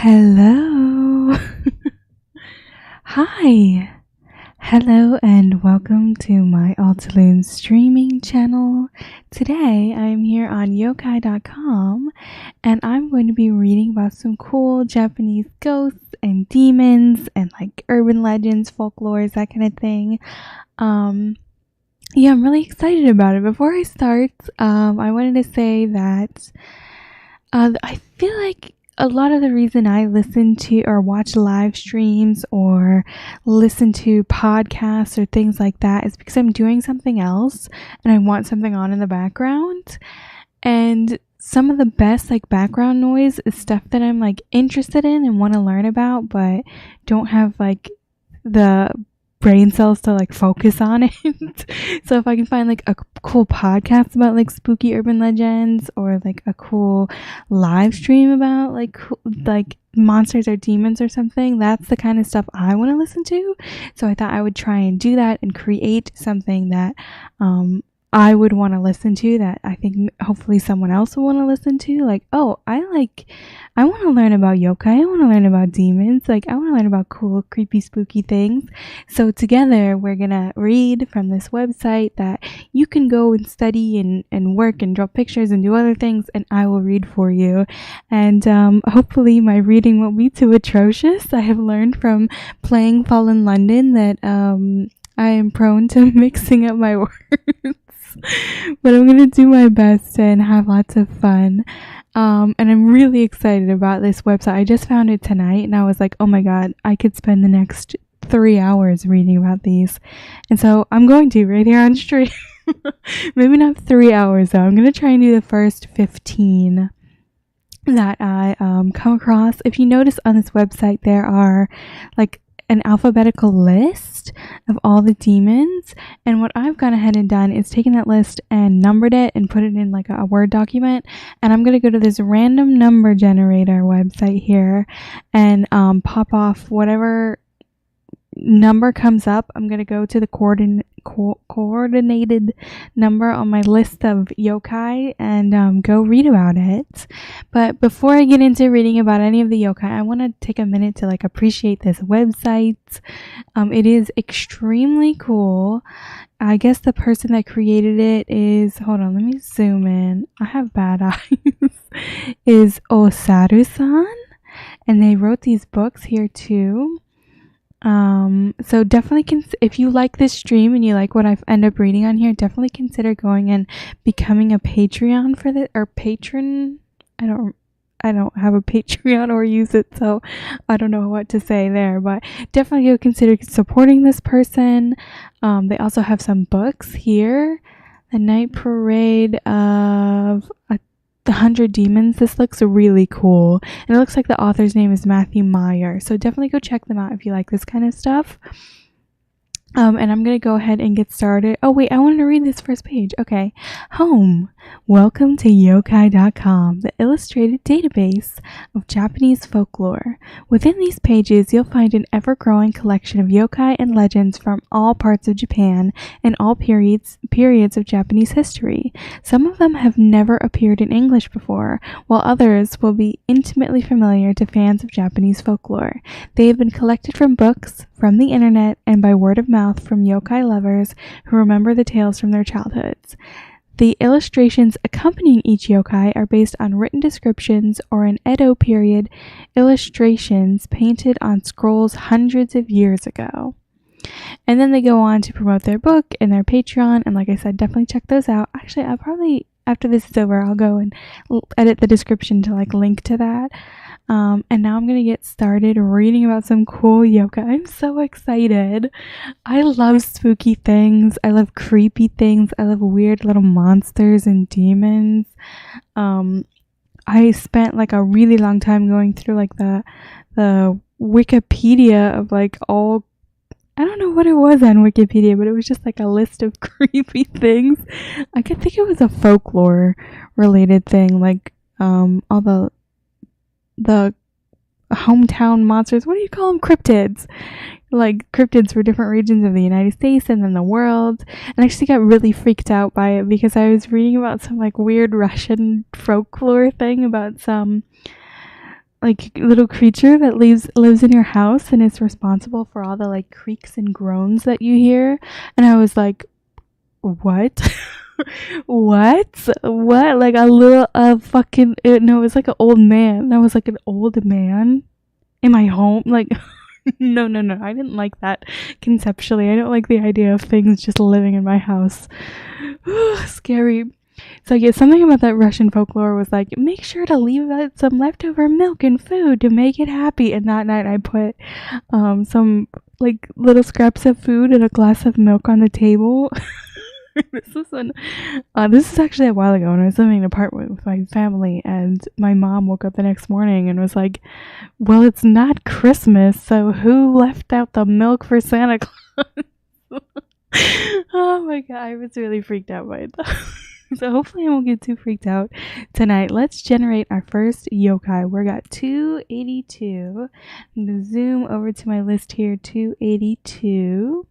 Hello. Hi. Hello and welcome to my Altaloon streaming channel. Today I'm here on yokai.com and I'm going to be reading about some cool Japanese ghosts and demons and like urban legends, folklores, that kind of thing. I'm really excited about it. Before I start, I wanted to say that I feel like a lot of the reason I listen to or watch live streams or listen to podcasts or things like that is because I'm doing something else and I want something on in the background. And some of the best like background noise is stuff that I'm like interested in and want to learn about, but don't have like the brain cells to like focus on it. So if I can find like a cool podcast about like spooky urban legends or like a cool live stream about like monsters or demons or something, that's the kind of stuff I want to listen to. So I thought I would try and do that and create something that I would want to listen to, that I think hopefully someone else will want to listen to. Like, oh, I want to learn about yokai. I want to learn about demons. Like, I want to learn about cool, creepy, spooky things. So together we're going to read from this website that you can go and study and work and draw pictures and do other things, and I will read for you. And hopefully my reading won't be too atrocious. I have learned from playing Fallen London that I am prone to mixing up my words. But I'm gonna do my best and have lots of fun. And I'm really excited about this website. I just found it tonight and I was like, oh my god, I could spend the next 3 hours reading about these. And so I'm going to right here on stream. Maybe not 3 hours though. I'm gonna try and do the first 15 that I come across. If you notice on this website, there are like an alphabetical list of all the demons, and what I've gone ahead and done is taken that list and numbered it and put it in like a Word document, and I'm going to go to this random number generator website here and pop off whatever number comes up. I'm going to go to the coordinated number on my list of yokai and go read about it. But before I get into reading about any of the yokai, I want to take a minute to like appreciate this website. It is extremely cool. I guess the person that created it is, hold on, let me zoom in. I have bad eyes. Is Osaru-san, and they wrote these books here too. So definitely if you like this stream and you like what I end up reading on here, definitely consider going and becoming a Patreon for this, or patron. I don't have a Patreon or use it, so I don't know what to say there, but definitely go consider supporting this person. They also have some books here. The Night Parade of the 100 Demons. This looks really cool. And it looks like the author's name is Matthew Meyer. So definitely go check them out if you like this kind of stuff. And I'm going to go ahead and get started. Oh, wait, I wanted to read this first page. Okay. Home. Welcome to yokai.com, the illustrated database of Japanese folklore. Within these pages, you'll find an ever-growing collection of yokai and legends from all parts of Japan and all periods of Japanese history. Some of them have never appeared in English before, while others will be intimately familiar to fans of Japanese folklore. They have been collected from books, from the internet, and by word of mouth from yokai lovers who remember the tales from their childhoods. The illustrations accompanying each yokai are based on written descriptions or in Edo period illustrations painted on scrolls hundreds of years ago. And then they go on to promote their book and their Patreon, and like I said, definitely check those out. Actually, I'll probably, after this is over, I'll go and edit the description to like link to that. And now I'm gonna get started reading about some cool yokai. I'm so excited. I love spooky things. I love creepy things. I love weird little monsters and demons. I spent like a really long time going through like the Wikipedia of like all, I don't know what it was on Wikipedia, but it was just like a list of creepy things. I could think it was a folklore related thing, like all the hometown monsters. What do you call them? Cryptids. Like cryptids for different regions of the United States and then the world. And I actually got really freaked out by it because I was reading about some like weird Russian folklore thing about some like little creature that lives in your house and is responsible for all the like creaks and groans that you hear. And I was like, what? What? Like fucking no, it was like an old man. I was like, an old man in my home? Like, no. I didn't like that conceptually. I don't like the idea of things just living in my house. Scary. So yeah, something about that Russian folklore was like, make sure to leave out some leftover milk and food to make it happy. And that night I put some like little scraps of food and a glass of milk on the table. This is actually a while ago when I was living in an apartment with my family, and my mom woke up the next morning and was like, well, it's not Christmas, so who left out the milk for Santa Claus? Oh my god, I was really freaked out by it though. So hopefully I won't get too freaked out tonight. Let's generate our first yokai. We got 282. I'm going to zoom over to my list here. 282.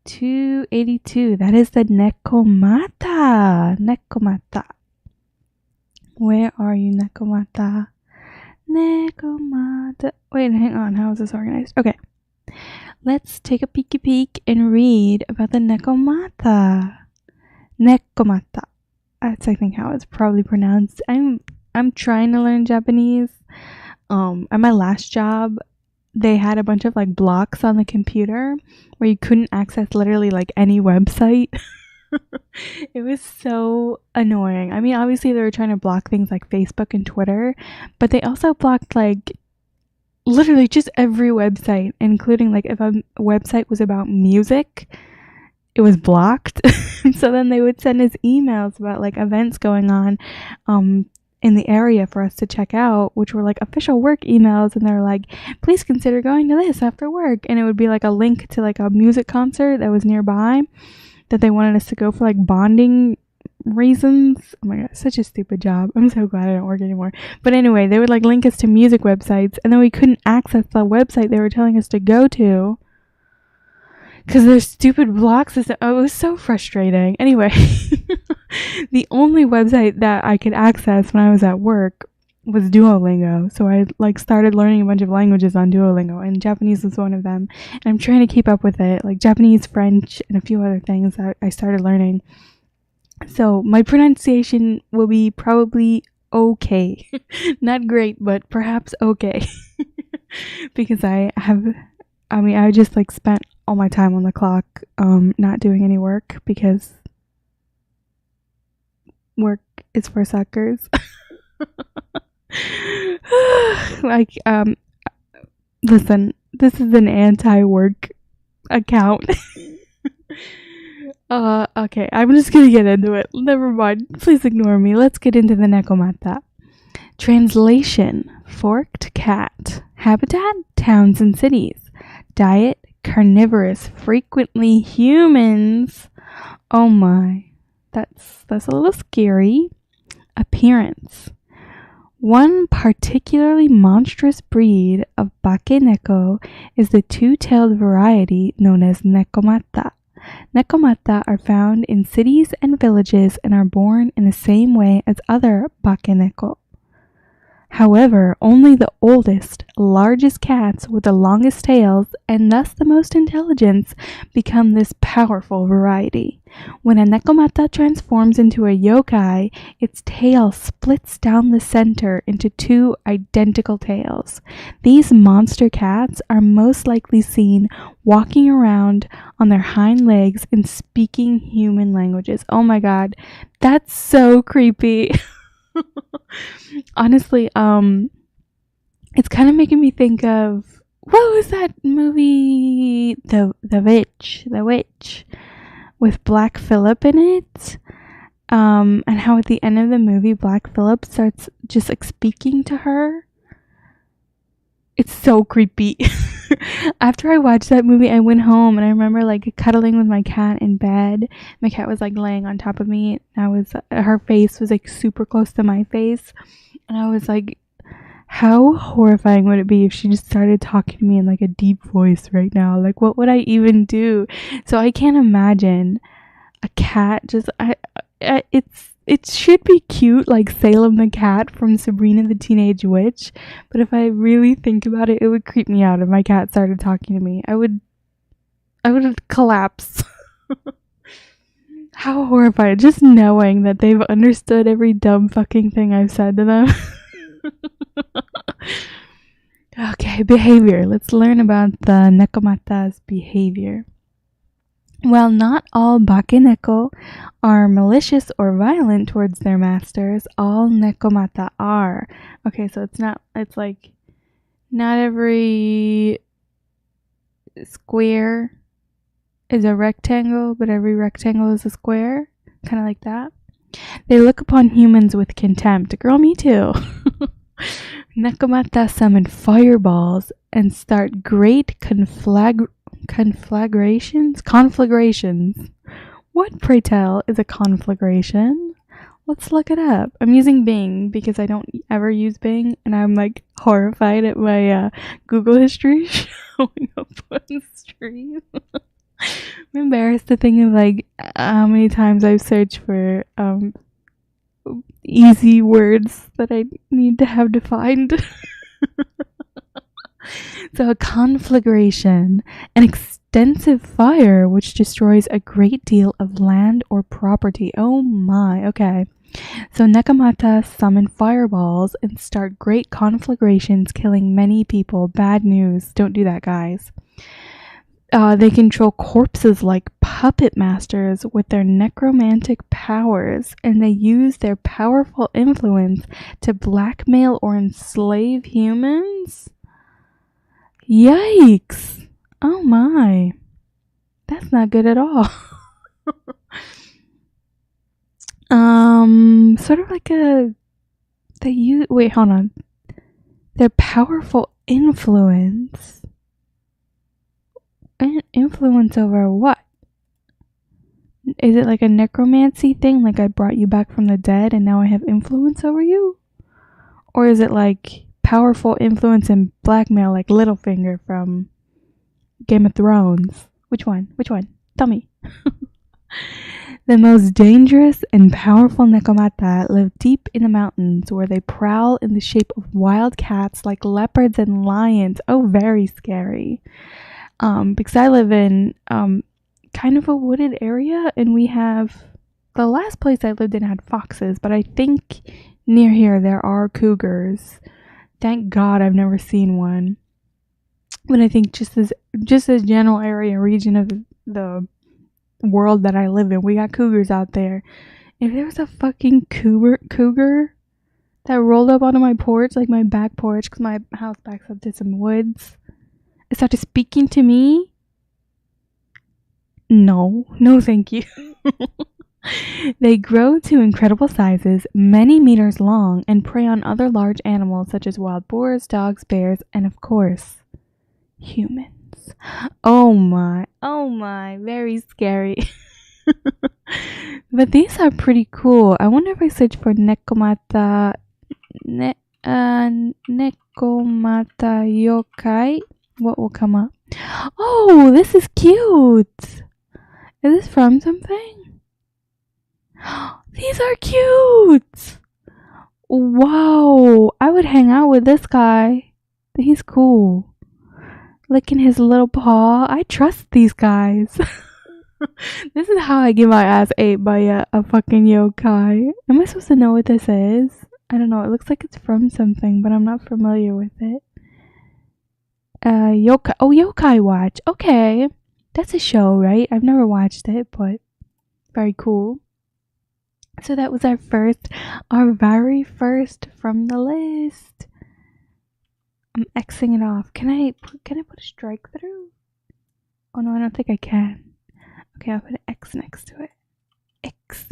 282. That is the Nekomata. Nekomata. Where are you, Nekomata? Nekomata. Wait, hang on. How is this organized? Okay. Let's take a peeky peek and read about the Nekomata. Nekomata. That's, I think, how it's probably pronounced. I'm trying to learn Japanese. At my last job, they had a bunch of like blocks on the computer where you couldn't access literally like any website. It was so annoying. I mean, obviously they were trying to block things like Facebook and Twitter, but they also blocked like literally just every website, including like if a website was about music, it was blocked. So then they would send us emails about like events going on in the area for us to check out, which were like official work emails, and they're like, please consider going to this after work, and it would be like a link to like a music concert that was nearby that they wanted us to go for like bonding reasons. Oh my god, such a stupid job. I'm so glad I don't work anymore. But anyway, they would like link us to music websites, and then we couldn't access the website they were telling us to go to because there's stupid block system. Oh, it was so frustrating. Anyway, the only website that I could access when I was at work was Duolingo. So I like started learning a bunch of languages on Duolingo, and Japanese was one of them. And I'm trying to keep up with it, like Japanese, French, and a few other things that I started learning. So my pronunciation will be probably okay. Not great, but perhaps okay. Because I just like spent all my time on the clock not doing any work because work is for suckers. Like listen, this is an anti-work account. Okay, I'm just gonna get into it. Never mind, please ignore me. Let's get into the Nekomata. Translation: forked cat. Habitat: towns and cities. Diet: carnivorous, frequently humans. Oh my, that's a little scary. Appearance: one particularly monstrous breed of bakeneko is the two-tailed variety known as Nekomata. Nekomata are found in cities and villages and are born in the same way as other bakeneko. However, only the oldest, largest cats with the longest tails, and thus the most intelligence, become this powerful variety. When a Nekomata transforms into a yokai, its tail splits down the center into two identical tails. These monster cats are most likely seen walking around on their hind legs and speaking human languages. Oh my god, that's so creepy. Honestly, it's kind of making me think of, what was that movie, the witch with Black Phillip in it, and how at the end of the movie Black Phillip starts just like speaking to her. It's so creepy. After I watched that movie, I went home and I remember like cuddling with my cat in bed. My cat was like laying on top of me. Her face was like super close to my face, and I was like, how horrifying would it be if she just started talking to me in like a deep voice right now? Like, what would I even do? So I can't imagine a cat just it should be cute like Salem the cat from Sabrina the Teenage Witch, but if I really think about it, it would creep me out if my cat started talking to me. I would collapse. How horrified, just knowing that they've understood every dumb fucking thing I've said to them. Okay, behavior. Let's learn about the Nekomata's behavior. While not all Bakeneko are malicious or violent towards their masters, all Nekomata are. Okay, so it's like not every square is a rectangle, but every rectangle is a square. Kind of like that. They look upon humans with contempt. Girl, me too. Nekomata summon fireballs and start great conflagrations. What, pray tell, is a conflagration? Let's look it up. I'm using Bing because I don't ever use Bing, and I'm like horrified at my Google history showing up on the stream. I'm embarrassed to think of like how many times I've searched for easy words that I need to have defined. So a conflagration, an extensive fire which destroys a great deal of land or property. Oh my, okay. So Nekomata summon fireballs and start great conflagrations, killing many people. Bad news. Don't do that, guys. They control corpses like puppet masters with their necromantic powers, and they use their powerful influence to blackmail or enslave humans. Yikes! Oh my. That's not good at all. Sort of like wait, hold on. Their powerful influence. Influence over what? Is it like a necromancy thing? Like I brought you back from the dead and now I have influence over you? Or is it like powerful influence and blackmail like Littlefinger from Game of Thrones? Which one? Tell me. The most dangerous and powerful Nekomata live deep in the mountains where they prowl in the shape of wild cats like leopards and lions. Oh, very scary. Because I live in kind of a wooded area, and we have the last place I lived in had foxes, but I think near here there are cougars. Thank God I've never seen one. But I think just as general area region of the world that I live in, we got cougars out there. If there was a fucking cougar that rolled up onto my porch, like my back porch, because my house backs up to some woods, and started speaking to me, no thank you. They grow to incredible sizes, many meters long, and prey on other large animals such as wild boars, dogs, bears, and of course, humans. Oh my, very scary. But these are pretty cool. I wonder if I search for Nekomata yokai, what will come up? Oh, this is cute. Is this from something? These are cute. Wow, I would hang out with this guy. He's cool. Licking his little paw. I trust these guys. This is how I get my ass ate by a fucking yokai. Am I supposed to know what this is? I don't know. It looks like it's from something, but I'm not familiar with it. Yokai. Oh, Yokai Watch. Okay. That's a show, right? I've never watched it, but very cool. So that was our very first from the list. I'm Xing it off. Can I put a strike through? Oh no, I don't think I can. Okay, I'll put an X next to it. X.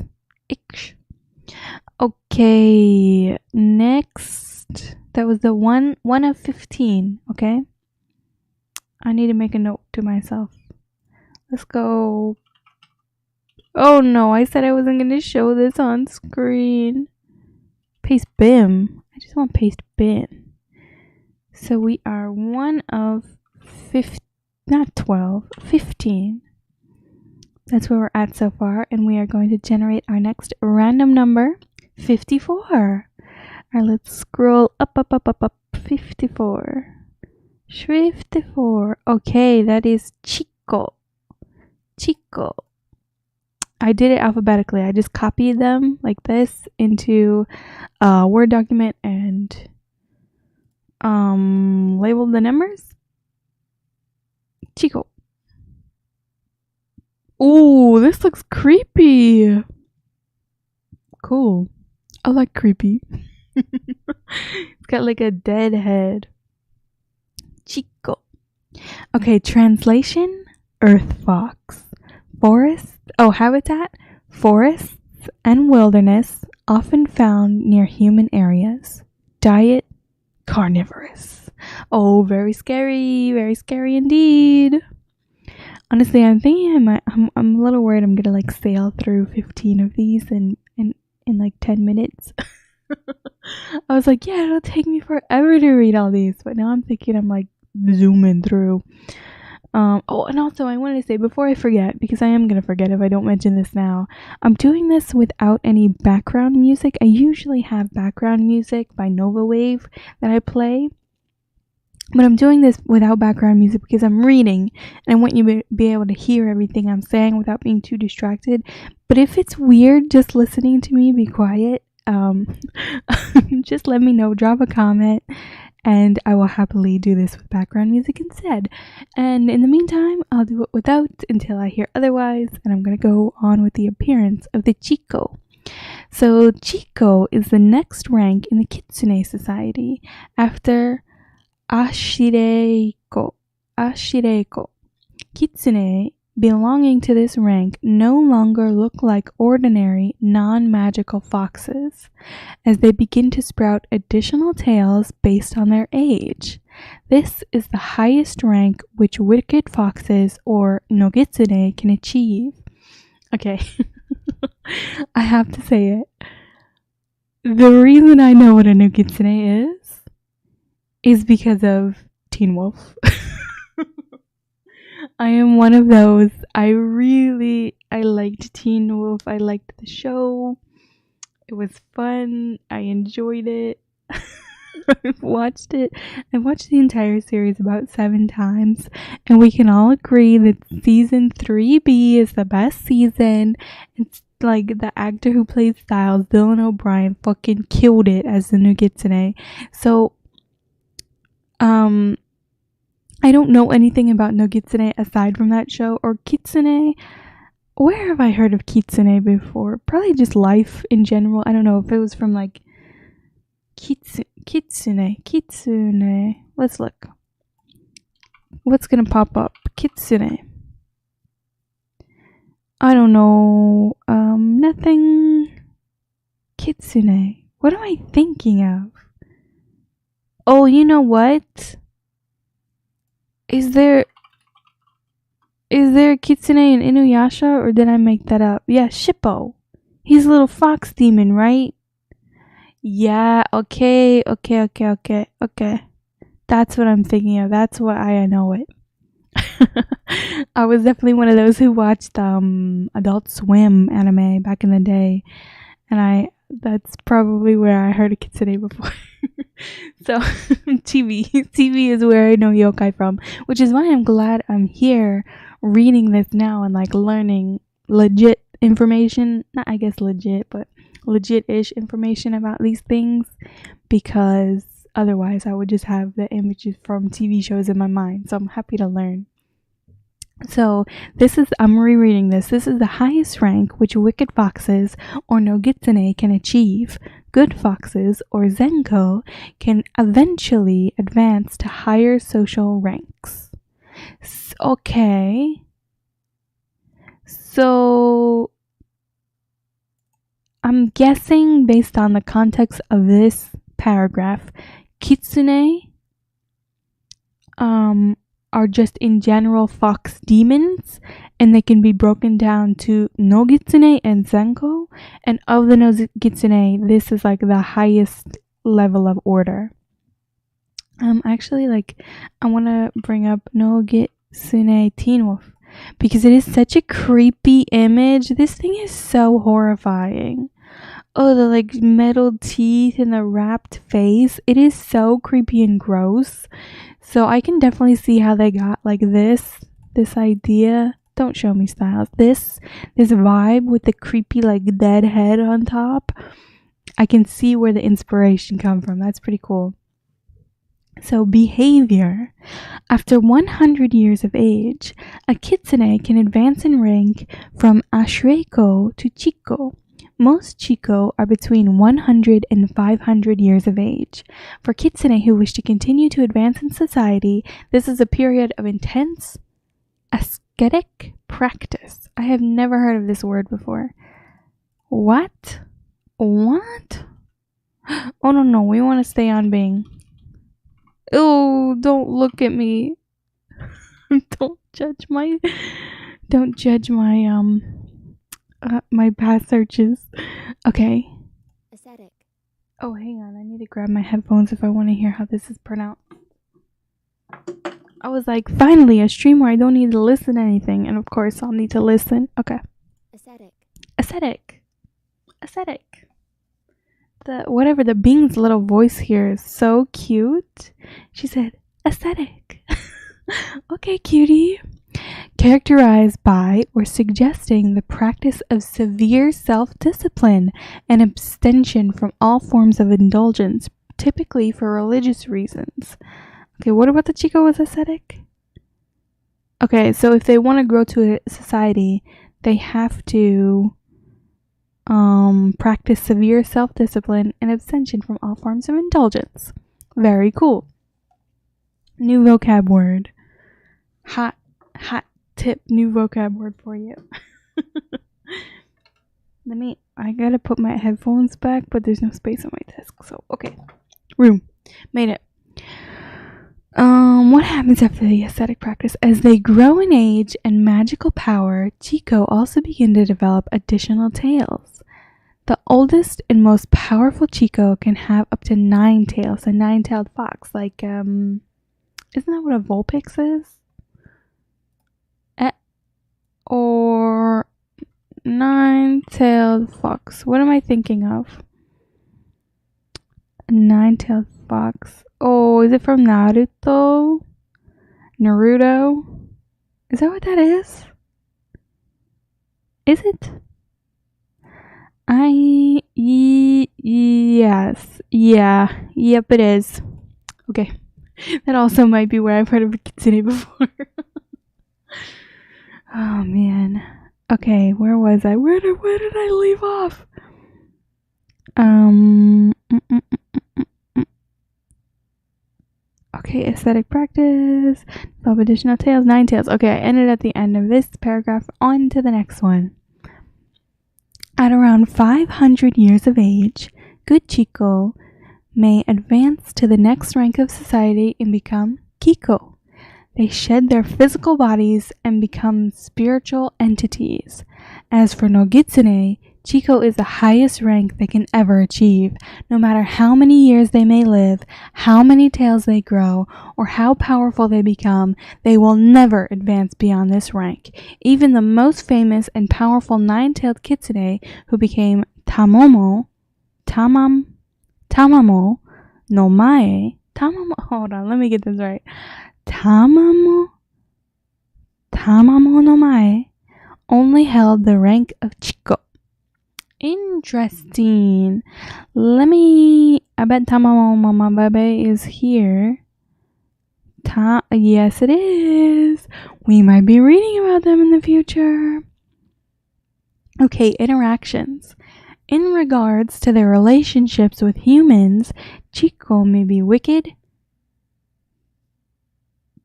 Okay, next. That was the one of 15, okay? I need to make a note to myself. Let's go. Oh no, I said I wasn't going to show this on screen. Paste BIM. I just want paste BIM. So we are one of 15, not 12, 15. That's where we're at so far, and we are going to generate our next random number, 54. Alright, let's scroll up, 54. 54. Okay, that is Chico. Chico. I did it alphabetically. I just copied them like this into a Word document and labeled the numbers. Chico. Ooh, this looks creepy. Cool. I like creepy. It's got like a dead head. Chico. Okay, translation: Earth fox. Habitat: forests and wilderness, often found near human areas. Diet: carnivorous. Oh, very scary indeed. Honestly, I'm thinking I'm a little worried I'm gonna like sail through 15 of these in like 10 minutes. I was like, yeah, it'll take me forever to read all these, but now I'm thinking I'm like zooming through. And also I wanted to say before I forget, because I am gonna forget if I don't mention this now, I'm doing this without any background music. I usually have background music by Nova Wave that I play, but I'm doing this without background music because I'm reading and I want you to be able to hear everything I'm saying without being too distracted. But if it's weird just listening to me be quiet, just let me know, drop a comment, and I will happily do this with background music instead. And in the meantime, I'll do it without until I hear otherwise, and I'm going to go on with the appearance of the Chico. So Chico is the next rank in the Kitsune society after Ashireko. Kitsune belonging to this rank no longer look like ordinary non-magical foxes, as they begin to sprout additional tails based on their age. This is the highest rank which wicked foxes or nogitsune can achieve. Okay, I have to say it. The reason I know what a nogitsune is because of Teen Wolf. I am one of those. I liked Teen Wolf. I liked the show. It was fun. I enjoyed it. I've watched it. I've watched the entire series about 7 times, and we can all agree that season 3B is the best season. It's like the actor who plays Styles, Dylan O'Brien, fucking killed it as the new Kitsune. So, I don't know anything about Nogitsune aside from that show or Kitsune. Where have I heard of Kitsune before? Probably just life in general. I don't know if it was from like Kitsune. Let's look. What's gonna pop up? Kitsune. I don't know. Nothing. Kitsune. What am I thinking of? Oh, you know what? Is there a Kitsune in Inuyasha, or did I make that up? Yeah, Shippo. He's a little fox demon, right? Yeah, okay. That's what I'm thinking of. That's why I know it. I was definitely one of those who watched Adult Swim anime back in the day, and that's probably where I heard of Kitsune before. So TV is where I know yokai from, which is why I'm glad I'm here reading this now and like learning legit information. Not I guess legit, but legit-ish information about these things, because otherwise I would just have the images from TV shows in my mind. So I'm happy to learn. So I'm rereading this. This is the highest rank which wicked foxes or nogitsune can achieve. Good foxes or zenko can eventually advance to higher social ranks. Okay. So I'm guessing based on the context of this paragraph, kitsune are just in general fox demons, and they can be broken down to nogitsune and zenko, and of the nogitsune, this is like the highest level of order. Actually, like, I want to bring up Nogitsune Teen Wolf. because it is such a creepy image. This thing is so horrifying. Oh, the like metal teeth and the wrapped face. It is so creepy and gross. So I can definitely see how they got like this idea. Don't show me styles. This vibe with the creepy like dead head on top. I can see where the inspiration come from. That's pretty cool. So behavior. After 100 years of age, a kitsune can advance in rank from ashreiko to chiko. Most chiko are between 100 and 500 years of age. For kitsune who wish to continue to advance in society, this is a period of intense ascetic practice. I have never heard of this word before. What? What? Oh no, we want to stay on Bing. Oh, don't look at me. Don't judge my my past searches. Okay. Ascetic. Oh, hang on. I need to grab my headphones if I want to hear how this is pronounced. I was like, finally, a stream where I don't need to listen to anything. And of course, I'll need to listen. Okay. Ascetic. Ascetic. Ascetic. The Bing's little voice here is so cute. She said, ascetic. Okay, cutie. Characterized by or suggesting the practice of severe self-discipline and abstention from all forms of indulgence, typically for religious reasons. Okay, what about the Chico was ascetic? Okay, so if they want to grow to a society, they have to practice severe self-discipline and abstention from all forms of indulgence. Very cool. New vocab word. Hot tip, new vocab word for you. I gotta put my headphones back, but there's no space on my desk, so okay. Room. Made it. What happens after the ascetic practice? As they grow in age and magical power, Chico also begin to develop additional tails. The oldest and most powerful Chico can have up to 9 tails, a 9-tailed fox. Like, isn't that what a Vulpix is? Or 9-tailed fox. What am I thinking of? A 9-tailed fox. Oh, is it from Naruto? Naruto? Is that what that is? Is it? Yes. Yeah. Yep, it is. Okay. That also might be where I've heard of a kitsune before. Oh, man. Okay, where was I? Where did I leave off? Okay, aesthetic practice. 12 additional tails, 9 tails. Okay, I ended at the end of this paragraph. On to the next one. At around 500 years of age, good Chico may advance to the next rank of society and become Kiko. They shed their physical bodies and become spiritual entities. As for Nogitsune, Chico is the highest rank they can ever achieve. No matter how many years they may live, how many tails they grow, or how powerful they become, they will never advance beyond this rank. Even the most famous and powerful 9-tailed kitsune who became Tamamo no Mae, hold on, let me get this right. Tamamo no Mae only held the rank of Chico. Interesting. I bet Tamamo Mama Bebe is here. Yes, it is. We might be reading about them in the future. Okay, interactions. In regards to their relationships with humans, Chico may be wicked,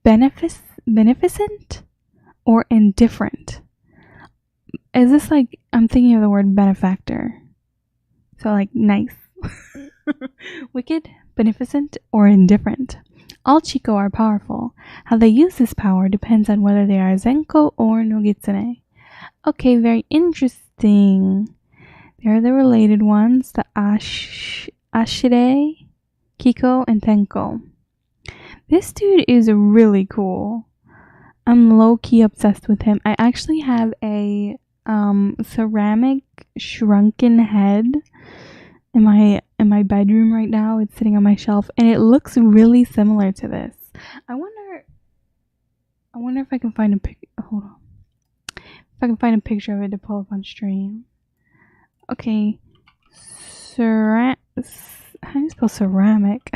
beneficent, or indifferent. Is this like, I'm thinking of the word benefactor. So like nice. Wicked, beneficent, or indifferent. All Chico are powerful. How they use this power depends on whether they are Zenko or Nogitsune. Okay, very interesting. There are the related ones, the Ashire, Kiko, and Tenko. This dude is really cool. I'm low-key obsessed with him. I actually have a ceramic shrunken head in my bedroom right now. It's sitting on my shelf and it looks really similar to this. I wonder if I can find a pic. Hold on. If I can find a picture of it to pull up on stream. Okay. How do you spell ceramic?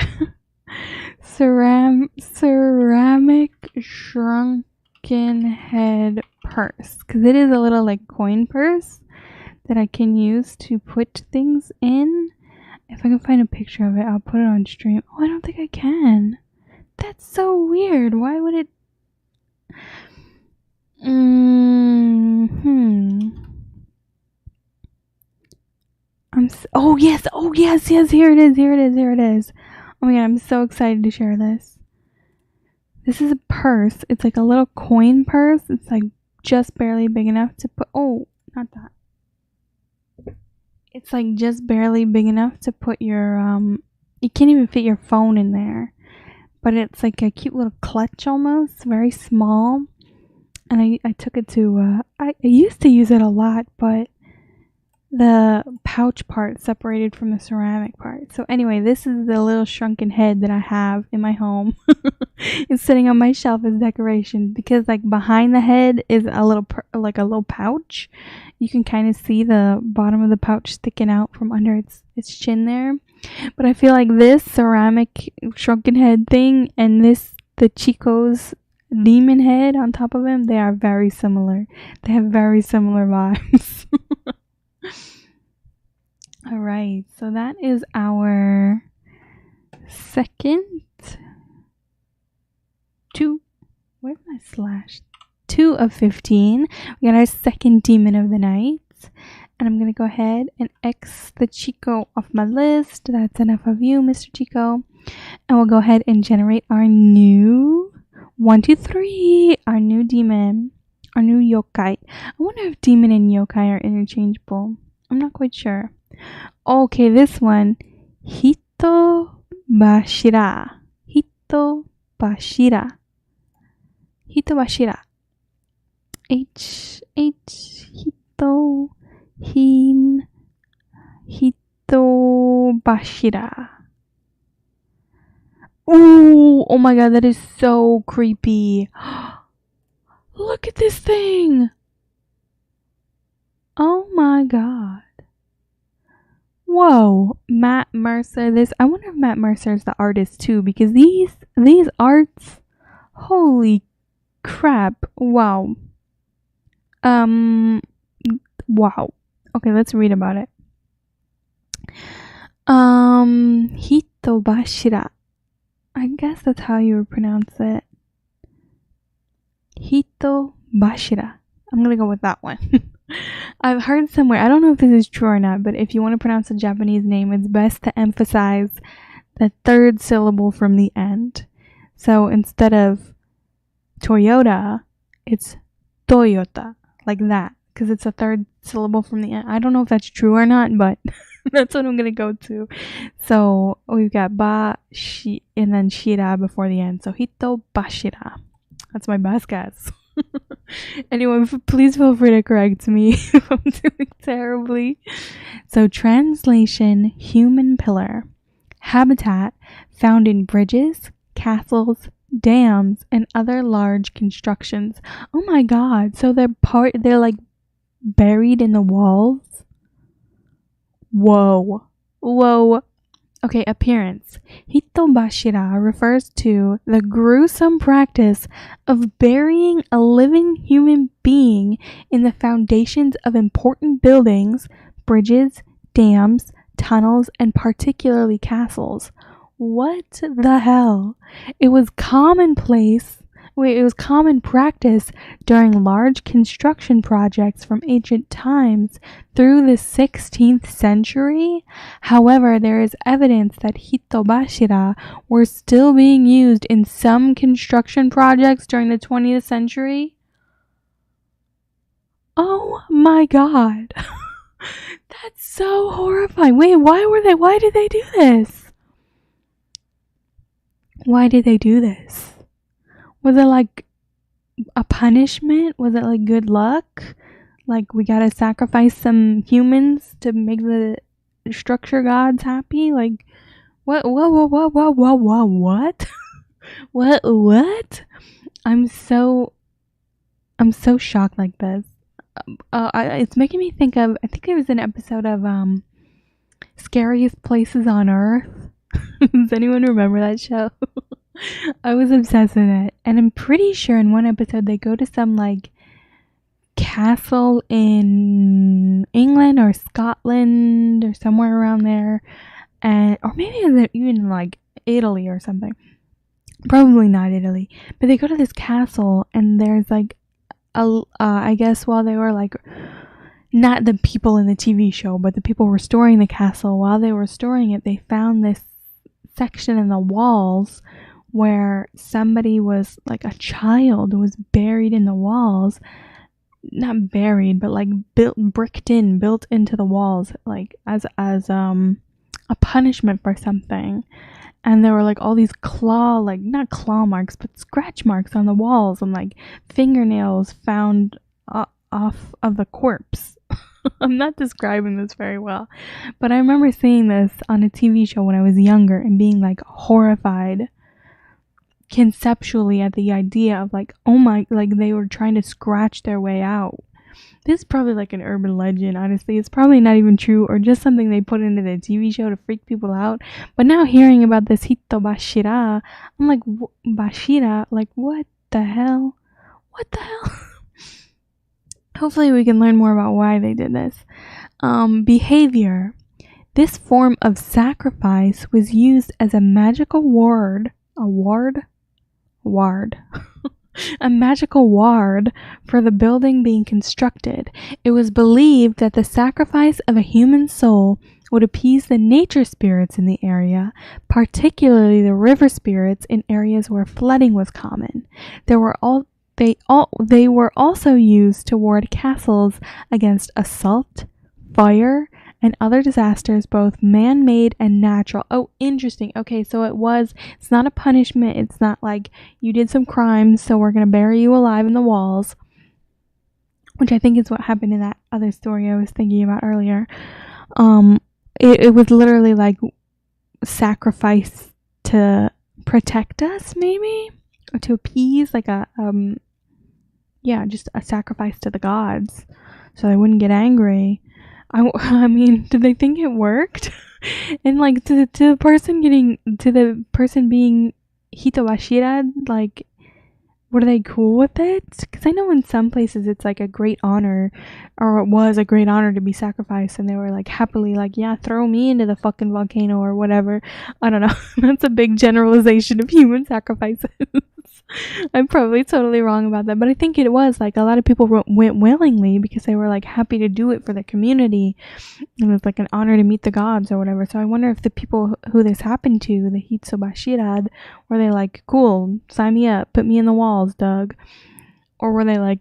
Ceramic shrunken head purse. Because it is a little like coin purse that I can use to put things in. If I can find a picture of it, I'll put it on stream. Oh, I don't think I can. That's so weird. Why would it? Oh yes, here it is. Oh my god, I'm so excited to share this. This is a purse. It's like a little coin purse. It's like just barely big enough to put, not that. It's like just barely big enough to put your, you can't even fit your phone in there. But it's like a cute little clutch almost, very small. And I took it to, I used to use it a lot, but the pouch part separated from the ceramic part. So anyway, this is the little shrunken head that I have in my home. It's sitting on my shelf as decoration because like behind the head is a little like a little pouch. You can kind of see the bottom of the pouch sticking out from under its chin there. But I feel like this ceramic shrunken head thing and the Chico's demon head on top of him, they are very similar. They have very similar vibes. All right, so that is our second where's my slash? 2 of 15. We got our second demon of the night. And I'm going to go ahead and X the Chico off my list. That's enough of you, Mr. Chico. And we'll go ahead and generate our new 1, 2, 3, our new demon, our new yokai. I wonder if demon and yokai are interchangeable. I'm not quite sure. Okay, this one, Hito Bashira. Hito Bashira. Hito Bashira. Hito Bashira. Ooh, oh my god, that is so creepy. Look at this thing. Oh my god. Whoa, Matt Mercer. I wonder if Matt Mercer is the artist too, because these arts, holy crap. Wow. Wow. Okay, let's read about it. Hitobashira. I guess that's how you would pronounce it. Hitobashira. I'm gonna go with that one. I've heard somewhere, I don't know if this is true or not, but if you want to pronounce a Japanese name, it's best to emphasize the third syllable from the end. So instead of Toyota, it's Toyota, like that, because it's a third syllable from the end. I don't know if that's true or not, but that's what I'm going to go to. So we've got ba, shi, and then shira before the end. So hito bashira. That's my best guess. Anyone, please feel free to correct me if I'm doing terribly. So translation, human pillar. Habitat found in bridges, castles, dams, and other large constructions. Oh my god, so they're like buried in the walls? Whoa. Okay, appearance. Hitobashira refers to the gruesome practice of burying a living human being in the foundations of important buildings, bridges, dams, tunnels, and particularly castles. What the hell? It was common practice during large construction projects from ancient times through the 16th century. However, there is evidence that hitobashira were still being used in some construction projects during the 20th century. Oh my god. That's so horrifying. Wait, why did they do this? Why did they do this? Was it like a punishment? Was it like good luck? Like we gotta sacrifice some humans to make the structure gods happy? Like what? What? What? I'm so shocked like this. It's making me think of. I think there was an episode of Scariest Places on Earth. Does anyone remember that show? I was obsessed with it, and I'm pretty sure in one episode they go to some like castle in England or Scotland or somewhere around there, and or maybe even like Italy or something. Probably not Italy, but they go to this castle, and there's like I guess while they were like, not the people in the TV show, but the people restoring the castle, while they were restoring it, they found this section in the walls where somebody was like a child was buried in the walls, not buried, but like built into the walls, like as a punishment for something. And there were like all these not claw marks, but scratch marks on the walls, and like fingernails found off of the corpse. I'm not describing this very well, but I remember seeing this on a TV show when I was younger and being like horrified conceptually at the idea of like, oh my, like they were trying to scratch their way out. This is probably like an urban legend, honestly. It's probably not even true, or just something they put into the TV show to freak people out. But now hearing about this Hito Bashira, I'm like, Bashira? Like, what the hell? What the hell? Hopefully we can learn more about why they did this. Behavior. This form of sacrifice was used as a magical ward. A magical ward for the building being constructed. It was believed that the sacrifice of a human soul would appease the nature spirits in the area, particularly the river spirits in areas where flooding was common. They were also used to ward castles against assault, fire, and other disasters, both man-made and natural. Oh, interesting. Okay, so it's not a punishment. It's not like you did some crimes, so we're going to bury you alive in the walls, which I think is what happened in that other story I was thinking about earlier. It was literally like sacrifice to protect us, maybe, or to appease, like just a sacrifice to the gods, so they wouldn't get angry. I mean, did they think it worked? And like to the person being Hitobashira, like, were they cool with it? Because I know in some places it's like a great honor, or it was a great honor to be sacrificed, and they were like happily like, yeah, throw me into the fucking volcano or whatever. I don't know. That's a big generalization of human sacrifices. I'm probably totally wrong about that, but I think it was like a lot of people went willingly because they were like happy to do it for the community. It was like an honor to meet the gods or whatever. So I wonder if the people who this happened to, the Hitsobashirad, were they like, cool, sign me up, put me in the walls, Doug? Or were they like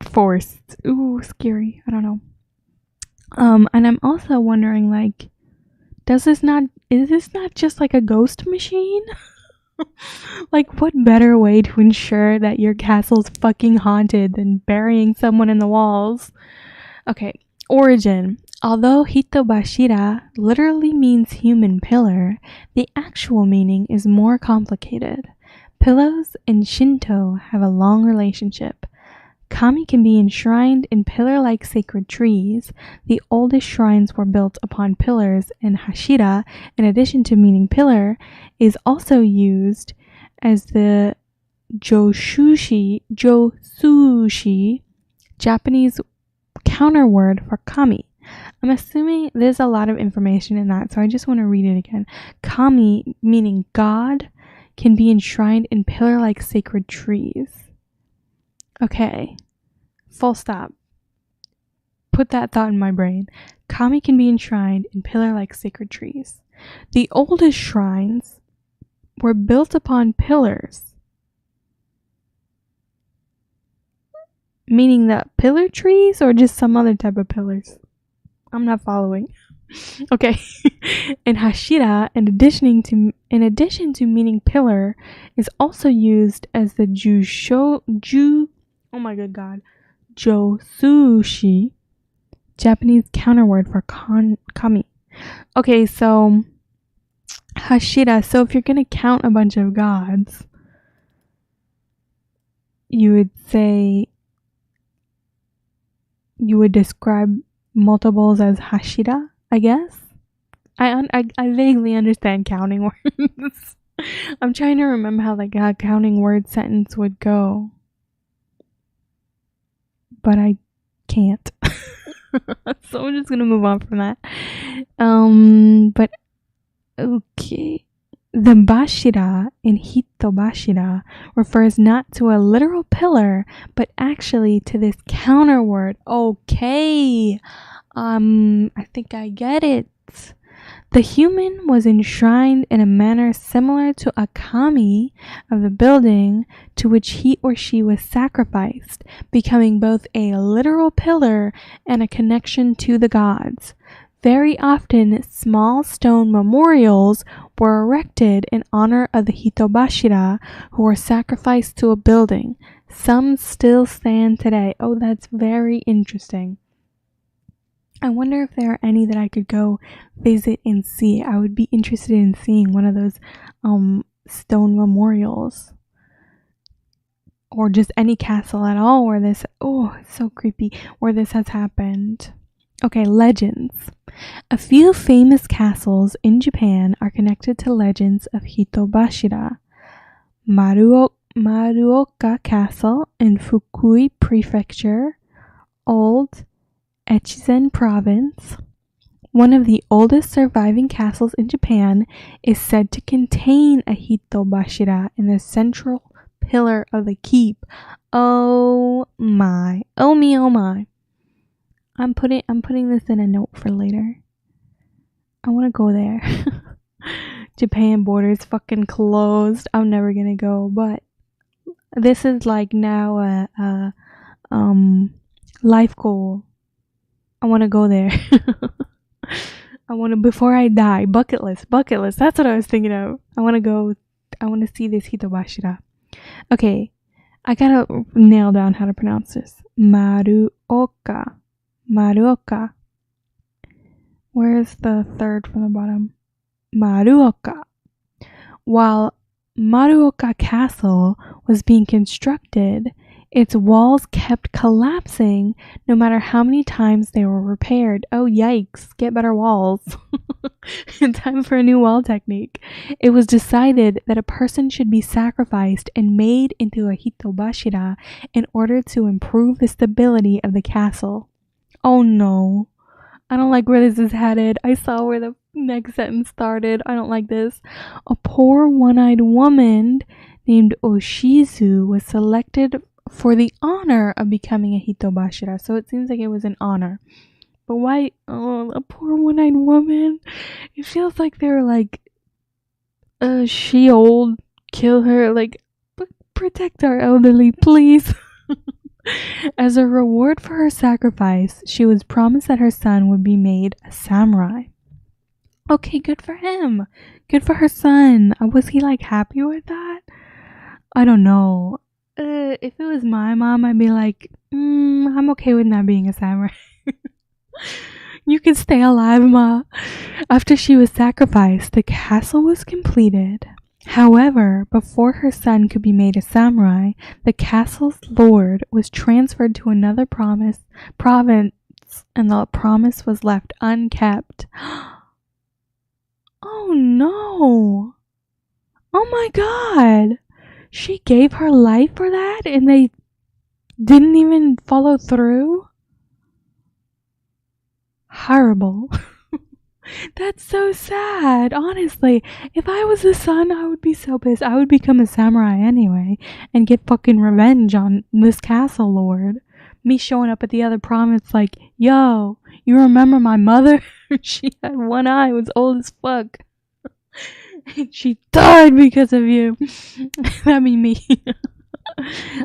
forced? Ooh, scary. I don't know. And I'm also wondering, like, is this not just like a ghost machine? Like, what better way to ensure that your castle's fucking haunted than burying someone in the walls? Okay, origin. Although Hitobashira literally means human pillar, the actual meaning is more complicated. Pillows in Shinto have a long relationship. Kami can be enshrined in pillar-like sacred trees. The oldest shrines were built upon pillars, and Hashira, in addition to meaning pillar, is also used as the Josushi, Japanese counterword for Kami. I'm assuming there's a lot of information in that, so I just want to read it again. Kami, meaning God, can be enshrined in pillar-like sacred trees. Okay, full stop. Put that thought in my brain. Kami can be enshrined in pillar-like sacred trees. The oldest shrines were built upon pillars. Meaning that pillar trees or just some other type of pillars? I'm not following. Okay. And hashira, in addition to meaning pillar, is also used as the oh my good god, josushi, Japanese counterword for kami. Okay, so hashira. So if you're gonna count a bunch of gods, you would describe multiples as hashira, I guess. I vaguely understand counting words. I'm trying to remember how like a counting word sentence would go, but I can't. So I'm just gonna move on from that. But okay. The bashira in hitobashira refers not to a literal pillar, but actually to this counter word. Okay. I think I get it. The human was enshrined in a manner similar to a kami of the building to which he or she was sacrificed, becoming both a literal pillar and a connection to the gods. Very often, small stone memorials were erected in honor of the hitobashira who were sacrificed to a building. Some still stand today. Oh, that's very interesting. I wonder if there are any that I could go visit and see. I would be interested in seeing one of those stone memorials. Or just any castle at all where this, oh, it's so creepy, where this has happened. Okay, legends. A few famous castles in Japan are connected to legends of hitobashira. Maruoka Castle in Fukui Prefecture, Old Echizen Province. One of the oldest surviving castles in Japan is said to contain a hitobashira in the central pillar of the keep. Oh my. Oh me, oh my. I'm putting this in a note for later. I want to go there. Japan borders fucking closed. I'm never gonna go, but this is like now a life goal. I want to go there. I want to, before I die, bucket list. That's what I was thinking of. I want to see this hitobashira. Okay, I gotta nail down how to pronounce this. Maruoka. Where's the third from the bottom? Maruoka. While Maruoka Castle was being constructed, its walls kept collapsing no matter how many times they were repaired. Oh, yikes. Get better walls. Time for a new wall technique. It was decided that a person should be sacrificed and made into a hitobashira in order to improve the stability of the castle. Oh no. I don't like where this is headed. I saw where the next sentence started. I don't like this. A poor one-eyed woman named Oshizu was selected for the honor of becoming a hitobashira. So it seems like it was an honor. But why? Oh, a poor one-eyed woman. It feels like they're like, she old, kill her. Like, protect our elderly, please. As a reward for her sacrifice, she was promised that her son would be made a samurai. Okay, good for him. Good for her son. Was he like happy with that? I don't know. If it was my mom, I'd be like, I'm okay with not being a samurai. You can stay alive, Ma. After she was sacrificed, the castle was completed. However, before her son could be made a samurai, the castle's lord was transferred to another province, and the promise was left unkept. Oh no! Oh my god! She gave her life for that and they didn't even follow through? Horrible. That's so sad. Honestly, if I was the son, I would be so pissed. I would become a samurai anyway and get fucking revenge on this castle lord. Me showing up at the other province like, yo, you remember my mother? She had one eye, was old as fuck. She died because of you. That'd be me.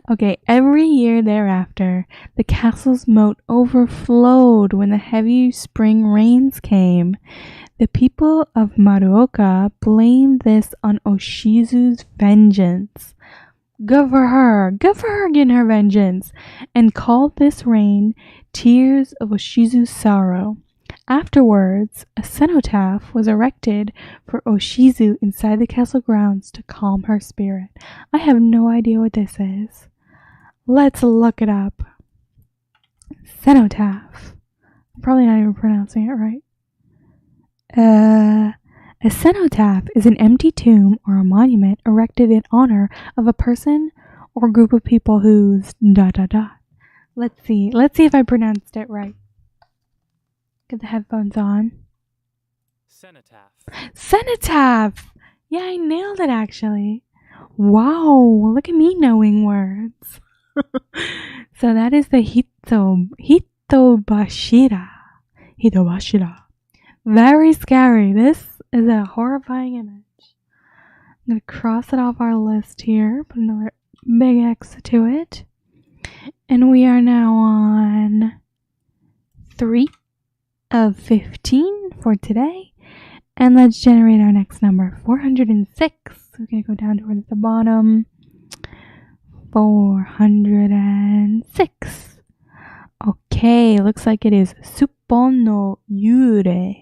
Okay, every year thereafter, the castle's moat overflowed when the heavy spring rains came. The people of Maruoka blamed this on Oshizu's vengeance. Good for her getting her vengeance, and called this rain Tears of Oshizu's Sorrow. Afterwards, a cenotaph was erected for Oshizu inside the castle grounds to calm her spirit. I have no idea what this is. Let's look it up. Cenotaph. I'm probably not even pronouncing it right. A cenotaph is an empty tomb or a monument erected in honor of a person or group of people whose ... Let's see if I pronounced it right. Get the headphones on. Cenotaph! Yeah, I nailed it actually. Wow, look at me knowing words. So that is the Hitobashira. Very scary. This is a horrifying image. I'm going to cross it off our list here. Put another big X to it. And we are now on 3 of 15 for today. And let's generate our next number, 406. We're going to go down towards the bottom. 406. Okay, looks like it is Suppon no Yure.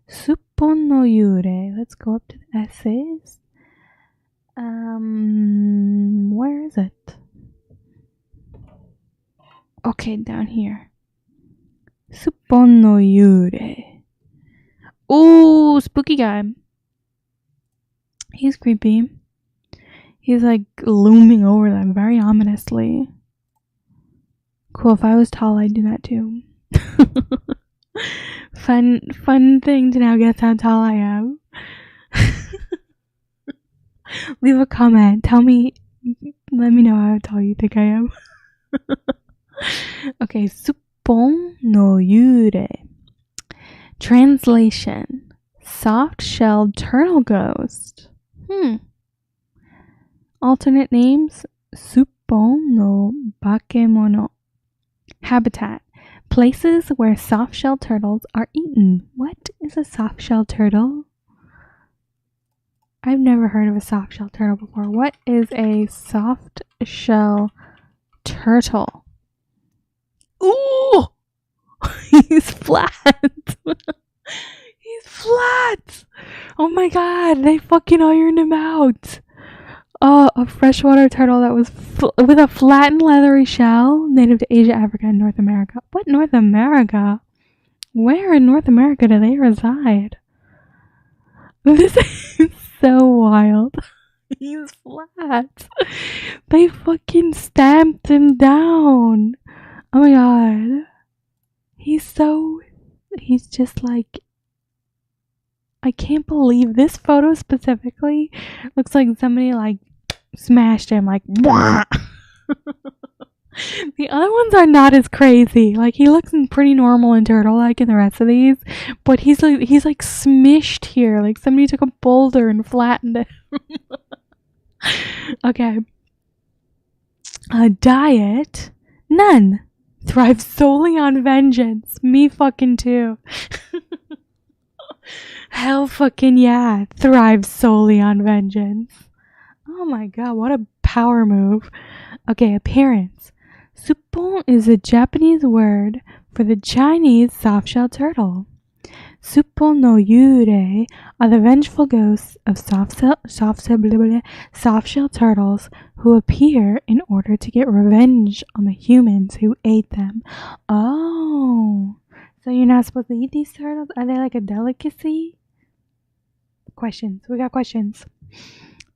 Suppon no Yure. Let's go up to the S's. Where is it? Okay, down here. Suppon no Yure. Ooh, spooky guy. He's creepy. He's like looming over them very ominously. Cool, if I was tall, I'd do that too. Fun thing to now guess how tall I am. Leave a comment. Let me know how tall you think I am. Okay, Suppon no Yure. Translation: soft-shelled turtle ghost. Alternate names: Suppon no Bakemono. Habitat: places where soft-shelled turtles are eaten. What is a soft-shelled turtle? I've never heard of a soft-shelled turtle before. What is a soft-shell turtle? Ooh! He's flat. He's flat. Oh my god, they fucking ironed him out. Oh, a freshwater turtle that was with a flattened leathery shell, native to Asia, Africa, and North America. What North America? Where in North America do they reside? This is so wild. He's flat. They fucking stamped him down. Oh my god. He's just like, I can't believe this photo specifically looks like somebody like smashed him like The other ones are not as crazy. Like he looks pretty normal and turtle like in the rest of these, but he's like smished here, like somebody took a boulder and flattened it. Okay. A diet? None. Thrives solely on vengeance. Me fucking too. Hell fucking yeah. Thrives solely on vengeance. Oh my god, what a power move. Okay, appearance. Suppon is a Japanese word for the Chinese soft-shell turtle. Suppon no Yurei are the vengeful ghosts of soft-shell turtles who appear in order to get revenge on the humans who ate them. Oh, so you're not supposed to eat these turtles? Are they like a delicacy? Questions. We got questions.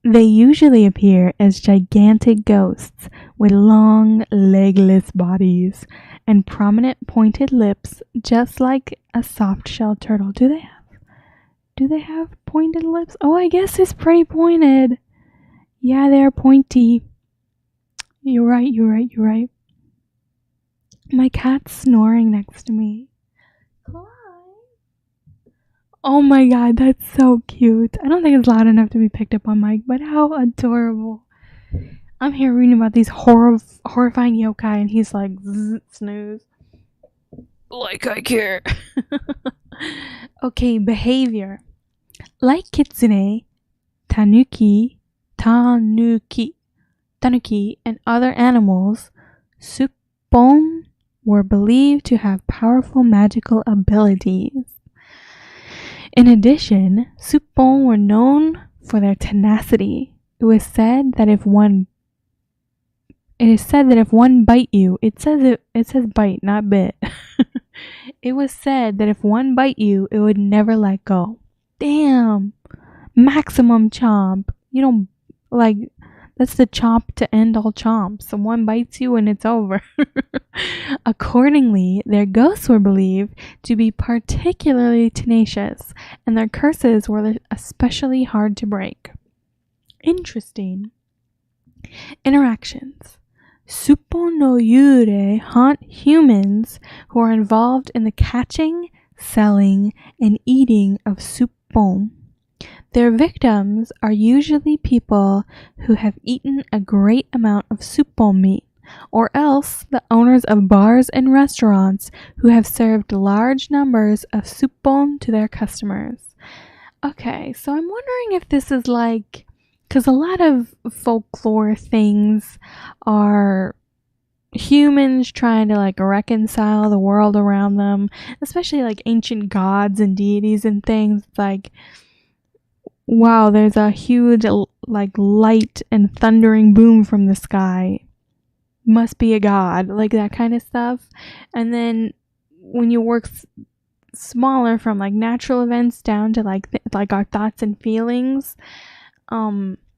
They usually appear as gigantic ghosts with long, legless bodies and prominent pointed lips, just like a soft-shelled turtle. Do they have pointed lips? Oh, I guess it's pretty pointed. Yeah, they're pointy. You're right. My cat's snoring next to me. Oh my god, that's so cute. I don't think it's loud enough to be picked up on mic, but how adorable. I'm here reading about these horrifying yokai, and he's like, snooze. Like I care. Okay, behavior. Like kitsune, tanuki, and other animals, suppon were believed to have powerful magical abilities. In addition, suppon were known for their tenacity. It is said that if one bite you, it says bite, not bit. It was said that if one bite you, it would never let go. Damn. Maximum chomp. You don't like that's the chomp to end all chomps. Someone bites you and it's over. Accordingly, their ghosts were believed to be particularly tenacious, and their curses were especially hard to break. Interesting. Interactions. Suppon no yurei haunt humans who are involved in the catching, selling, and eating of suppon. Their victims are usually people who have eaten a great amount of suppon meat, or else the owners of bars and restaurants who have served large numbers of suppon to their customers. Okay, so I'm wondering if this is like, because a lot of folklore things are humans trying to like reconcile the world around them, especially like ancient gods and deities and things. It's like, wow, there's a huge like light and thundering boom from the sky. Must be a god, like that kind of stuff. And then when you work smaller from like natural events down to like our thoughts and feelings,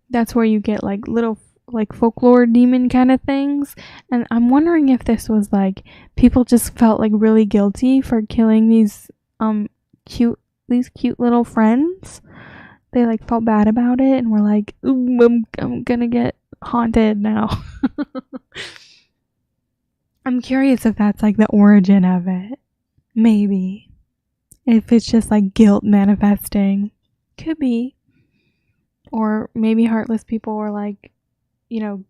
that's where you get like little like folklore demon kind of things. And I'm wondering if this was like people just felt like really guilty for killing these cute little friends. They like felt bad about it and were like, ooh, I'm gonna get haunted now. I'm curious if that's like the origin of it. Maybe. If it's just like guilt manifesting. Could be. Or maybe heartless people were like, you know,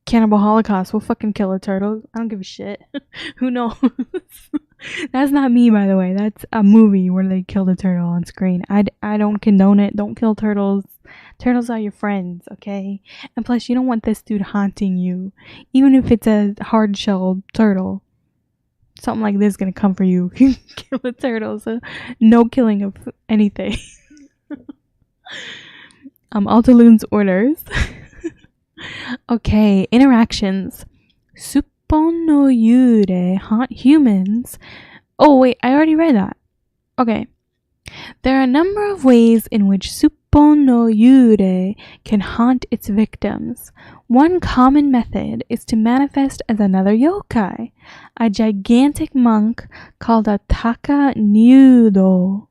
cannibal holocaust. We'll fucking kill a turtle. I don't give a shit. Who knows? That's not me, by the way. That's a movie where they killed a turtle on screen. I don't condone it. Don't kill turtles. Turtles are your friends, okay? And plus, you don't want this dude haunting you. Even if it's a hard-shelled turtle. Something like this is gonna come for you. You kill a turtle, so no killing of anything. Altaloon's orders. Okay, interactions. Suppon no yurei haunt humans. Oh wait, I already read that. Okay. There are a number of ways in which suppon no yurei can haunt its victims. One common method is to manifest as another yokai, a gigantic monk called a taka nyudo,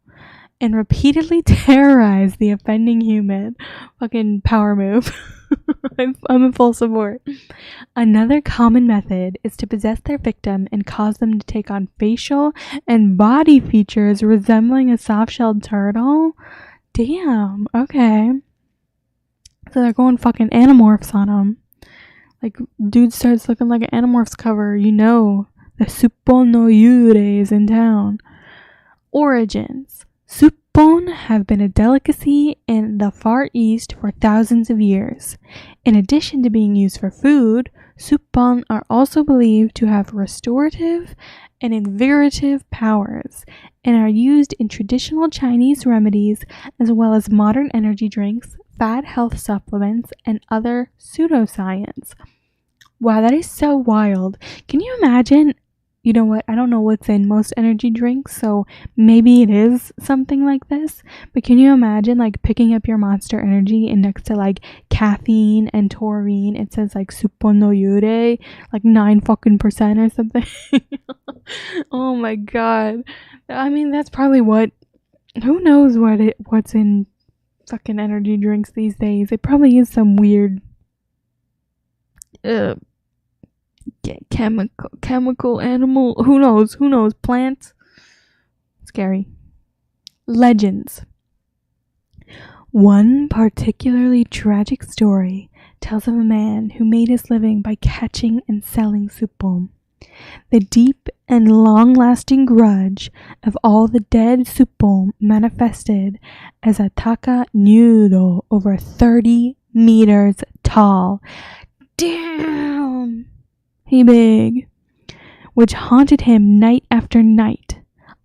and repeatedly terrorize the offending human. Fucking power move. I'm in full support. Another common method is to possess their victim and cause them to take on facial and body features resembling a soft-shelled turtle. Damn, okay. So they're going fucking Animorphs on them. Like, dude starts looking like an Animorphs cover, you know. The Suppon no Yurei is in town. Origins. Suppon have been a delicacy in the Far East for thousands of years. In addition to being used for food, suppon are also believed to have restorative and invigorative powers and are used in traditional Chinese remedies as well as modern energy drinks, fad health supplements, and other pseudoscience. Wow, that is so wild. Can you imagine? You know what? I don't know what's in most energy drinks, so maybe it is something like this. But can you imagine like picking up your Monster Energy and next to like caffeine and taurine, it says like suppon no yurei, like 9% or something. Oh my god. I mean, that's probably what. Who knows what's in fucking energy drinks these days? It probably is some weird. Chemical animal, who knows, plants. Scary. Legends. One particularly tragic story tells of a man who made his living by catching and selling supon. The deep and long-lasting grudge of all the dead supon manifested as a taka nudo over 30 meters tall. Damn! He big. Which haunted him night after night.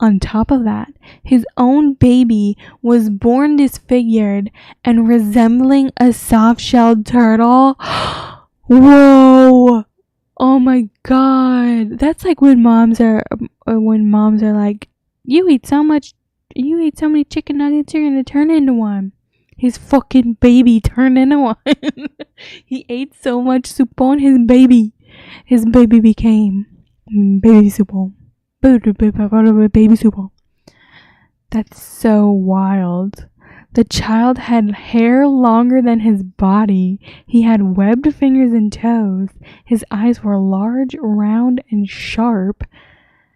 On top of that, his own baby was born disfigured and resembling a soft-shelled turtle. Whoa! Oh my god. That's like when moms are like, you eat so many chicken nuggets, you're gonna turn into one. His fucking baby turned into one. He ate so much supon, his baby became baby supon. Baby supon. That's so wild. The child had hair longer than his body. He had webbed fingers and toes. His eyes were large, round, and sharp.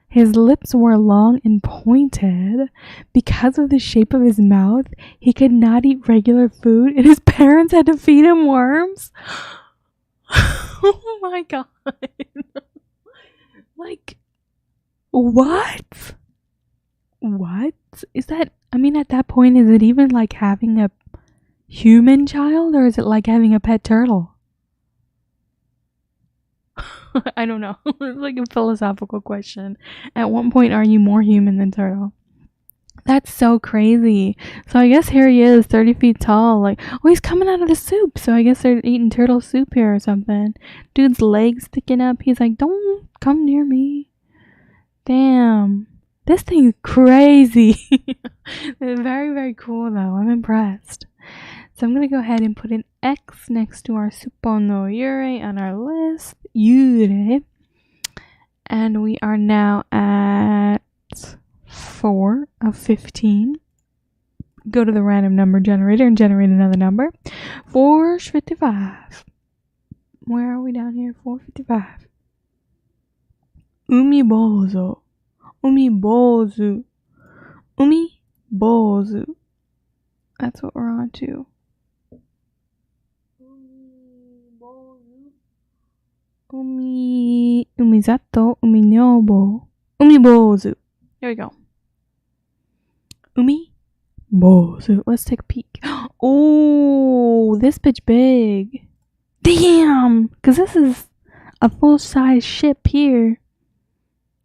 His lips were long and pointed. Because of the shape of his mouth, he could not eat regular food, and his parents had to feed him worms. Oh my god. Like, what? What? Is that, I mean, at that point, is it even like having a human child, or is it like having a pet turtle? I don't know. It's like a philosophical question. At one point, are you more human than turtle? That's so crazy. So I guess here he is, 30 feet tall. Like, oh, he's coming out of the soup. So I guess they're eating turtle soup here or something. Dude's legs sticking up. He's like, don't come near me. Damn. This thing's crazy. It's very, very cool, though. I'm impressed. So I'm going to go ahead and put an X next to our supon no yure on our list. Yure. And we are now at 4 of 15. Go to the random number generator and generate another number. 455. Where are we down here? 455. Umibozo. Umibozu. Umibozu. That's what we're on to. Umizato. Uminyobo. Umibozu. There we go. Umibozu. Let's take a peek. Oh, this bitch big. Damn! Because this is a full-size ship here.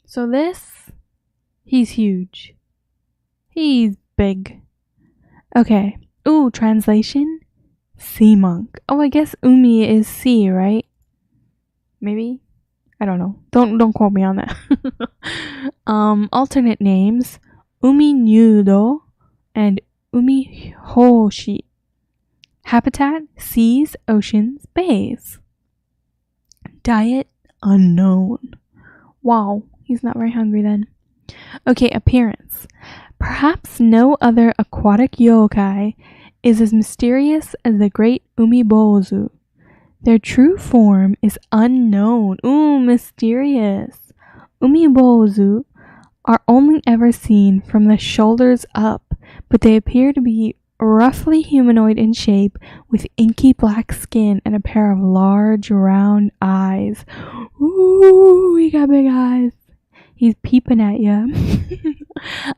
So this, he's huge. He's big. Okay. Ooh, translation? Sea monk. Oh, I guess umi is sea, right? Maybe? I don't know. Don't quote me on that. Alternate names. Umi nudo and umi hoshi. Habitat, seas, oceans, bays. Diet, unknown. Wow, he's not very hungry then. Okay, appearance. Perhaps no other aquatic yokai is as mysterious as the great Umibozu. Their true form is unknown. Ooh, mysterious. Umibozu are only ever seen from the shoulders up, but they appear to be roughly humanoid in shape with inky black skin and a pair of large round eyes. Ooh, he got big eyes. He's peeping at you.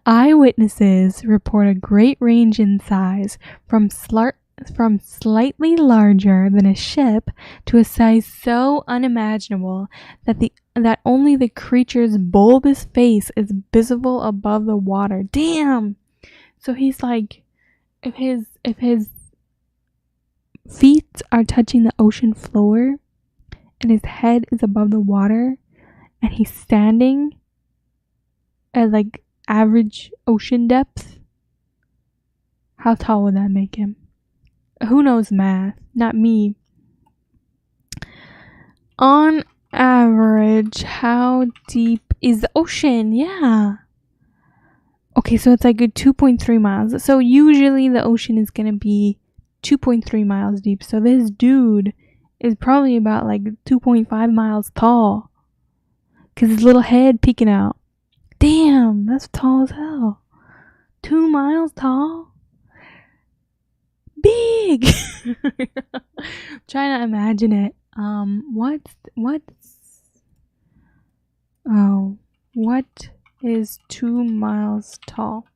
Eyewitnesses report a great range in size from slightly larger than a ship to a size so unimaginable that only the creature's bulbous face is visible above the water. Damn! So he's like, if his feet are touching the ocean floor and his head is above the water and he's standing at like average ocean depth, how tall would that make him? Who knows math? Not me. On average, how deep is the ocean? Yeah. Okay, so it's like a 2.3 miles. So usually the ocean is going to be 2.3 miles deep. So this dude is probably about like 2.5 miles tall. Because his little head peeking out. Damn, that's tall as hell. 2 miles tall? Big! Trying to imagine it. What is 2 miles tall?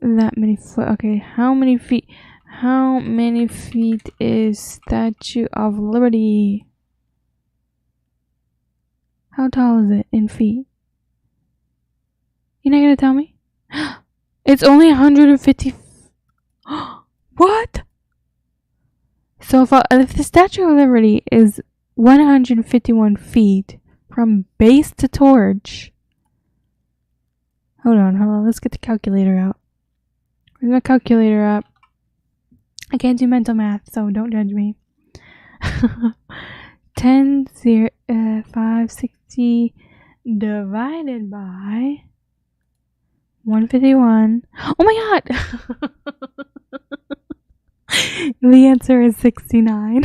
That many foot. Okay, how many feet? How many feet is Statue of Liberty? How tall is it in feet? You're not gonna tell me? It's only 150. What? So if the Statue of Liberty is 151 feet from base to torch. Hold on. Let's get the calculator out. Where's my calculator up? I can't do mental math, so don't judge me. 560 divided by 151. Oh my god! The answer is 69.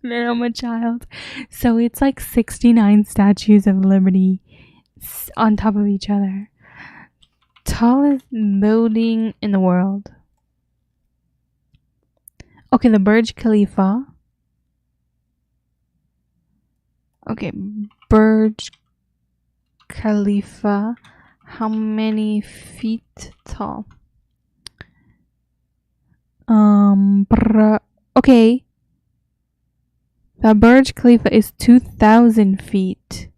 I'm a child. So it's like 69 statues of Liberty on top of each other. Tallest building in the world. Okay, the Burj Khalifa. Okay, Burj Khalifa. How many feet tall? Okay. The Burj Khalifa is 2,000 feet.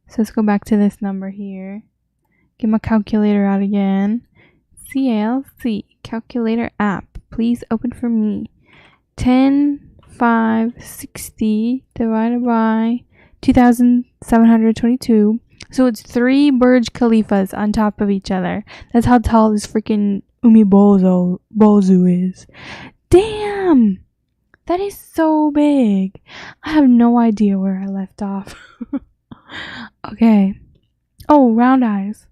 So let's go back to this number here. Get my calculator out again. CLC, calculator app. Please open for me. 10,560 divided by 2,722. So it's 3 Burj Khalifas on top of each other. That's how tall this freaking Bozu is. Damn! That is so big. I have no idea where I left off. Okay. Oh, round eyes.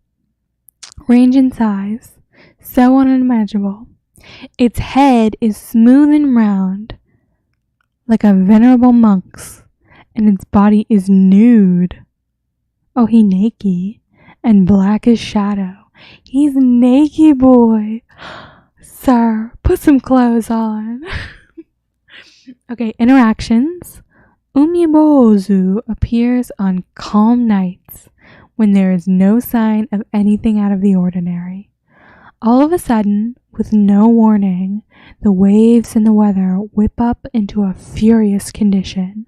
Range in size. So unimaginable. Its head is smooth and round, like a venerable monk's, and its body is nude. Oh, he naked, and black as shadow. He's naked, boy. Sir, put some clothes on. Okay, interactions. Umibozu appears on calm nights when there is no sign of anything out of the ordinary. All of a sudden, with no warning, the waves and the weather whip up into a furious condition.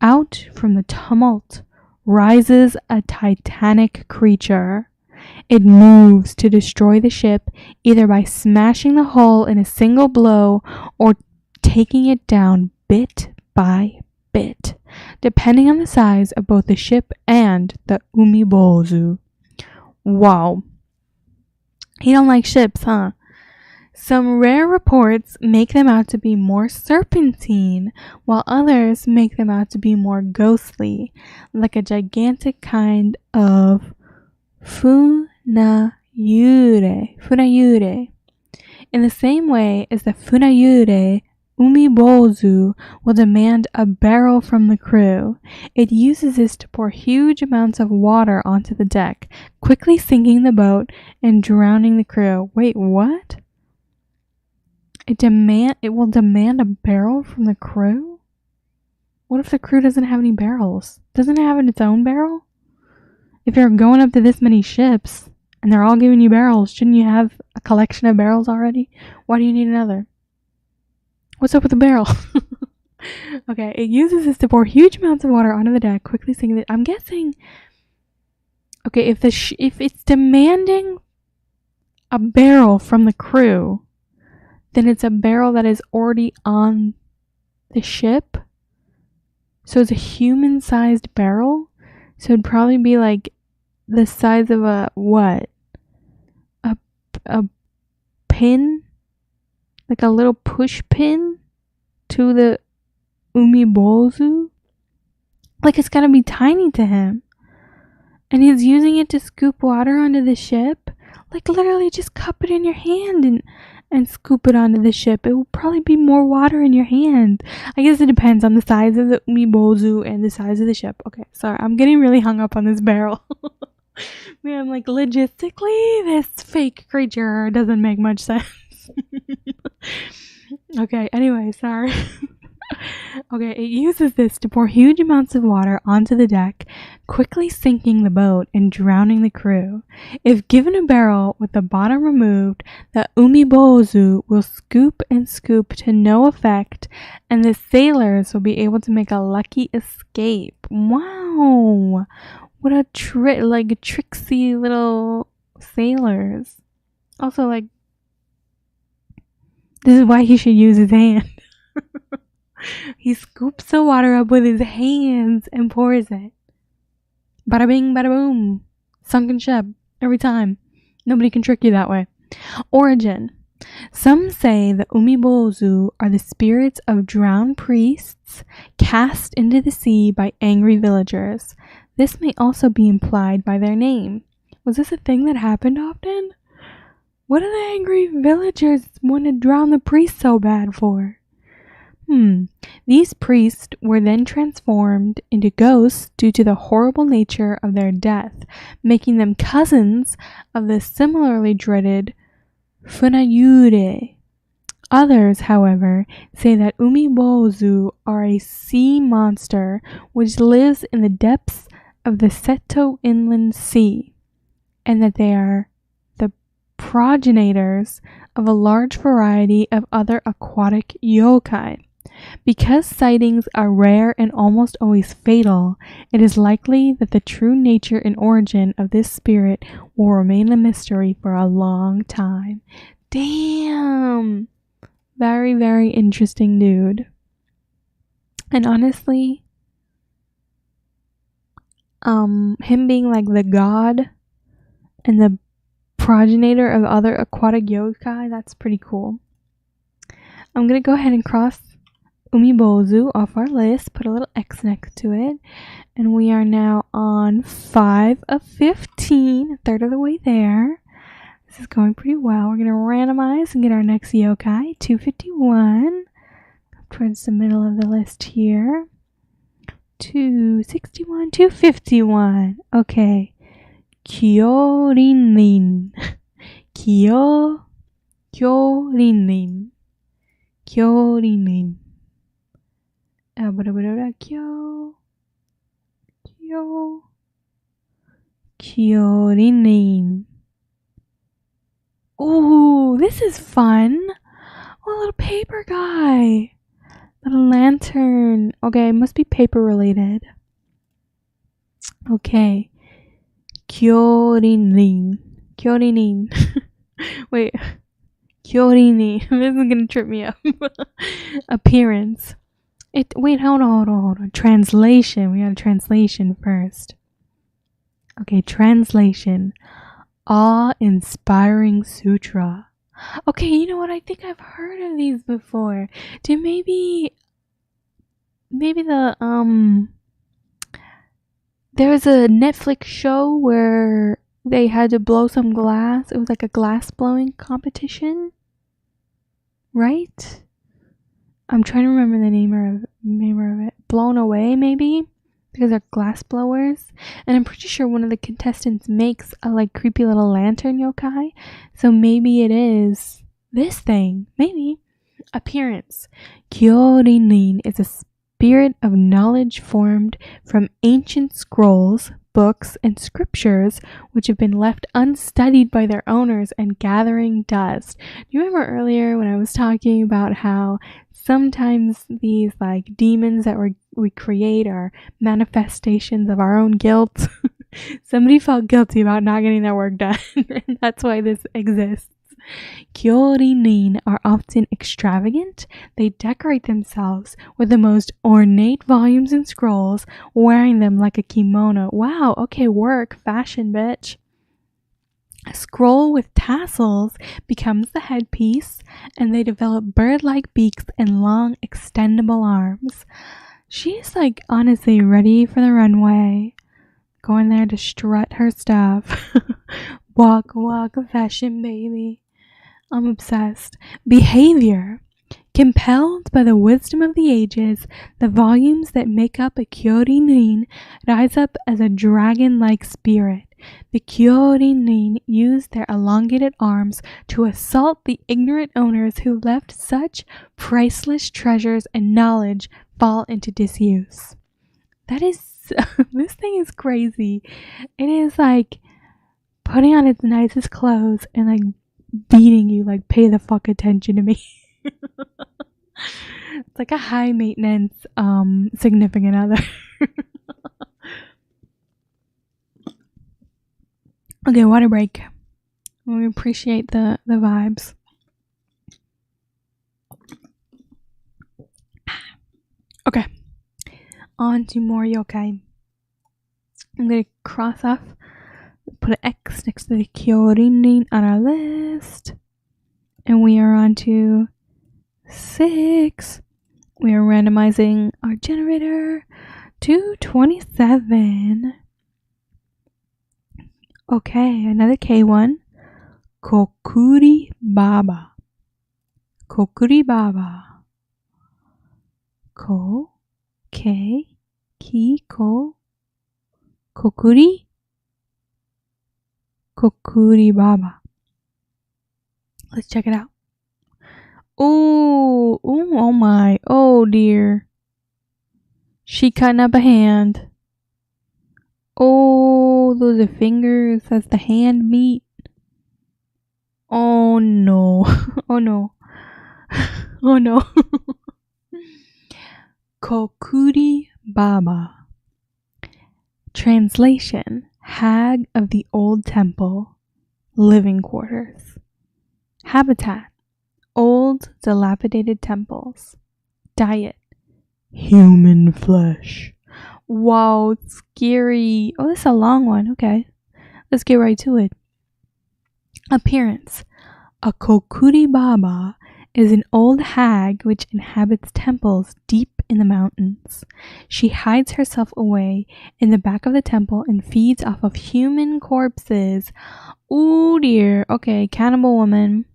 Out from the tumult rises a titanic creature. It moves to destroy the ship either by smashing the hull in a single blow or taking it down bit by bit, depending on the size of both the ship and the Umibozu. Wow. He don't like ships, huh? Some rare reports make them out to be more serpentine, while others make them out to be more ghostly, like a gigantic kind of funayure. In the same way as the funayure, Umibozu will demand a barrel from the crew. It uses this to pour huge amounts of water onto the deck, quickly sinking the boat and drowning the crew. Wait, what? It will demand a barrel from the crew? What if the crew doesn't have any barrels? Doesn't it have its own barrel? If you're going up to this many ships and they're all giving you barrels, shouldn't you have a collection of barrels already? Why do you need another? What's up with the barrel? Okay, it uses this to pour huge amounts of water onto the deck, quickly sinking it. I'm guessing. Okay, if it's demanding a barrel from the crew, then it's a barrel that is already on the ship. So it's a human-sized barrel. So it'd probably be like the size of a what? A pin? Like a little push pin to the Umibozu? Like it's gotta be tiny to him. And he's using it to scoop water onto the ship? Like literally just cup it in your hand and scoop it onto the ship. It will probably be more water in your hand. I guess it depends on the size of the Umibozu and the size of the ship. Okay, sorry, I'm getting really hung up on this barrel. Man, like, logistically, this fake creature doesn't make much sense. Okay, anyway, sorry. Okay, it uses this to pour huge amounts of water onto the deck, quickly sinking the boat and drowning the crew. If given a barrel with the bottom removed, the umibozu will scoop and scoop to no effect, and the sailors will be able to make a lucky escape. Wow! What a like tricksy little sailors. Also, like, this is why he should use his hand. He scoops the water up with his hands and pours it. Bada bing, bada boom. Sunken ship. Every time. Nobody can trick you that way. Origin. Some say the umibozu are the spirits of drowned priests cast into the sea by angry villagers. This may also be implied by their name. Was this a thing that happened often? What do the angry villagers want to drown the priests so bad for? These priests were then transformed into ghosts due to the horrible nature of their death, making them cousins of the similarly dreaded Funayure. Others, however, say that umibozu are a sea monster which lives in the depths of the Seto Inland Sea, and that they are the progenitors of a large variety of other aquatic yokai. Because sightings are rare and almost always fatal, it is likely that the true nature and origin of this spirit will remain a mystery for a long time. Damn! Very, very interesting dude. And honestly, him being like the god and the progenitor of other aquatic yokai, that's pretty cool. I'm gonna go ahead and cross umibozu off our list, put a little X next to it, and we are now on 5 of 15, a third of the way there. This is going pretty well. We're going to randomize and get our next yokai, 251, towards the middle of the list here. 261, 251. Okay. Kyorinin. Kyorinin. Kyorinin. Kyorinin. Ooh, this is fun. Oh, a little paper guy. Little lantern. Okay, it must be paper related. Okay. Kyorinin. Kyorinin. Wait. Kyorinin. This is gonna trip me up. Appearance. Wait, hold on. Translation. We got a translation first. Okay, translation. Awe-inspiring sutra. Okay, you know what? I think I've heard of these before. Did maybe the there was a Netflix show where they had to blow some glass. It was like a glass blowing competition, right? I'm trying to remember the name of it. Blown Away, maybe? Because they're glass blowers. And I'm pretty sure one of the contestants makes a like creepy little lantern yokai. So maybe it is this thing. Maybe. Appearance. Kyorinin is a spirit of knowledge formed from ancient scrolls, books, and scriptures which have been left unstudied by their owners and gathering dust. Do you remember earlier when I was talking about how sometimes these like demons that we create are manifestations of our own guilt? Somebody felt guilty about not getting their work done, and that's why this exists. Kyorinin are often extravagant. They decorate themselves with the most ornate volumes and scrolls, wearing them like a kimono. Wow, okay, work, fashion, bitch. A scroll with tassels becomes the headpiece, and they develop bird-like beaks and long, extendable arms. She's like honestly ready for the runway, going there to strut her stuff. Walk, fashion, baby. I'm obsessed. Behavior. Compelled by the wisdom of the ages, the volumes that make up a Kyorinin rise up as a dragon-like spirit. the Kyorin used their elongated arms to assault the ignorant owners who left such priceless treasures and knowledge fall into disuse. That is, this thing is crazy. It is like putting on its nicest clothes and like beating you, like pay the fuck attention to me. It's like a high maintenance significant other. Okay, water break. We appreciate the vibes. Okay, on to more yokai. I'm gonna cross off, put an X next to the Kyorin on our list, and we are on to 6. We are randomizing our generator to 27. Okay, another K1. Kokuri Baba. Kokuri Baba. Ko, K, Ki, Ko. Kokuri. Kokuri Baba. Let's check it out. Oh my, oh dear. She cutting up a hand. Oh, those are fingers. That's the hand meat. Oh no. Oh no. Oh no. Kokuri Baba. Translation: Hag of the Old Temple. Living quarters. Habitat: old, dilapidated temples. Diet: human flesh. Wow, scary. Oh, this is a long one. Okay, let's get right to it. Appearance: a Kokuri Baba is an old hag which inhabits temples deep in the mountains. She hides herself away in the back of the temple and feeds off of human corpses. Ooh dear. Okay, cannibal woman.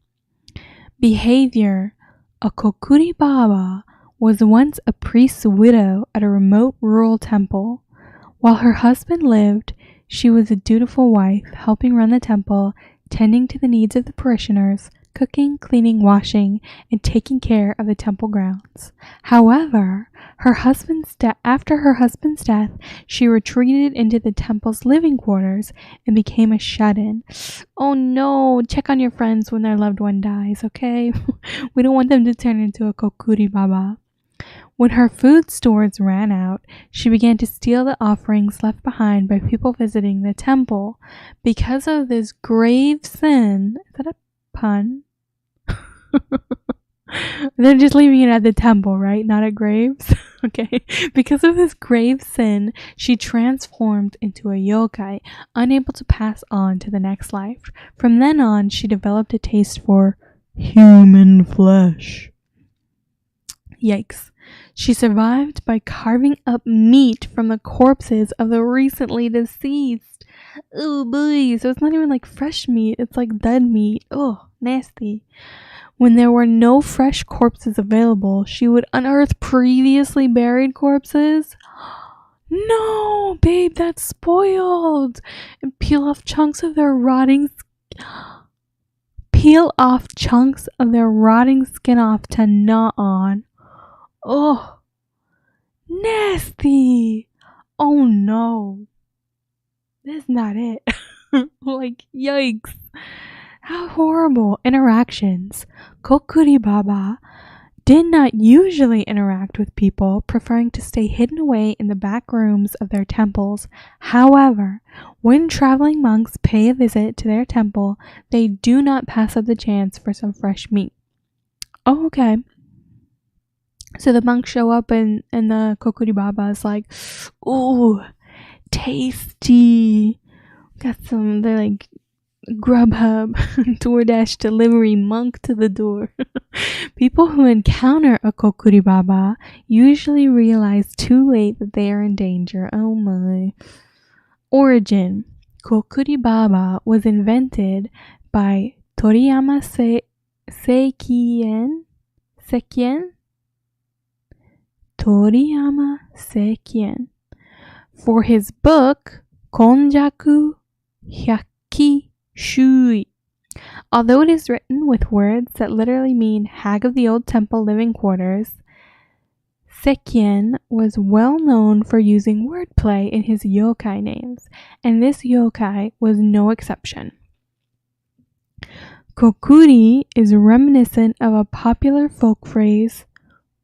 Behavior: a Kokuri Baba was once a priest's widow at a remote rural temple. While her husband lived, she was a dutiful wife, helping run the temple, tending to the needs of the parishioners, cooking, cleaning, washing, and taking care of the temple grounds. However, after her husband's death, she retreated into the temple's living quarters and became a shut-in. Oh no, check on your friends when their loved one dies, okay? We don't want them to turn into a Kokuri Baba. When her food stores ran out, she began to steal the offerings left behind by people visiting the temple. Because of this grave sin, is that a pun? They're just leaving it at the temple, right? Not at graves? Okay. Because of this grave sin, she transformed into a yokai, unable to pass on to the next life. From then on, she developed a taste for human flesh. Yikes. She survived by carving up meat from the corpses of the recently deceased. Oh boy, so it's not even like fresh meat, it's like dead meat. Oh, nasty. When there were no fresh corpses available, she would unearth previously buried corpses. No, babe, that's spoiled. And peel off chunks of their rotting skin off to gnaw on. Oh, nasty. Oh no. That's not it. Like, yikes. How horrible. Interactions. Kokuri Baba did not usually interact with people, preferring to stay hidden away in the back rooms of their temples. However, when traveling monks pay a visit to their temple, they do not pass up the chance for some fresh meat. Oh, okay. So the monks show up and the Kokuri Baba is like, ooh, tasty. They're like Grubhub, DoorDash delivery, monk to the door. People who encounter a Kokuri Baba usually realize too late that they are in danger. Oh my. Origin. Kokuri Baba was invented by Toriyama Sekien? Toriyama Sekien for his book Konjaku Hyaki Shui. Although it is written with words that literally mean hag of the old temple living quarters, Sekien was well known for using wordplay in his yokai names, and this yokai was no exception. Kokuri is reminiscent of a popular folk phrase,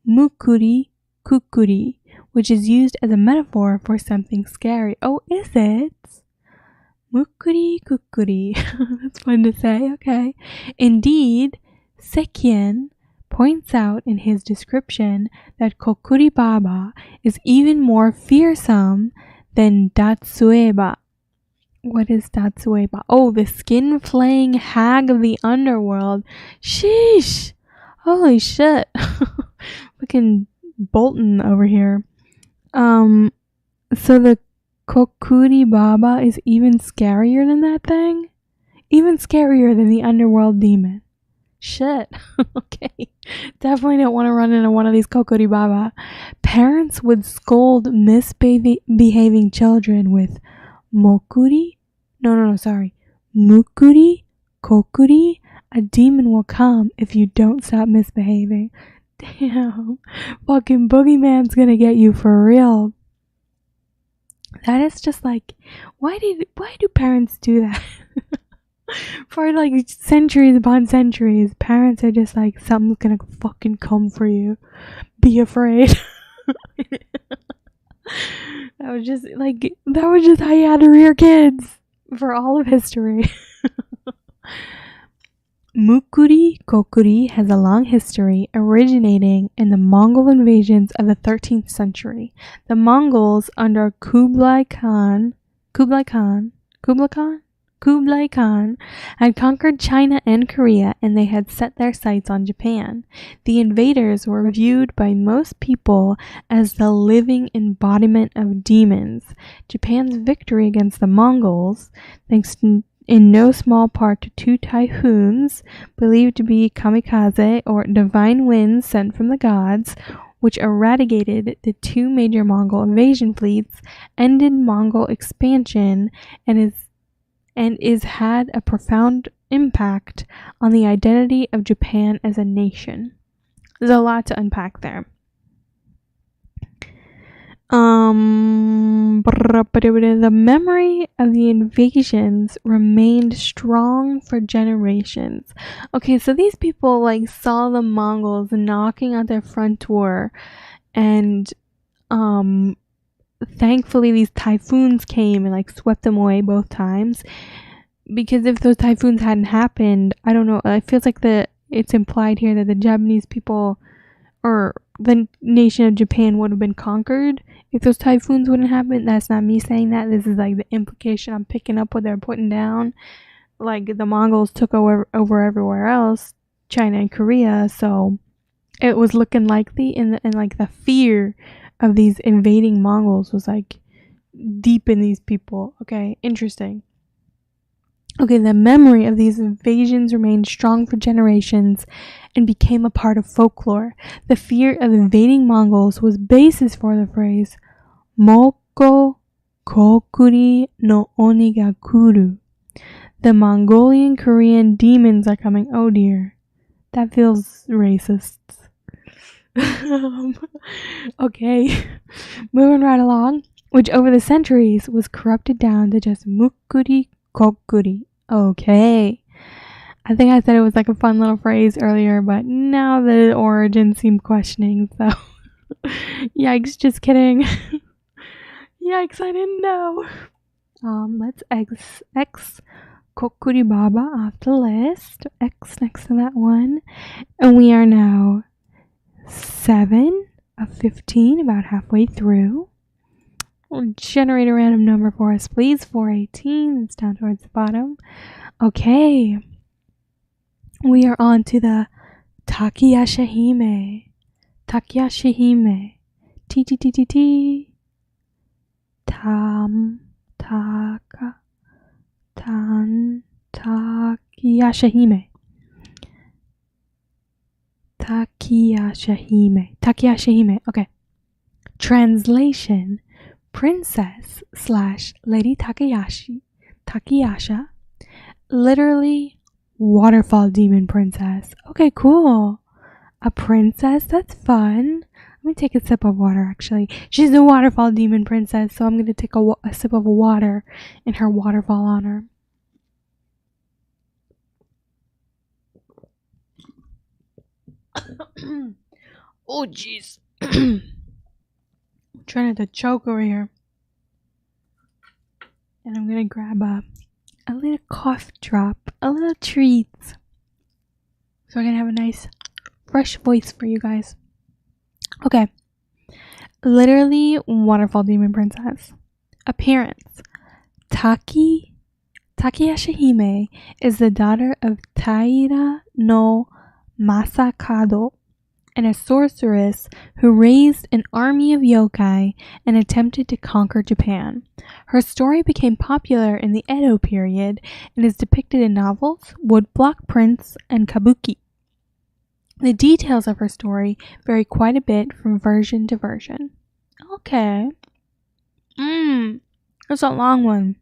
mukuri kukuri, which is used as a metaphor for something scary. Oh, is it? Mukuri kukuri. That's fun to say, okay. Indeed, Sekien points out in his description that Kokuri Baba is even more fearsome than Datsueba. What is Datsueba? Oh, the skin-flaying hag of the underworld. Sheesh! Holy shit. Fucking Bolton over here. So the Kokuri Baba is even scarier than that thing? Even scarier than the underworld demon. Shit. Okay. Definitely don't want to run into one of these Kokuri Baba. Parents would scold misbehaving children with Mokuri? No, sorry. Mukuri? Kokuri? A demon will come if you don't stop misbehaving. Damn. Fucking boogeyman's gonna get you for real. That is just like, why do parents do that? For like centuries upon centuries, parents are just like, something's gonna fucking come for you. Be afraid. That was just how you had to rear kids for all of history. Mukuri Kokuri has a long history, originating in the Mongol invasions of the 13th century. The Mongols under Kublai Khan had conquered China and Korea, and they had set their sights on Japan. The invaders were viewed by most people as the living embodiment of demons. Japan's victory against the Mongols, thanks in no small part to two typhoons, believed to be kamikaze or divine winds sent from the gods, which eradicated the two major Mongol invasion fleets, ended Mongol expansion, and is had a profound impact on the identity of Japan as a nation. There's a lot to unpack there. The memory of the invasions remained strong for generations. Okay, so these people like saw the Mongols knocking at their front door, and thankfully these typhoons came and like swept them away both times. Because if those typhoons hadn't happened, I don't know, it feels like it's implied here that the Japanese people or the nation of Japan would have been conquered if those typhoons wouldn't happen. That's not me saying that. This is like the implication I'm picking up what they're putting down. Like the Mongols took over everywhere else, China and Korea, so it was looking likely, and like the fear of these invading Mongols was like deep in these people. Okay, interesting. Okay, the memory of these invasions remained strong for generations and became a part of folklore. The fear of invading Mongols was basis for the phrase Moko Kokuri no Oni ga kuru. The Mongolian Korean demons are coming. Oh dear. That feels racist. Okay, moving right along, which over the centuries was corrupted down to just Mukuri Kokuri. Okay. I think I said it was like a fun little phrase earlier, but now the origin seemed questioning, so yikes, just kidding. Yikes, I didn't know. Let's X Kokuri Baba off the list. X next to that one. And we are now 7 of 15, about halfway through. Generate a random number for us, please. 418. It's down towards the bottom. Okay. We are on to the Takayashihime. Takayashihime. T. Takayashihime. Takayashihime. Okay. Translation: Princess / Lady Takayashi, Takayasha, literally waterfall demon princess. Okay, cool. A princess? That's fun. Let me take a sip of water, actually. She's a waterfall demon princess, so I'm going to take a sip of water in her waterfall honor. Oh, jeez. I'm trying not to choke over here. And I'm going to grab a little cough drop, a little treat. So I can have a nice, fresh voice for you guys. Okay. Literally, waterfall demon princess. Appearance. Takayasha Hime is the daughter of Taira no Masakado, and a sorceress who raised an army of yokai and attempted to conquer Japan. Her story became popular in the Edo period and is depicted in novels, woodblock prints, and kabuki. The details of her story vary quite a bit from version to version. Okay. That's a long one.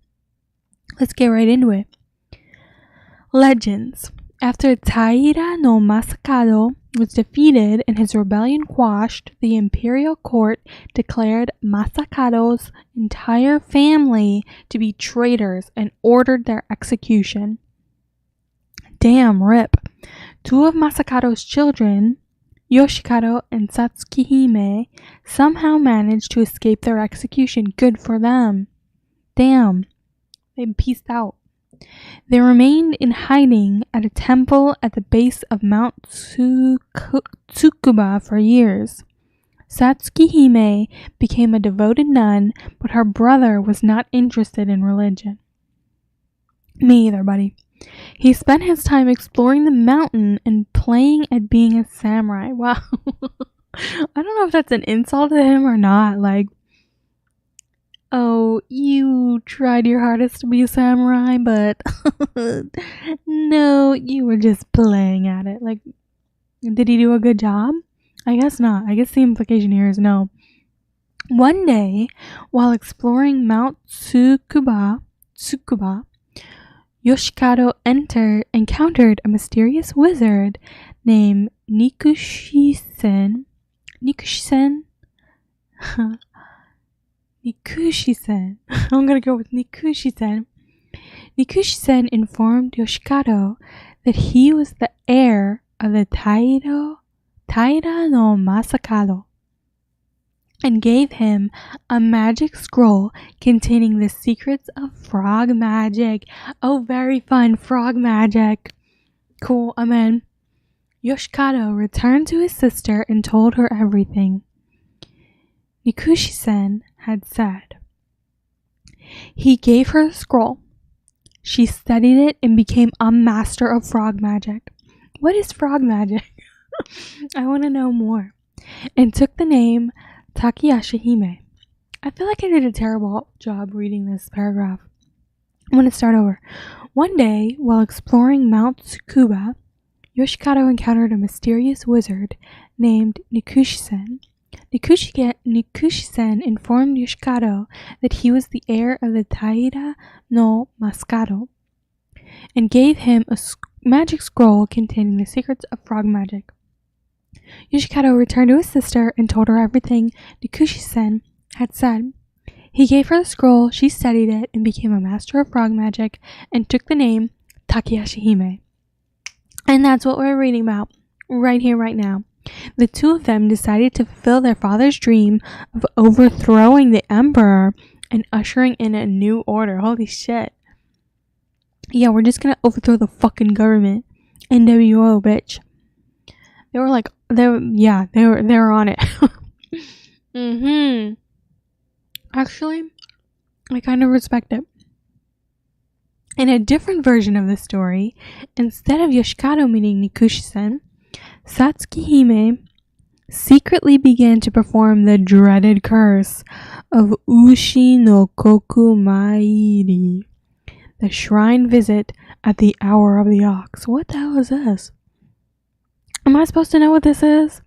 Let's get right into it. Legends. After Taira no Masakado was defeated and his rebellion quashed, the imperial court declared Masakado's entire family to be traitors and ordered their execution. Damn, rip. Two of Masakado's children, Yoshikado and Satsuki Hime, somehow managed to escape their execution. Good for them. Damn. They pieced out. They remained in hiding at a temple at the base of Mount Tsukuba for years. Satsuki Hime became a devoted nun, but her brother was not interested in religion. Me either, buddy. He spent his time exploring the mountain and playing at being a samurai. Wow. I don't know if that's an insult to him or not. Like, oh, you tried your hardest to be a samurai, but no, you were just playing at it. Like, did he do a good job? I guess not. I guess the implication here is no. One day, while exploring Mount Tsukuba, Yoshikado encountered a mysterious wizard named Nikushisen. I'm gonna go with Nikushisen. Nikushisen informed Yoshikado that he was the heir of the Taira no Masakado and gave him a magic scroll containing the secrets of frog magic. Oh, very fun, frog magic. Cool, I'm in. Yoshikado returned to his sister and told her everything Nikushisen had said. He gave her the scroll. She studied it and became a master of frog magic. What is frog magic? I want to know more. And took the name Takayasha Hime. I feel like I did a terrible job reading this paragraph. I'm going to start over. One day, while exploring Mount Tsukuba, Yoshikado encountered a mysterious wizard named Nikushisen. Nikushisen informed Yoshikado that he was the heir of the Taira no Masakado and gave him a magic scroll containing the secrets of frog magic. Yoshikado returned to his sister and told her everything Nikushisen had said. He gave her the scroll, she studied it, and became a master of frog magic and took the name Takayasha Hime. And that's what we're reading about right here, right now. The two of them decided to fulfill their father's dream of overthrowing the emperor and ushering in a new order. Holy shit. Yeah, we're just gonna overthrow the fucking government. NWO, bitch. They were on it. Actually, I kind of respect it. In a different version of the story, instead of Yoshikado meeting Nikushisen, Satsuki Hime secretly began to perform the dreaded curse of Ushi no Koku Mairi, the shrine visit at the hour of the ox. What the hell is this? Am I supposed to know what this is?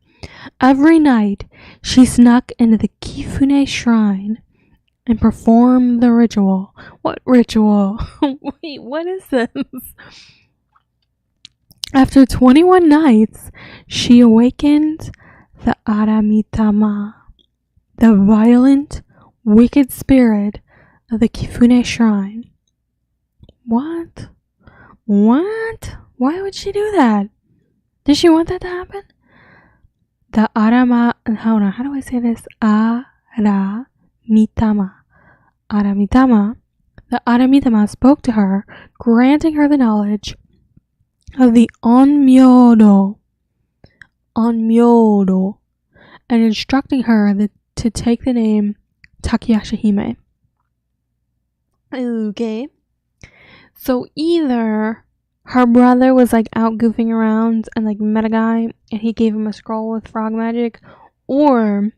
Every night, she snuck into the Kifune shrine and perform the ritual. What ritual? Wait, what is this? After 21 nights, she awakened the Aramitama, the violent, wicked spirit of the Kifune shrine. What? What? Why would she do that? Did she want that to happen? The hold on, how do I say this? Aramitama. Aramitama. The Aramitama spoke to her, granting her the knowledge of the Onmyodo, and instructing her to take the name Takayashihime. Okay. So either her brother was like out goofing around and like met a guy and he gave him a scroll with frog magic, or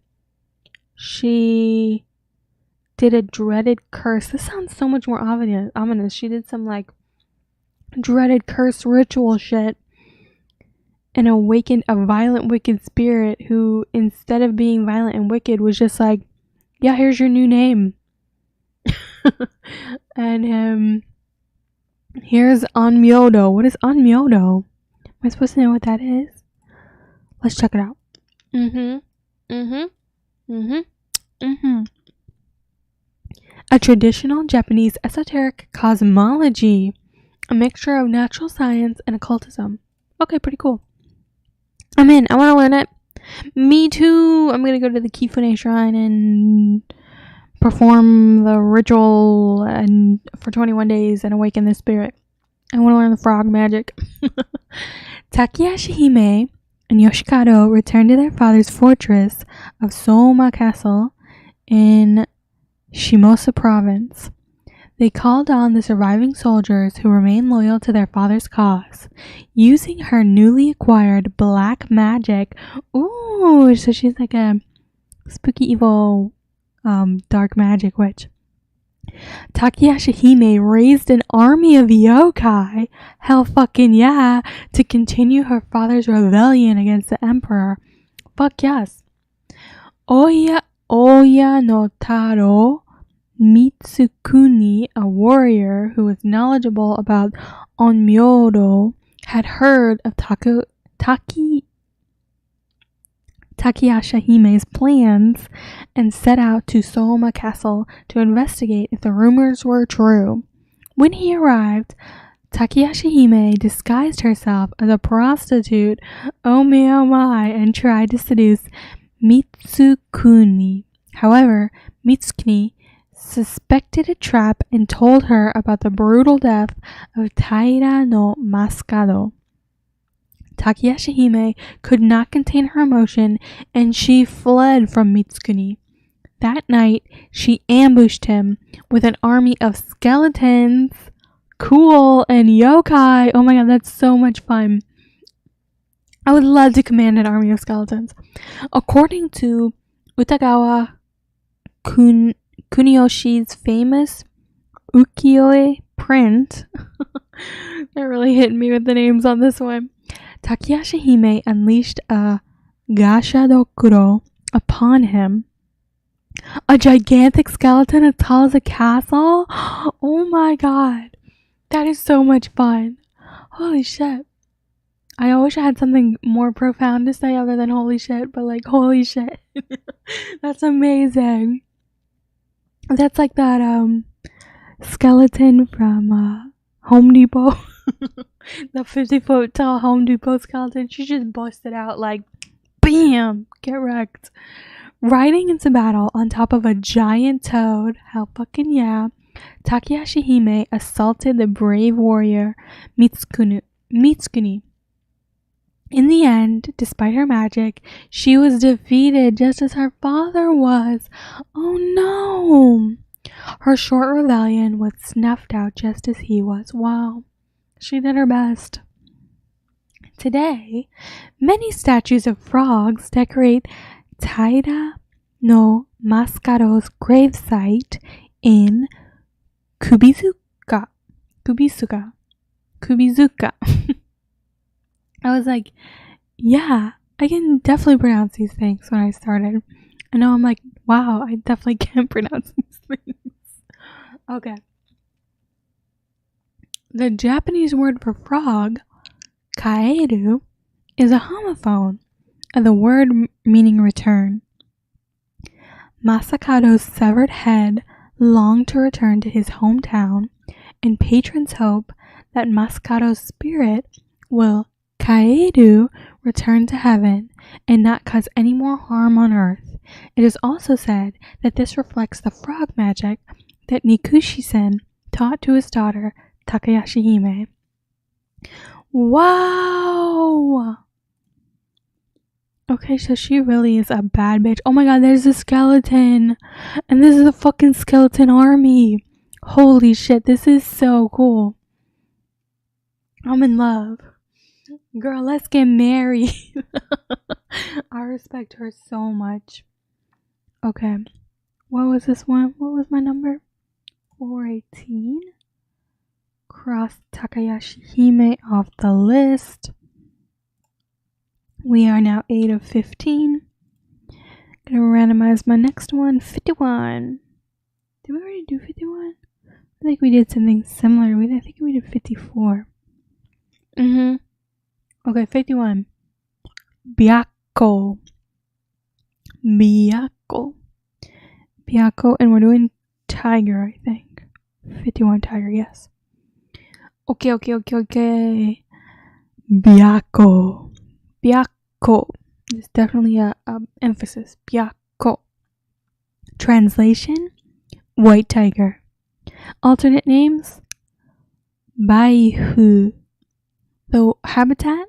she did a dreaded curse. This sounds so much more ominous. She did some like dreaded curse ritual shit and awakened a violent, wicked spirit who, instead of being violent and wicked, was just like, yeah, here's your new name. And here's Onmyodo. What is Onmyodo? Am I supposed to know what that is? Let's check it out. A traditional Japanese esoteric cosmology, a mixture of natural science and occultism. Okay, pretty cool. I'm in. I want to learn it. Me too. I'm going to go to the Kifune shrine and perform the ritual and for 21 days and awaken the spirit. I want to learn the frog magic. Takayashihime and Yoshikado returned to their father's fortress of Soma Castle in Shimosa province. They called on the surviving soldiers who remained loyal to their father's cause, using her newly acquired black magic. Ooh, so she's like a spooky, evil, dark magic witch. Takayashihime raised an army of yokai, hell fucking yeah, to continue her father's rebellion against the emperor. Fuck yes. Oya no Taro Mitsukuni, a warrior who was knowledgeable about Onmyodo, had heard of Takayashihime's plans and set out to Soma Castle to investigate if the rumors were true. When he arrived, Takayashihime disguised herself as a prostitute, oh my, and tried to seduce Mitsukuni. However, Mitsukuni suspected a trap and told her about the brutal death of Taira no Mascado. Takayashihime could not contain her emotion and she fled from Mitsukuni. That night, she ambushed him with an army of skeletons, cool, and yokai. Oh my god, that's so much fun. I would love to command an army of skeletons. According to Utagawa Kuniyoshi's famous ukiyo-e print, they're really hitting me with the names on this one. Takayashihime unleashed a gashadokuro upon him. A gigantic skeleton as tall as a castle? Oh my god. That is so much fun. Holy shit. I wish I had something more profound to say other than holy shit, but like, holy shit. That's amazing. That's like that skeleton from Home Depot. The 50-foot tall Home Depot skeleton. She just busted out like, bam, get wrecked. Riding into battle on top of a giant toad, hell fucking yeah, Takayashihime assaulted the brave warrior Mitsukuni. In the end, despite her magic, she was defeated just as her father was. Oh no! Her short rebellion was snuffed out just as he was. Wow. She did her best. Today, many statues of frogs decorate Taira no Mascaro's gravesite in Kubizuka. I was like, yeah, I can definitely pronounce these things when I started. I know I'm like Wow, I definitely can't pronounce these things. Okay. The Japanese word for frog, kaeru, is a homophone of the word meaning return. Masakado's severed head longed to return to his hometown, and patrons hope that Masakado's spirit will kaeru return to heaven and not cause any more harm on earth. It is also said that this reflects the frog magic that Nikushi-sen taught to his daughter Takayashi Hime. Wow! Okay, so she really is a bad bitch. Oh my god, there's a skeleton! And this is a fucking skeleton army! Holy shit, this is so cool. I'm in love. Girl, let's get married. I respect her so much. Okay. What was this one? What was my number? 418. Cross Takayashi Hime off the list. We are now 8 of 15. Gonna randomize my next one. 51. Did we already do 51? I think we did something similar. I think we did 54. Okay, 51. Byakko. Byakko, and we're doing tiger, I think. 51 tiger, yes. Okay. Byakko. There's definitely a emphasis. Byakko. Translation: white tiger. Alternate names: Baihu. The habitat: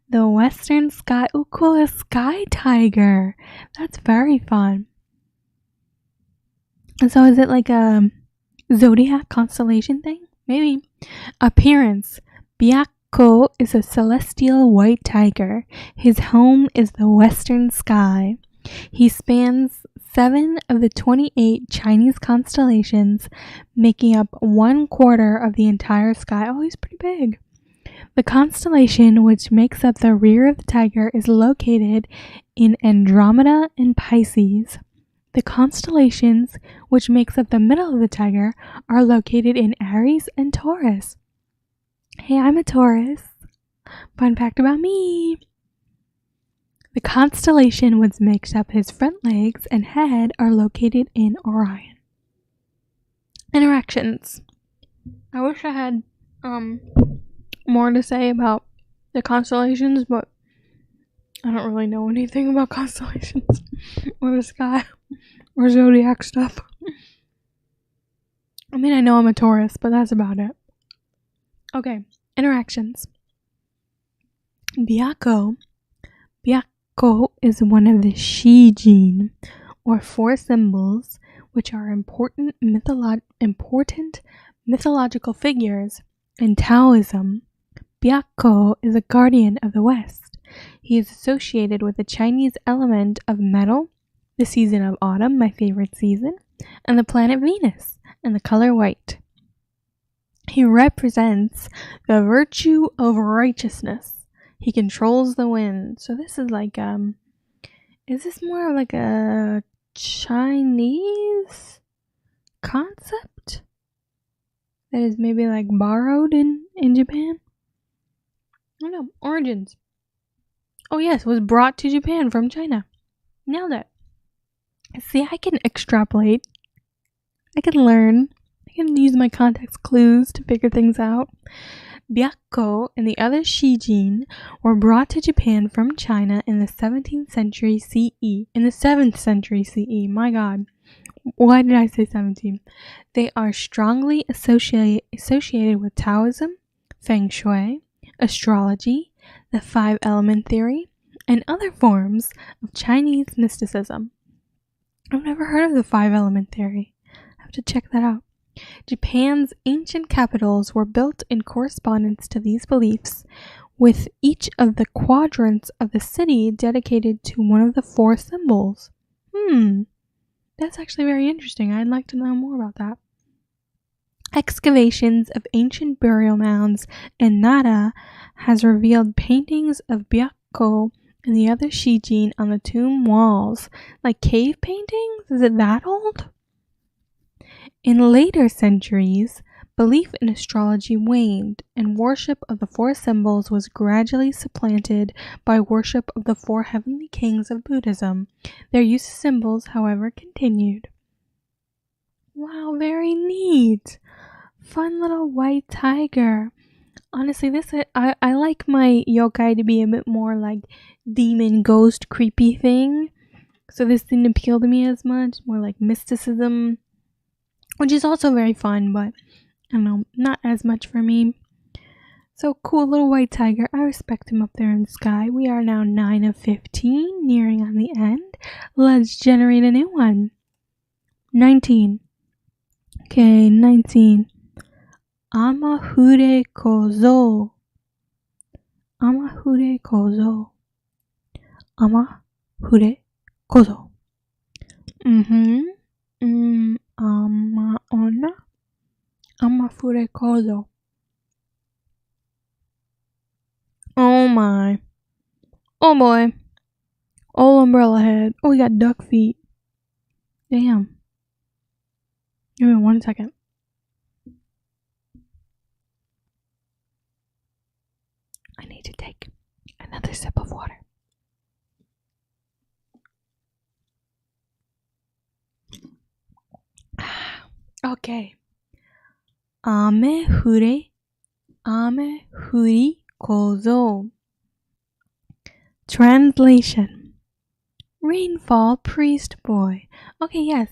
the western sky. Oh, cool, a sky tiger. That's very fun. And so is it like a zodiac constellation thing? Maybe. Appearance: Byakko is a celestial white tiger. His home is the western sky. He spans 7 of the 28 Chinese constellations, making up 1/4 of the entire sky. Oh, he's pretty big. The constellation which makes up the rear of the tiger is located in Andromeda and Pisces. The constellations which makes up the middle of the tiger are located in Aries and Taurus. Hey, I'm a Taurus. Fun fact about me. The constellation which makes up his front legs and head are located in Orion. Interactions. I wish I had more to say about the constellations, but I don't really know anything about constellations or the sky or zodiac stuff. I mean, I know I'm a Taurus, but that's about it. Okay, interactions. Byakko is one of the Shijin, or 4 symbols, which are important mythological figures in Taoism. Byakko is a guardian of the West. He is associated with the Chinese element of metal, the season of autumn, my favorite season, and the planet Venus, and the color white. He represents the virtue of righteousness. He controls the wind. So this is like, is this more like a Chinese concept that is maybe like borrowed in Japan? I don't know. Origins. Oh yes, was brought to Japan from China. Nailed it. See, I can extrapolate. I can learn. I can use my context clues to figure things out. Byakko and the other Shijin were brought to Japan from China in the 17th century CE. In the 7th century CE. My god. Why did I say 17? They are strongly associated with Taoism, Feng Shui, astrology, the 5-element theory, and other forms of Chinese mysticism. I've never heard of the 5-element theory. I have to check that out. Japan's ancient capitals were built in correspondence to these beliefs, with each of the quadrants of the city dedicated to one of the 4 symbols. That's actually very interesting. I'd like to know more about that. Excavations of ancient burial mounds in Nara has revealed paintings of Byakko and the other shijin on the tomb walls, like cave paintings. Is it that old? In later centuries, belief in astrology waned, and worship of the four symbols was gradually supplanted by worship of the four heavenly kings of Buddhism. Their use of symbols, however, continued. Wow, very neat. Fun little white tiger. Honestly, I like my yokai to be a bit more like demon, ghost, creepy thing. So this didn't appeal to me as much. More like mysticism, which is also very fun, but I don't know, not as much for me. So cool little white tiger. I respect him up there in the sky. We are now 9 of 15, nearing on the end. Let's generate a new one. 19. Okay, 19. Amahure kozo. Amahure kozo. Amahure kozo. Amaona. Amafure kozo. Oh my. Oh boy. Old umbrella head. Oh, we got duck feet. Damn. Give me 1 second. I need to take another sip of water. Okay. Ame huri kozo. Translation. Rainfall priest boy. Okay, yes.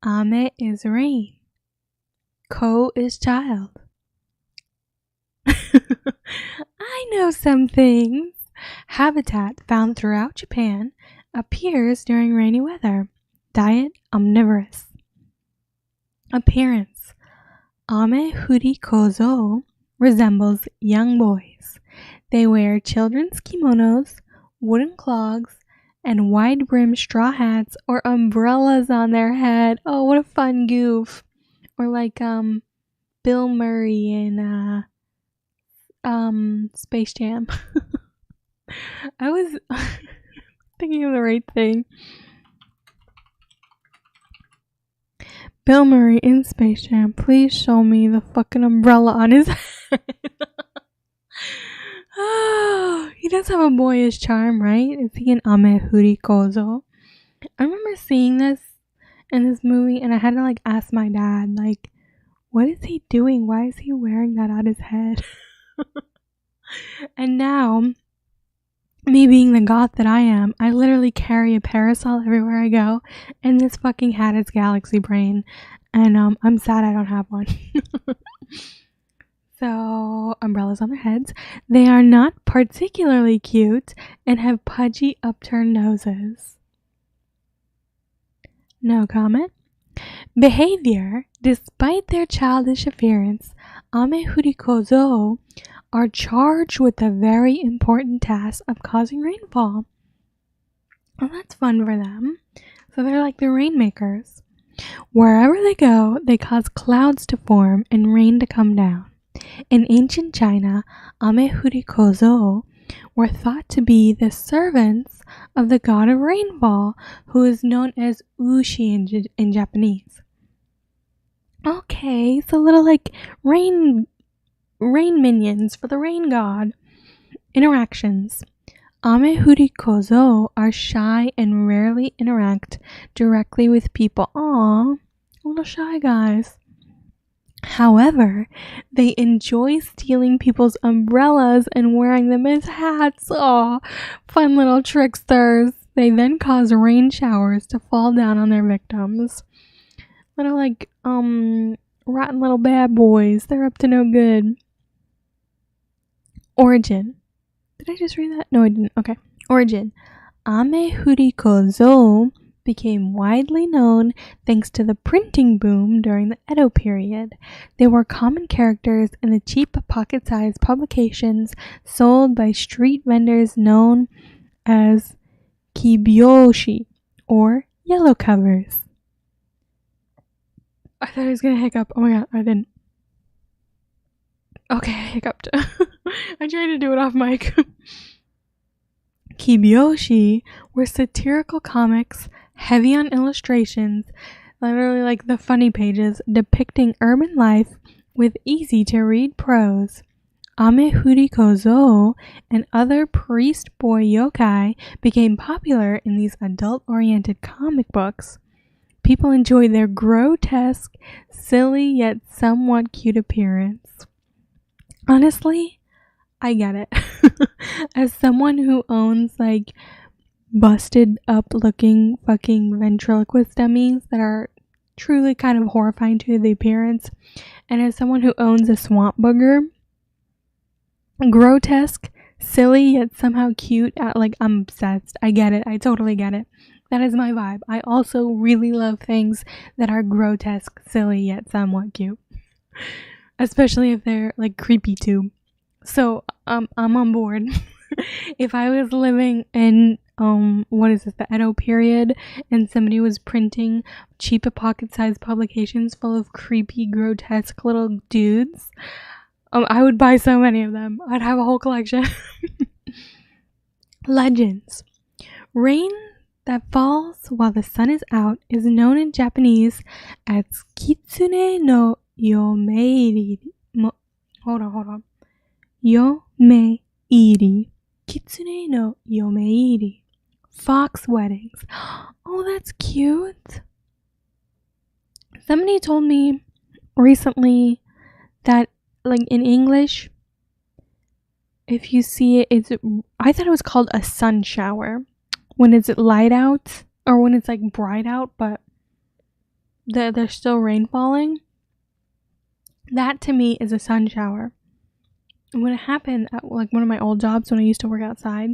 Ame is rain. Ko is child. I know some things. Habitat found throughout Japan, appears during rainy weather. Diet omnivorous. Appearance. Ame huri kozo resembles young boys. They wear children's kimonos, wooden clogs, and wide-brimmed straw hats or umbrellas on their head. Oh, what a fun goof. Or like Bill Murray in Space Jam. I was thinking of the right thing. Bill Murray in Space Jam, please show me the fucking umbrella on his head. Oh, he does have a boyish charm, right? Is he an Amehuri Kozo? I remember seeing this in this movie and I had to like ask my dad, like, what is he doing? Why is he wearing that on his head? And now, me being the goth that I am, I literally carry a parasol everywhere I go, and this fucking hat is Galaxy Brain, and I'm sad I don't have one. So, umbrellas on their heads. They are not particularly cute and have pudgy upturned noses. No comment. Behavior. Despite their childish appearance, Amehuri Kozo are charged with the very important task of causing rainfall. Well, that's fun for them. So they're like the rainmakers. Wherever they go, they cause clouds to form and rain to come down. In ancient China, Amehuri Kozo were thought to be the servants of the god of rainfall, who is known as Ushi in Japanese. Okay, so little like rain minions for the rain god. Interactions. Amehuri Kozo are shy and rarely interact directly with people. Aww, little shy guys. However, they enjoy stealing people's umbrellas and wearing them as hats. Aw, fun little tricksters. They then cause rain showers to fall down on their victims. Little like, rotten little bad boys. They're up to no good. Origin. Did I just read that? No, I didn't. Okay. Origin. Amehuri Kozo became widely known thanks to the printing boom during the Edo period. They were common characters in the cheap pocket-sized publications sold by street vendors known as kibyoshi, or yellow covers. I thought I was gonna hiccup. Oh my god, I didn't. Okay, I hiccuped. I tried to do it off mic. Kibyoshi were satirical comics heavy on illustrations, literally like the funny pages, depicting urban life with easy-to-read prose. Ame Hurikozo and other priest boy yokai became popular in these adult-oriented comic books. People enjoyed their grotesque, silly, yet somewhat cute appearance. Honestly, I get it. As someone who owns like busted up looking fucking ventriloquist dummies that are truly kind of horrifying to the appearance, and as someone who owns a swamp booger, grotesque, silly, yet somehow cute, I'm obsessed. I get it. I totally get it. That is my vibe. I also really love things that are grotesque, silly, yet somewhat cute. Especially if they're like creepy too. So I'm on board. If I was living in the Edo period, and somebody was printing cheap pocket-sized publications full of creepy, grotesque little dudes, I would buy so many of them. I'd have a whole collection. Legends. Rain that falls while the sun is out is known in Japanese as Kitsune no Yomeiri. Hold on. Yomeiri. Kitsune no Yomeiri. Fox weddings. Oh, that's cute. Somebody told me recently that, like, in English, if you see it, I thought it was called a sun shower when it's light out or when it's like bright out, but there's still rain falling. That to me is a sun shower. And when it happened at like one of my old jobs when I used to work outside,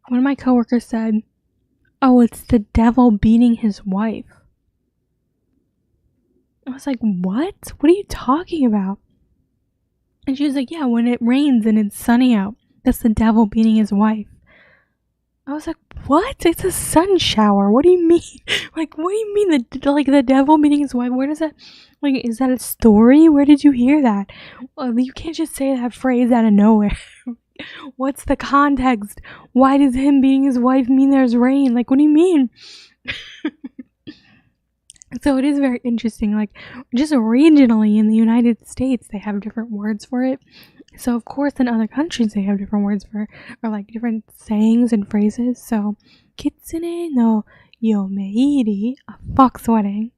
one of my coworkers said, "Oh, it's the devil beating his wife." I was like, "What? What are you talking about?" And she was like, "Yeah, when it rains and it's sunny out, that's the devil beating his wife." I was like, "What? It's a sun shower. What do you mean? Like, what do you mean the devil beating his wife? Where does that, like, is that a story? Where did you hear that? Well, you can't just say that phrase out of nowhere." What's the context? Why does him beating his wife mean there's rain? Like, what do you mean? So it is very interesting. Like, just regionally in the United States, they have different words for it. So of course in other countries they have different words for, or like different sayings and phrases. So Kitsune no Yomeiri, a fox wedding.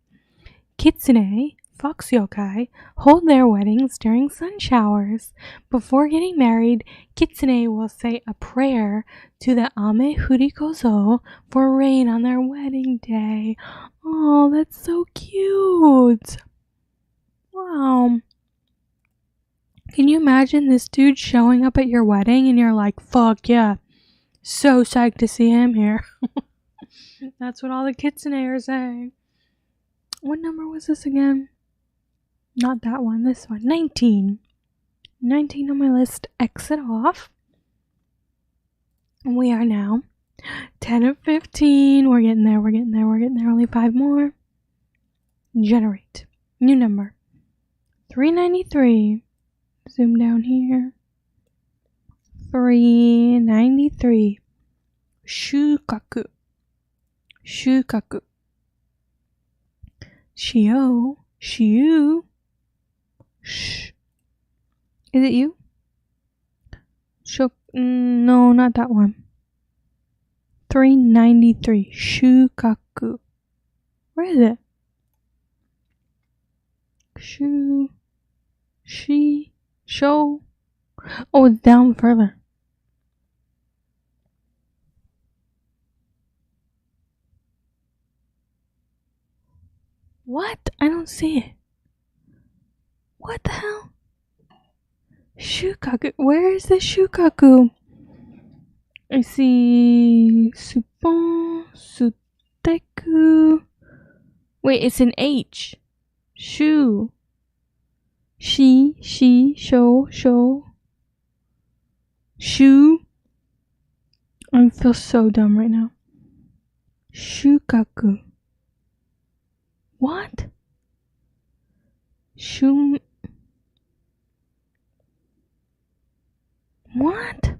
Kitsune, fox yokai, hold their weddings during sun showers. Before getting married, Kitsune will say a prayer to the Ame Hurikozo for rain on their wedding day. Oh, that's so cute. Wow. Can you imagine this dude showing up at your wedding and you're like, fuck yeah, so psyched to see him here. That's what all the Kitsune are saying. What number was this again? Not that one, this one. 19. 19 on my list. Exit off. And we are now 10 of 15. We're getting there. Only 5 more. Generate. New number. 393. Zoom down here. 393. Shukaku. Shukaku. Shio. Shiu. Shh. Is it you? No, not that one. 393. Shukaku. Where is it? Shu. She. Show. Oh, it's down further. What? I don't see it. What the hell? Shukaku. Where is the Shukaku? I see Supon, Suteku. Wait, it's an H. Shu. She, show. Shu. I feel so dumb right now. Shukaku. What? What?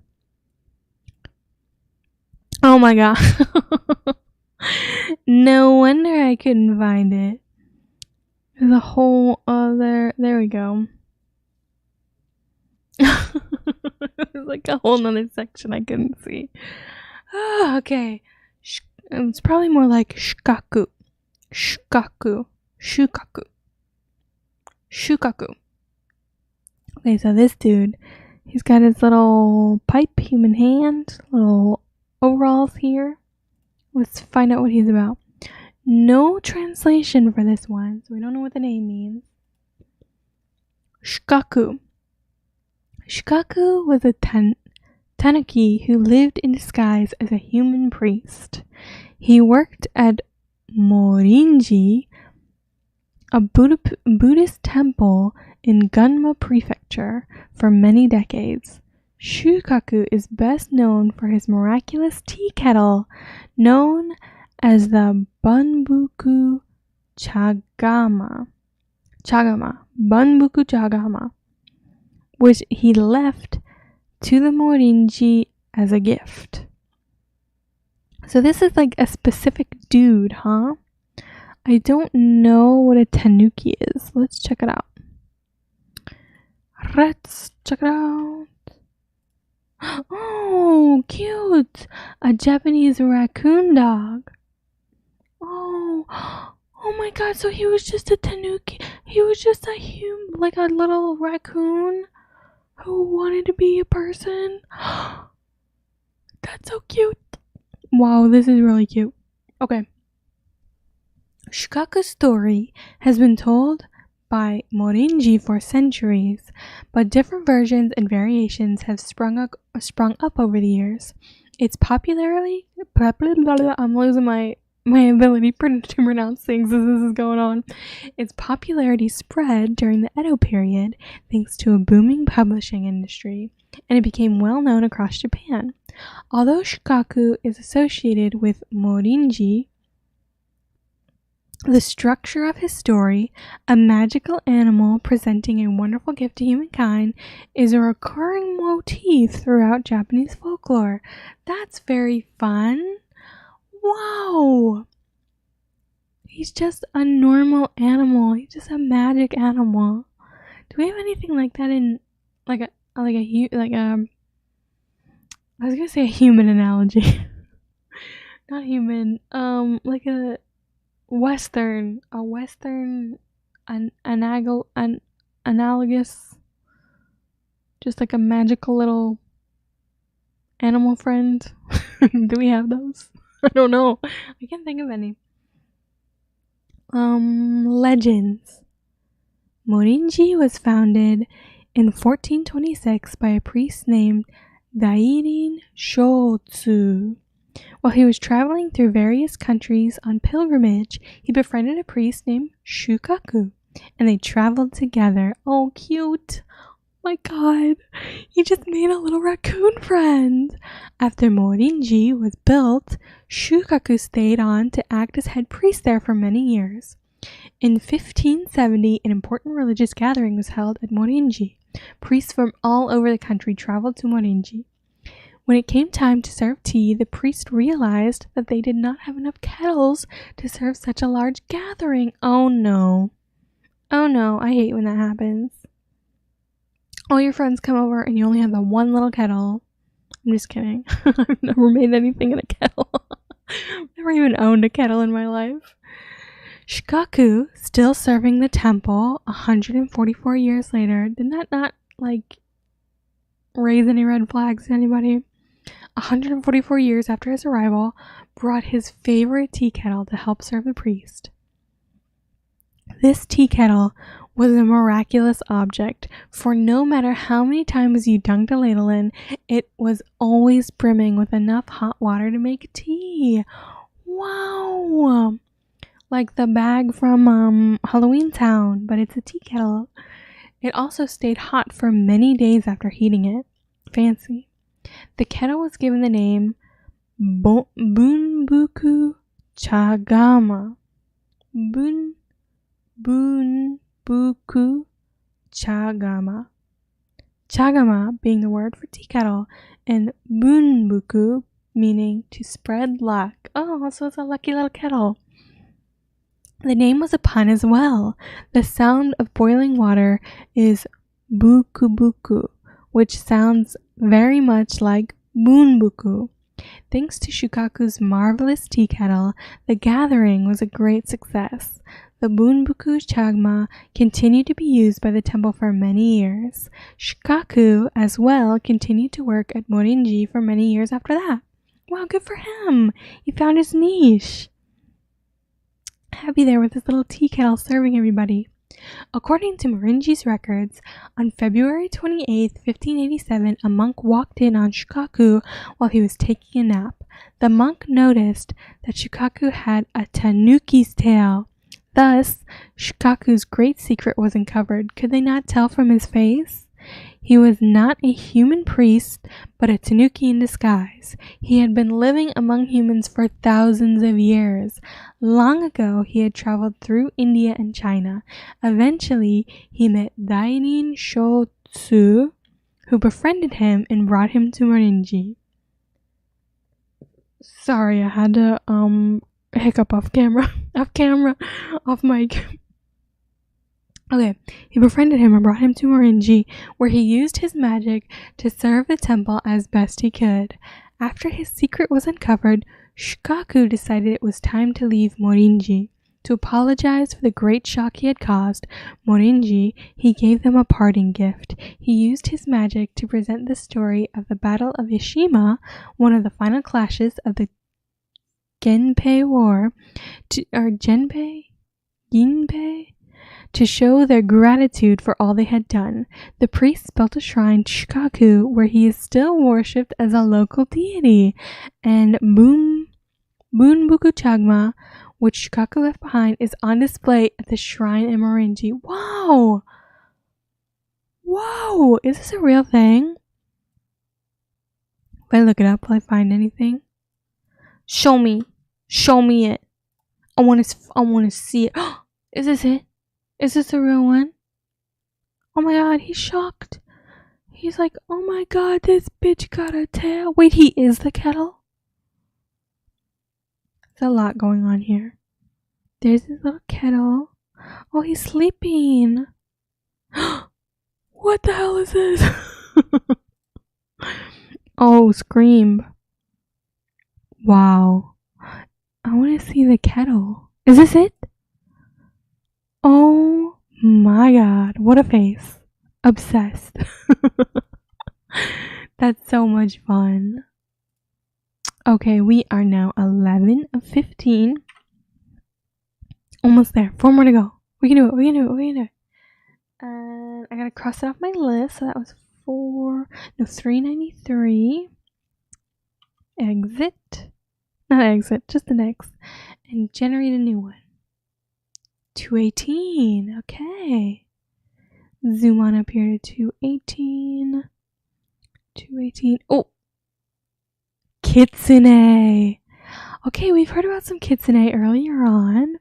Oh my god. No wonder I couldn't find it. There's a whole other... There we go. There's like a whole nother section I couldn't see. Oh, okay. It's probably more like shikaku. Shukaku. Okay, so this dude, he's got his little pipe, human hand, little overalls here. Let's find out what he's about. No translation for this one, so we don't know what the name means. Shukaku. Shukaku was a tanuki who lived in disguise as a human priest. He worked at Morinji, a Buddhist temple in Gunma Prefecture, for many decades. Shukaku is best known for his miraculous tea kettle, known as the Bunbuku Chagama, Bunbuku Chagama, which he left to the Morinji as a gift. So this is like a specific dude, huh? I don't know what a tanuki is. Let's check it out. Oh, cute! A Japanese raccoon dog. Oh my god, so he was just a tanuki. He was just a like a little raccoon who wanted to be a person. That's so cute. Wow, this is really cute. Okay. Shukaku's story has been told by Morinji for centuries, but different versions and variations have sprung up over the years. Its popularity... I'm losing my ability to pronounce things as this is going on. Its popularity spread during the Edo period thanks to a booming publishing industry, and it became well known across Japan. Although Shukaku is associated with Morinji, the structure of his story, a magical animal presenting a wonderful gift to humankind, is a recurring motif throughout Japanese folklore. That's very fun. Wow. He's just a normal animal. He's just a magic animal. Do we have anything like that in I was gonna say a human analogy. Not human. Like a Western analogous, just like a magical little animal friend. Do we have those? I don't know. I can't think of any. Legends. Morinji was founded in 1426 by a priest named Dairin Shotsu. While he was traveling through various countries on pilgrimage, he befriended a priest named Shukaku, and they traveled together. Oh, cute. My god, he just made a little raccoon friend. After Morinji was built, Shukaku stayed on to act as head priest there for many years. In 1570, an important religious gathering was held at Morinji. Priests from all over the country traveled to Morinji. When it came time to serve tea, the priest realized that they did not have enough kettles to serve such a large gathering. Oh no. Oh no, I hate when that happens. All your friends come over and you only have the one little kettle. I'm just kidding. I've never made anything in a kettle. Never even owned a kettle in my life. Shukaku, still serving the temple 144 years later, did that not, raise any red flags to anybody? 144 years after his arrival, brought his favorite tea kettle to help serve the priest. This tea kettle was a miraculous object, for no matter how many times you dunked a ladle in, it was always brimming with enough hot water to make tea. Wow! Like the bag from Halloween Town, but it's a tea kettle. It also stayed hot for many days after heating it. Fancy. The kettle was given the name Bunbuku Chagama. Bunbuku Chagama. Chagama being the word for tea kettle, and Bunbuku meaning to spread luck. Oh, so it's a lucky little kettle. The name was a pun as well. The sound of boiling water is buku buku, which sounds very much like bunbuku. Thanks to Shukaku's marvelous tea kettle, the gathering was a great success. The bunbuku chagma continued to be used by the temple for many years. Shukaku, as well, continued to work at Morinji for many years after that. Wow, good for him! He found his niche. Happy there with his little tea kettle serving everybody. According to Morinji's records, on February 28, 1587, a monk walked in on Shukaku while he was taking a nap. The monk noticed that Shukaku had a tanuki's tail. Thus, Shukaku's great secret was uncovered. Could they not tell from his face? He was not a human priest, but a tanuki in disguise. He had been living among humans for thousands of years. Long ago, he had traveled through India and China. Eventually, he met Dainin Shotsu, who befriended him and brought him to Morinji. Sorry, I had to hiccup off mic. Okay, he befriended him and brought him to Morinji, where he used his magic to serve the temple as best he could. After his secret was uncovered, Shukaku decided it was time to leave Morinji. To apologize for the great shock he had caused Morinji, he gave them a parting gift. He used his magic to present the story of the Battle of Yashima, one of the final clashes of the Genpei War, to show their gratitude for all they had done. The priests built a shrine to Shukaku where he is still worshipped as a local deity, and Bunbuku Chagma, which Shukaku left behind, is on display at the shrine in Morinji. Wow! Whoa! Is this a real thing? If I look it up, will I find anything? Show me it. I want to see it. Is this it? Is this a real one? Oh my god, he's shocked. He's like, oh my god, this bitch got a tail. Wait, he is the kettle? There's a lot going on here. There's his little kettle. Oh, he's sleeping. What the hell is this? Oh, scream. Wow. I want to see the kettle. Is this it? Oh my god, what a face. Obsessed. That's so much fun. Okay, we are now 11 of 15. Almost there. 4 more to go. We can do it. And I gotta cross it off my list. So that was 393. Exit. Not exit, just the next. And generate a new one. 218. Okay. Zoom on up here to 218. 218. Oh! Kitsune. Okay, we've heard about some kitsune earlier on.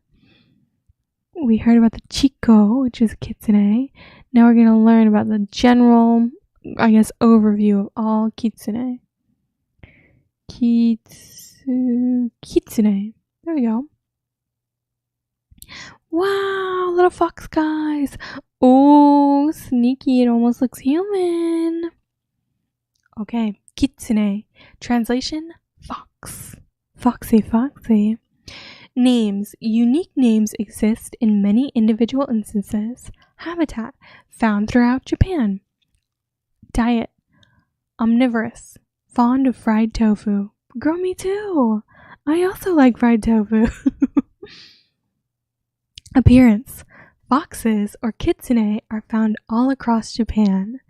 We heard about the Chico, which is a kitsune. Now we're going to learn about the general, overview of all kitsune. Kitsune. There we go. Wow, little fox guys. Oh, sneaky. It almost looks human. Okay, kitsune. Translation, fox. Foxy. Names. Unique names exist in many individual instances. Habitat. Found throughout Japan. Diet. Omnivorous. Fond of fried tofu. Girl, me too. I also like fried tofu. Appearance. Foxes, or kitsune, are found all across Japan.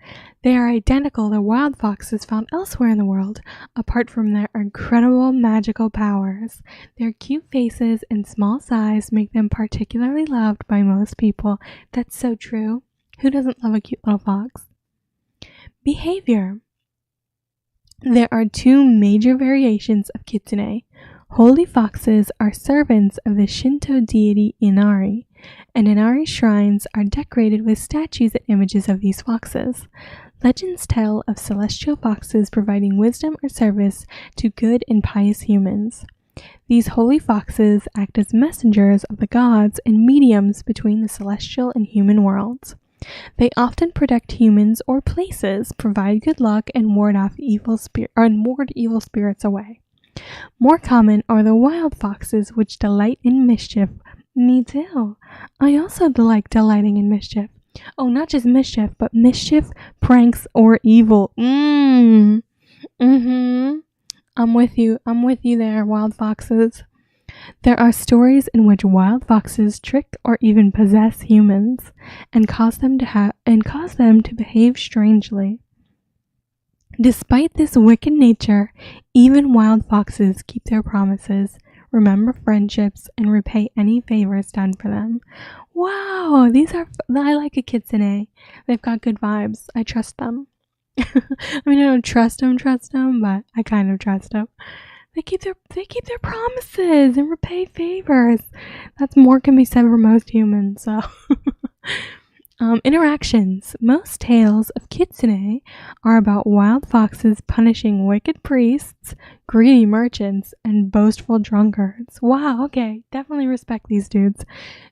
They are identical to wild foxes found elsewhere in the world, apart from their incredible magical powers. Their cute faces and small size make them particularly loved by most people. That's so true. Who doesn't love a cute little fox? Behavior. There are 2 major variations of kitsune. Holy foxes are servants of the Shinto deity Inari, and Inari shrines are decorated with statues and images of these foxes. Legends tell of celestial foxes providing wisdom or service to good and pious humans. These holy foxes act as messengers of the gods and mediums between the celestial and human worlds. They often protect humans or places, provide good luck, and ward evil spirits away. More common are the wild foxes, which delight in mischief. Me too. I also like delighting in mischief. Oh, not just mischief, but mischief, pranks, or evil. I'm with you there, wild foxes. There are stories in which wild foxes trick or even possess humans and cause them to behave strangely. Despite this wicked nature, even wild foxes keep their promises, remember friendships, and repay any favors done for them. Wow, I like a kitsune. They've got good vibes. I trust them. I mean, I don't trust them, but I kind of trust them. They keep their promises and repay favors. That's more can be said for most humans. So, interactions. Most tales of kitsune are about wild foxes punishing wicked priests, greedy merchants, and boastful drunkards. Wow, okay, definitely respect these dudes.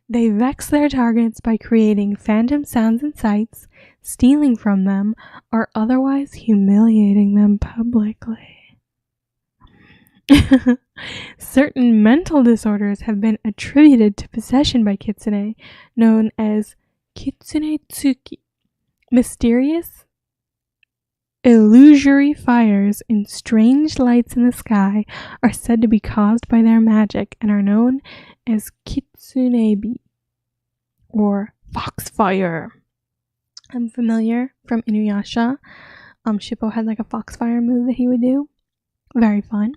They vex their targets by creating phantom sounds and sights, stealing from them, or otherwise humiliating them publicly. Certain mental disorders have been attributed to possession by kitsune, known as kitsune tsuki. Mysterious, illusory fires and strange lights in the sky are said to be caused by their magic and are known as kitsunebi, or foxfire. I'm familiar from Inuyasha. Shippo had like a foxfire move that he would do. Very fun.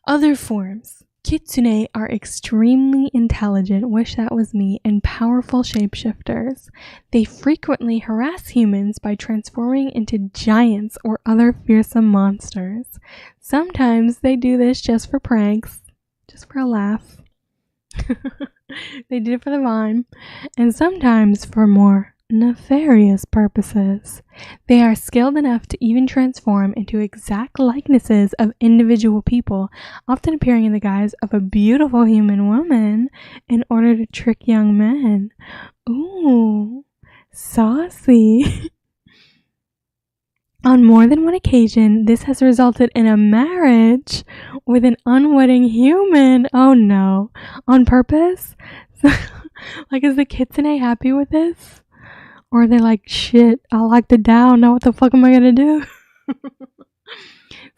Other forms. Kitsune are extremely intelligent, wish that was me, and powerful shapeshifters. They frequently harass humans by transforming into giants or other fearsome monsters. Sometimes they do this just for pranks, just for a laugh. They did it for the vine, and sometimes for more nefarious purposes. They are skilled enough to even transform into exact likenesses of individual people, often appearing in the guise of a beautiful human woman in order to trick young men. Ooh, saucy. On more than one occasion, this has resulted in a marriage with an unwitting human. Oh no. On purpose? Like, is the kitsune happy with this? Or are they like, shit, I locked it down, now what the fuck am I gonna do?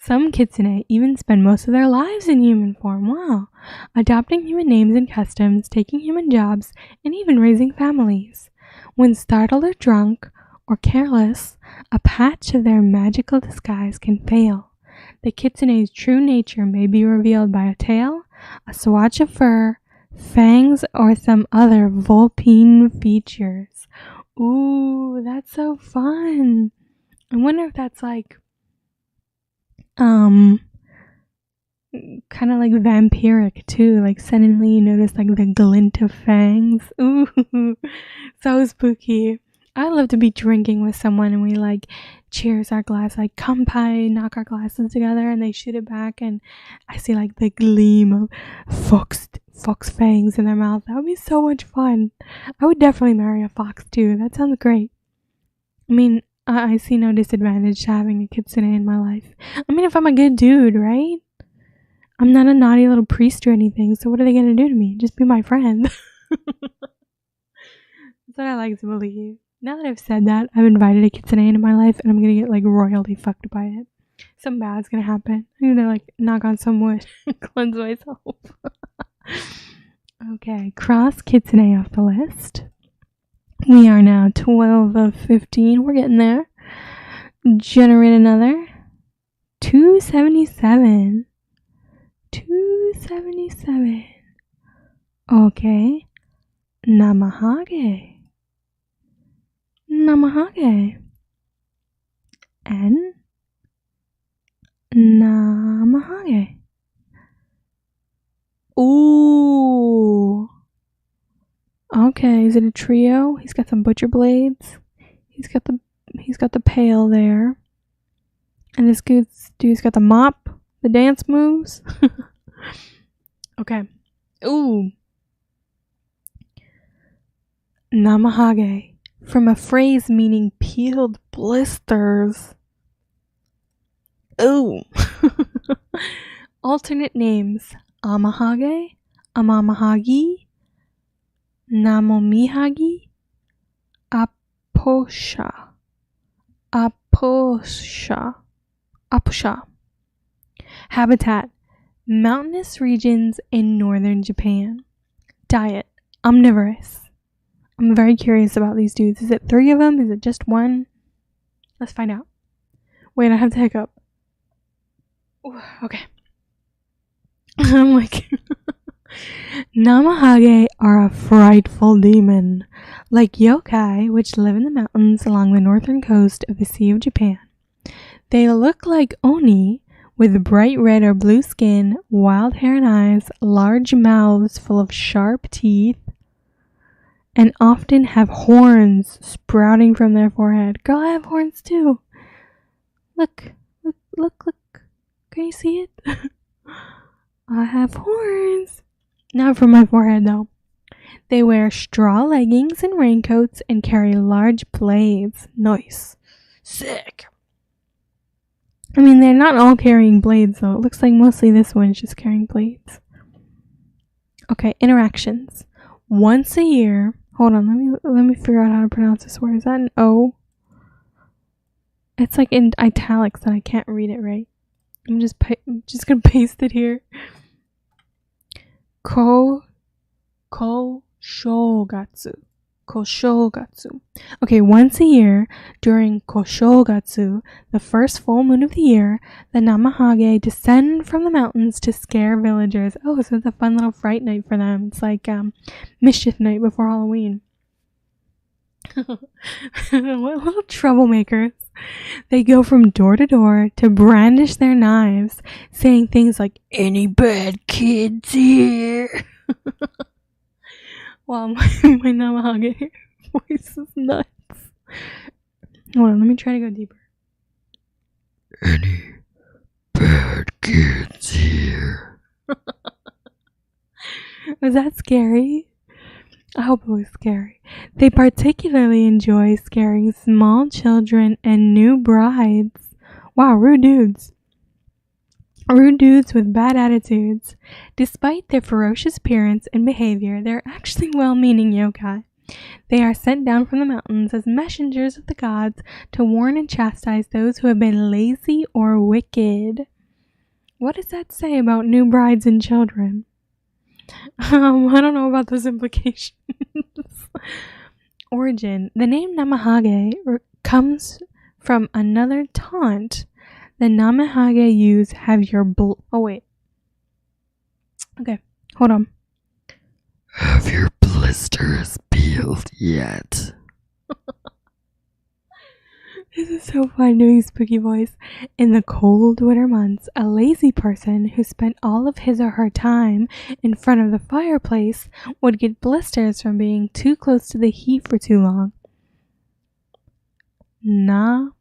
Some kitsune even spend most of their lives in human form. Wow. Adopting human names and customs, taking human jobs, and even raising families. When startled or drunk, or careless, a patch of their magical disguise can fail. The kitsune's true nature may be revealed by a tail, a swatch of fur, fangs, or some other vulpine features. Ooh, that's so fun. I wonder if that's like, kind of like vampiric too. Like suddenly you notice like the glint of fangs. Ooh, so spooky. I love to be drinking with someone and we like cheers our glass, like kampai, knock our glasses together and they shoot it back and I see like the gleam of fox fangs in their mouth. That would be so much fun. I would definitely marry a fox too. That sounds great. I mean, I see no disadvantage to having a kitsune in my life. I mean, if I'm a good dude, right? I'm not a naughty little priest or anything, so what are they gonna do to me? Just be my friend. That's what I like to believe. Now that I've said that, I've invited a kitsune into my life and I'm gonna get like royally fucked by it. Something bad's gonna happen. I'm gonna like knock on some wood and cleanse myself. Okay, cross kitsune off the list. We are now 12 of 15. We're getting there. Generate another. 277. 277. Okay. Namahage. Namahage. And Namahage. Ooh. Okay, is it a trio? He's got some butcher blades. He's got the he's got the pail there. And this dude's got the mop, the dance moves. Okay. Ooh. Namahage, from a phrase meaning peeled blisters. Ooh. Alternate names: Amahage, Amamahagi, Namomihagi, Aposha. Habitat: mountainous regions in northern Japan. Diet: omnivorous. I'm very curious about these dudes. Is it 3 of them? Is it just 1? Let's find out. Wait, I have to hiccup. Ooh, okay. I'm like, Namahage are a frightful demon, like yokai, which live in the mountains along the northern coast of the Sea of Japan. They look like oni, with bright red or blue skin, wild hair and eyes, large mouths full of sharp teeth, and often have horns sprouting from their forehead. Girl, I have horns too. Look. Can you see it? I have horns. Not from my forehead though. They wear straw leggings and raincoats and carry large blades. Nice. Sick. I mean, they're not all carrying blades though. It looks like mostly this one's just carrying blades. Okay, interactions. Once a year. Hold on, let me figure out how to pronounce this word. Is that an O? It's like in italics and I can't read it right. I'm just gonna paste it here. Koshogatsu. Okay, once a year during Koshogatsu, the first full moon of the year, the Namahage descend from the mountains to scare villagers. Oh, so it's a fun little fright night for them. It's like mischief night before Halloween. What little troublemakers. They go from door to door to brandish their knives, saying things like, "Any bad kids here?" Wow, my Namahage voice is nuts. Hold on, let me try to go deeper. Any bad kids here? Was that scary? I hope it was scary. They particularly enjoy scaring small children and new brides. Wow, rude dudes. Rude dudes with bad attitudes. Despite their ferocious appearance and behavior, they're actually well-meaning yokai. They are sent down from the mountains as messengers of the gods to warn and chastise those who have been lazy or wicked. What does that say about new brides and children? I don't know about those implications. Origin. The name Namahage comes from another taunt the Namahage use. Have your oh wait. Okay, hold on. Have your blisters peeled yet? This is so fun doing spooky voice. In the cold winter months, a lazy person who spent all of his or her time in front of the fireplace would get blisters from being too close to the heat for too long. Namomi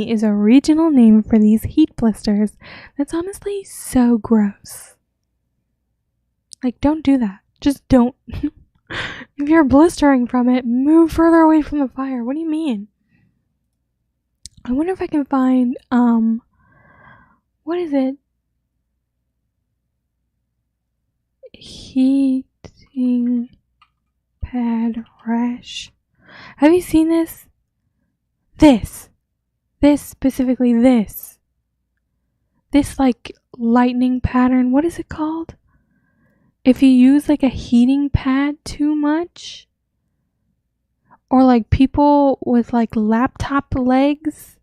is a regional name for these heat blisters. That's honestly so gross. Like, don't do that. Just don't. If you're blistering from it, move further away from the fire. What do you mean? I wonder if I can find, what is it? Heating pad rash. Have you seen this? This specifically, this like lightning pattern. What is it called? If you use like a heating pad too much, or like people with like laptop legs,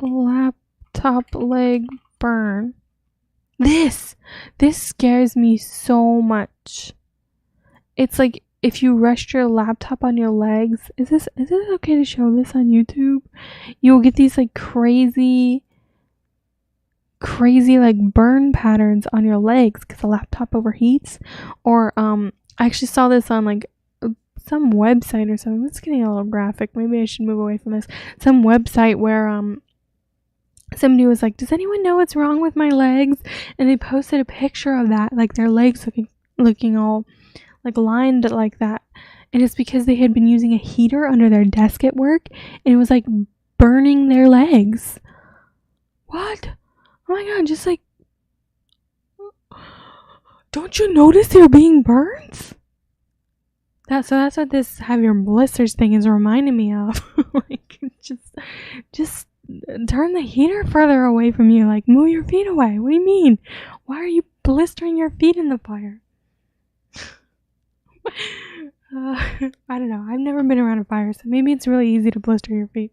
laptop leg burn. This scares me so much. It's like if you rest your laptop on your legs. Is this okay to show this on YouTube? You'll get these like crazy like burn patterns on your legs because the laptop overheats. Or I actually saw this on like some website or something. It's getting a little graphic. Maybe I should move away from this. Some website where somebody was like, does anyone know what's wrong with my legs? And they posted a picture of that, like their legs looking all like lined like that. And it's because they had been using a heater under their desk at work, and it was like burning their legs. What? Oh my god, just like, don't you notice they're being burned? That's what this have your blisters thing is reminding me of. Like, just turn the heater further away from you. Like, move your feet away. What do you mean? Why are you blistering your feet in the fire? I don't know. I've never been around a fire, so maybe it's really easy to blister your feet.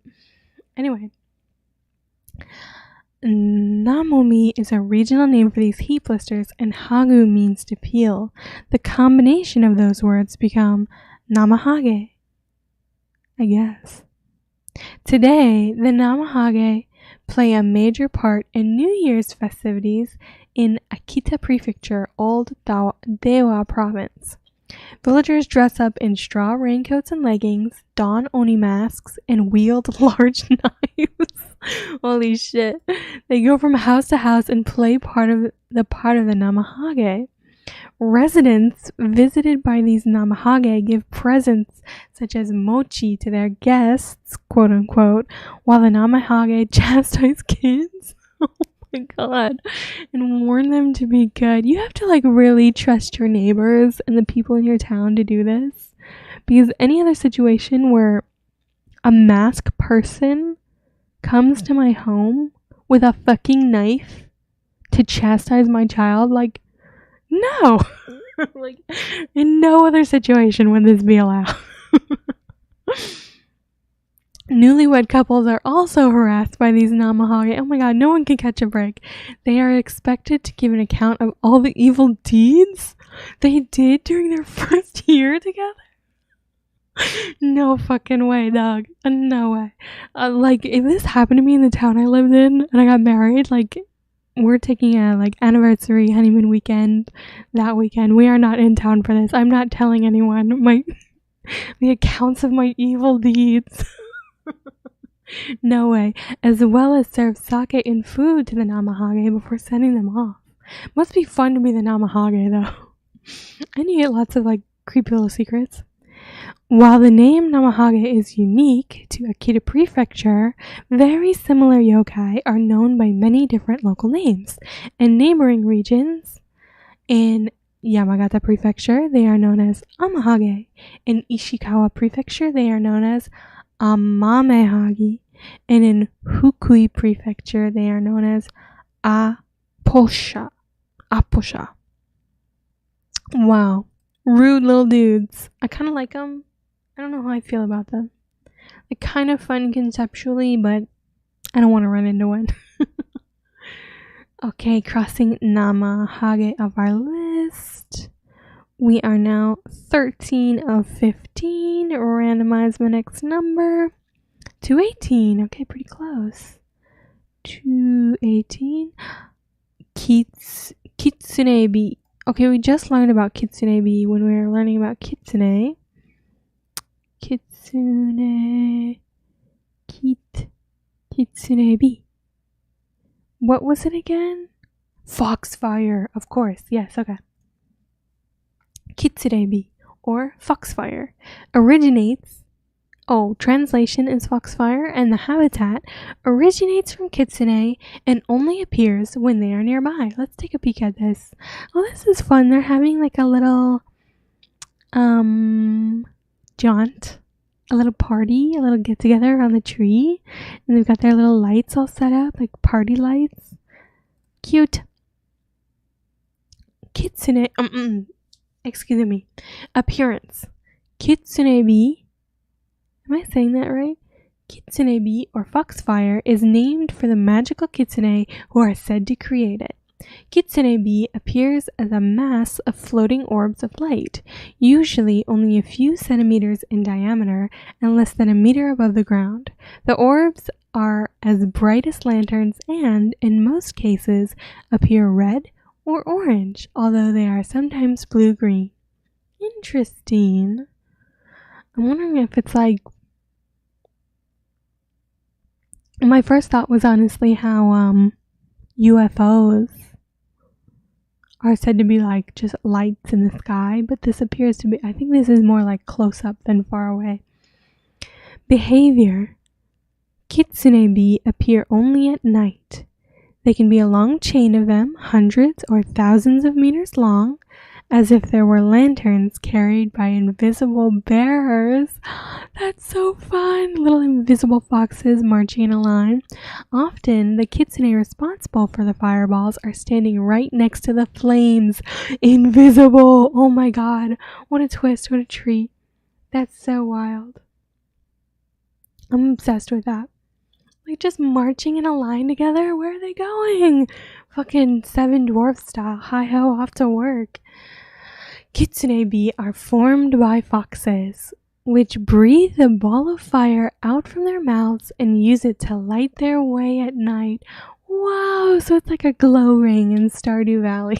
Anyway, Namomi is a regional name for these heat blisters, and Hagu means to peel. The combination of those words become Namahage, I guess. Today, the Namahage play a major part in New Year's festivities in Akita Prefecture, Old Dewa Province. Villagers dress up in straw raincoats and leggings, don oni masks, and wield large knives. Holy shit. They go from house to house and play part of the Namahage. Residents visited by these Namahage give presents such as mochi to their guests, quote unquote, while the Namahage chastise kids. Oh my god. And warn them to be good. You have to like really trust your neighbors and the people in your town to do this. Because any other situation where a masked person comes to my home with a fucking knife to chastise my child, like, no. Like, in no other situation would this be allowed. Newlywed couples are also harassed by these Namahage. Oh my god, no one can catch a break. They are expected to give an account of all the evil deeds they did during their first year together. No fucking way, dog. No way. Like, if this happened to me in the town I lived in and I got married, like, we're taking a like anniversary honeymoon weekend that weekend. We are not in town for this. I'm not telling anyone the accounts of my evil deeds. No way. As well as serve sake and food to the Namahage before sending them off. Must be fun to be the Namahage though. And you get lots of like creepy little secrets. While the name Namahage is unique to Akita Prefecture, very similar yokai are known by many different local names. In neighboring regions, in Yamagata Prefecture, they are known as Amahage. In Ishikawa Prefecture, they are known as Amamehagi. And in Fukui Prefecture, they are known as Aposha. Wow. Rude little dudes. I kind of like them. I don't know how I feel about them. They're kind of fun conceptually, but I don't want to run into one. Okay, crossing Namahage of our list. We are now 13 of 15. Randomize my next number. 218. Okay, pretty close. 218. Kitsunebi. Okay, we just learned about Kitsunebi when we were learning about Kitsune. Kitsunebi. What was it again? Foxfire, of course. Yes, okay. Kitsunebi, or foxfire, translation is foxfire, and the habitat originates from kitsune and only appears when they are nearby. Let's take a peek at this. Oh, this is fun. They're having like a little jaunt, a little party, a little get together on the tree, and they've got their little lights all set up, like party lights. Cute. Kitsune, excuse me. Appearance. Kitsunebi. Am I saying that right? Kitsunebi, or foxfire, is named for the magical kitsune who are said to create it. Kitsunebi appears as a mass of floating orbs of light, usually only a few centimeters in diameter and less than a meter above the ground. The orbs are as bright as lanterns and, in most cases, appear red or orange, although they are sometimes blue-green. Interesting. I'm wondering if it's like, my first thought was honestly how UFOs are said to be like just lights in the sky, but this appears to be, I think this is more like close up than far away. Behavior. Kitsune appear only at night. They can be a long chain of them, hundreds or thousands of meters long, as if there were lanterns carried by invisible bearers. That's so fun! Little invisible foxes marching in a line. Often, the kitsune responsible for the fireballs are standing right next to the flames. Invisible! Oh my god. What a twist, what a treat. That's so wild. I'm obsessed with that. Like, just marching in a line together? Where are they going? Fucking Seven Dwarfs style. Hi-ho, off to work. Kitsune are formed by foxes, which breathe a ball of fire out from their mouths and use it to light their way at night. Wow, so it's like a glow ring in Stardew Valley.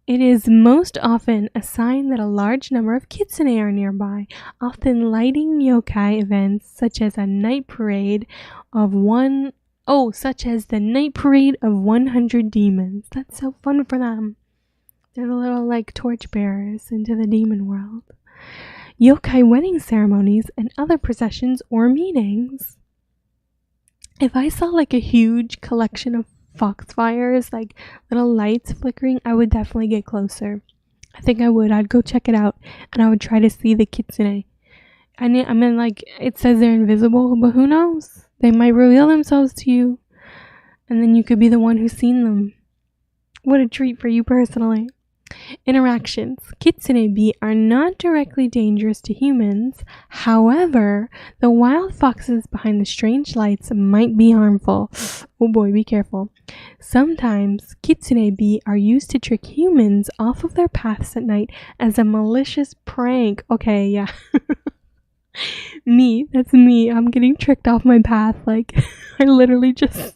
It is most often a sign that a large number of kitsune are nearby, often lighting yokai events such as a night parade of such as the night parade of 100 demons. That's so fun for them. They're the little like torch bearers into the demon world. Yokai wedding ceremonies and other processions or meetings. If I saw like a huge collection of foxfires, like little lights flickering, I would definitely get closer. I think I would. I'd go check it out and I would try to see the kitsune. I mean, like, it says they're invisible, but who knows? They might reveal themselves to you and then you could be the one who's seen them. What a treat for you personally. Interactions. Kitsune are not directly dangerous to humans. However, the wild foxes behind the strange lights might be harmful. Oh boy, be careful. Sometimes Kitsune are used to trick humans off of their paths at night as a malicious prank. Okay, yeah. That's me. I'm getting tricked off my path. Like, I literally just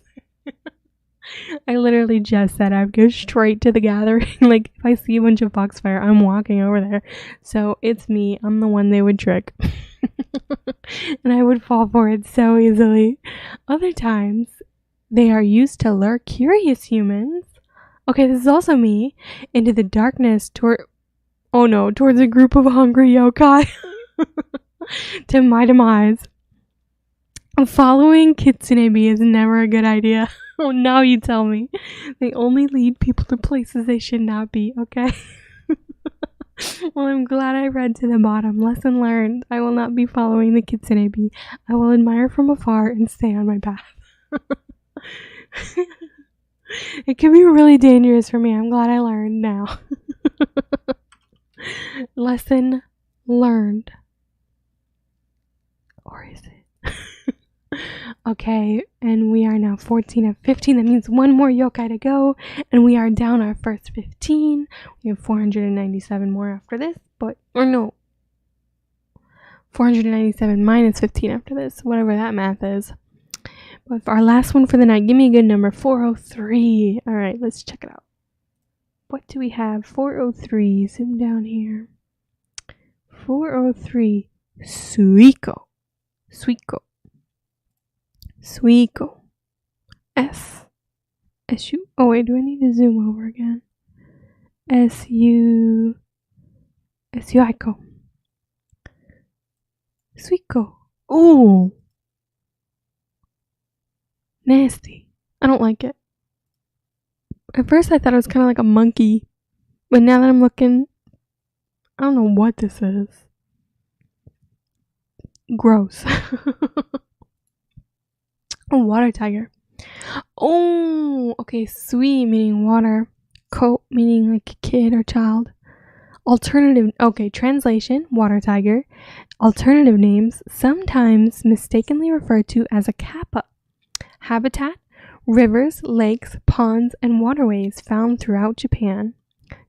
said I'd go straight to the gathering. Like, if I see a bunch of foxfire, I'm walking over there. So it's me. I'm the one they would trick. And I would fall for it so easily. Other times, they are used to lure curious humans. Okay, this is also me. Into the darkness towards a group of hungry yokai. To my demise. Following kitsune is never a good idea. Oh, now you tell me. They only lead people to places they should not be, okay? Well, I'm glad I read to the bottom. Lesson learned. I will not be following the kitsune. I will admire from afar and stay on my path. It can be really dangerous for me. I'm glad I learned now. Lesson learned. Or is it? Okay, and we are now 14 of 15. That means one more yokai to go, and we are down our first 15. We have 497 more after this, 497 minus 15 after this, whatever that math is. But for our last one for the night, give me a good number, 403. All right, let's check it out. What do we have? 403. Zoom down here. 403. Suiko. S-U. Oh, wait, do I need to zoom over again? S-U-I-K-O. Suiko. Ooh. Nasty. I don't like it. At first, I thought it was kind of like a monkey. But now that I'm looking, I don't know what this is. Gross. A water tiger. Oh, okay. Sui meaning water. Ko meaning like a kid or child. Alternative. Okay, translation. Water tiger. Alternative names. Sometimes mistakenly referred to as a kappa. Habitat. Rivers, lakes, ponds, and waterways found throughout Japan.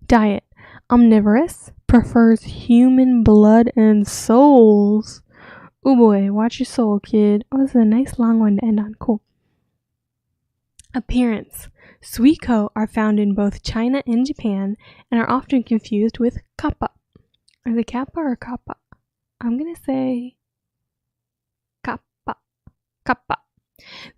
Diet. Omnivorous. Prefers human blood and souls. Oh boy, watch your soul, kid. Oh, this is a nice long one to end on. Cool. Appearance. Suiko are found in both China and Japan and are often confused with kappa. Is it kappa or kappa? I'm gonna say kappa. Kappa.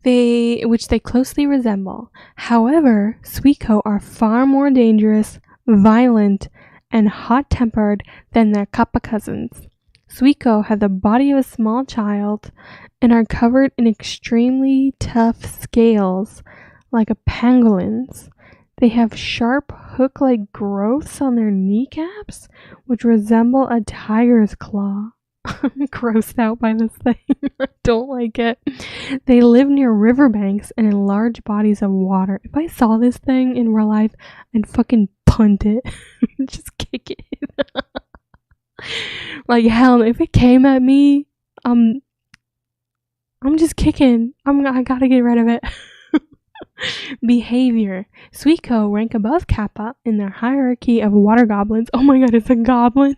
Which they closely resemble. However, Suiko are far more dangerous, violent, and hot-tempered than their kappa cousins. Suiko have the body of a small child and are covered in extremely tough scales like a pangolin's. They have sharp hook-like growths on their kneecaps, which resemble a tiger's claw. I'm grossed out by this thing. I don't like it. They live near riverbanks and in large bodies of water. If I saw this thing in real life, I'd fucking punt it. Just kick it. Like hell, if it came at me, I'm just kicking. I gotta get rid of it. Behavior. Suiko rank above Kappa in their hierarchy of water goblins. Oh my god, it's a goblin.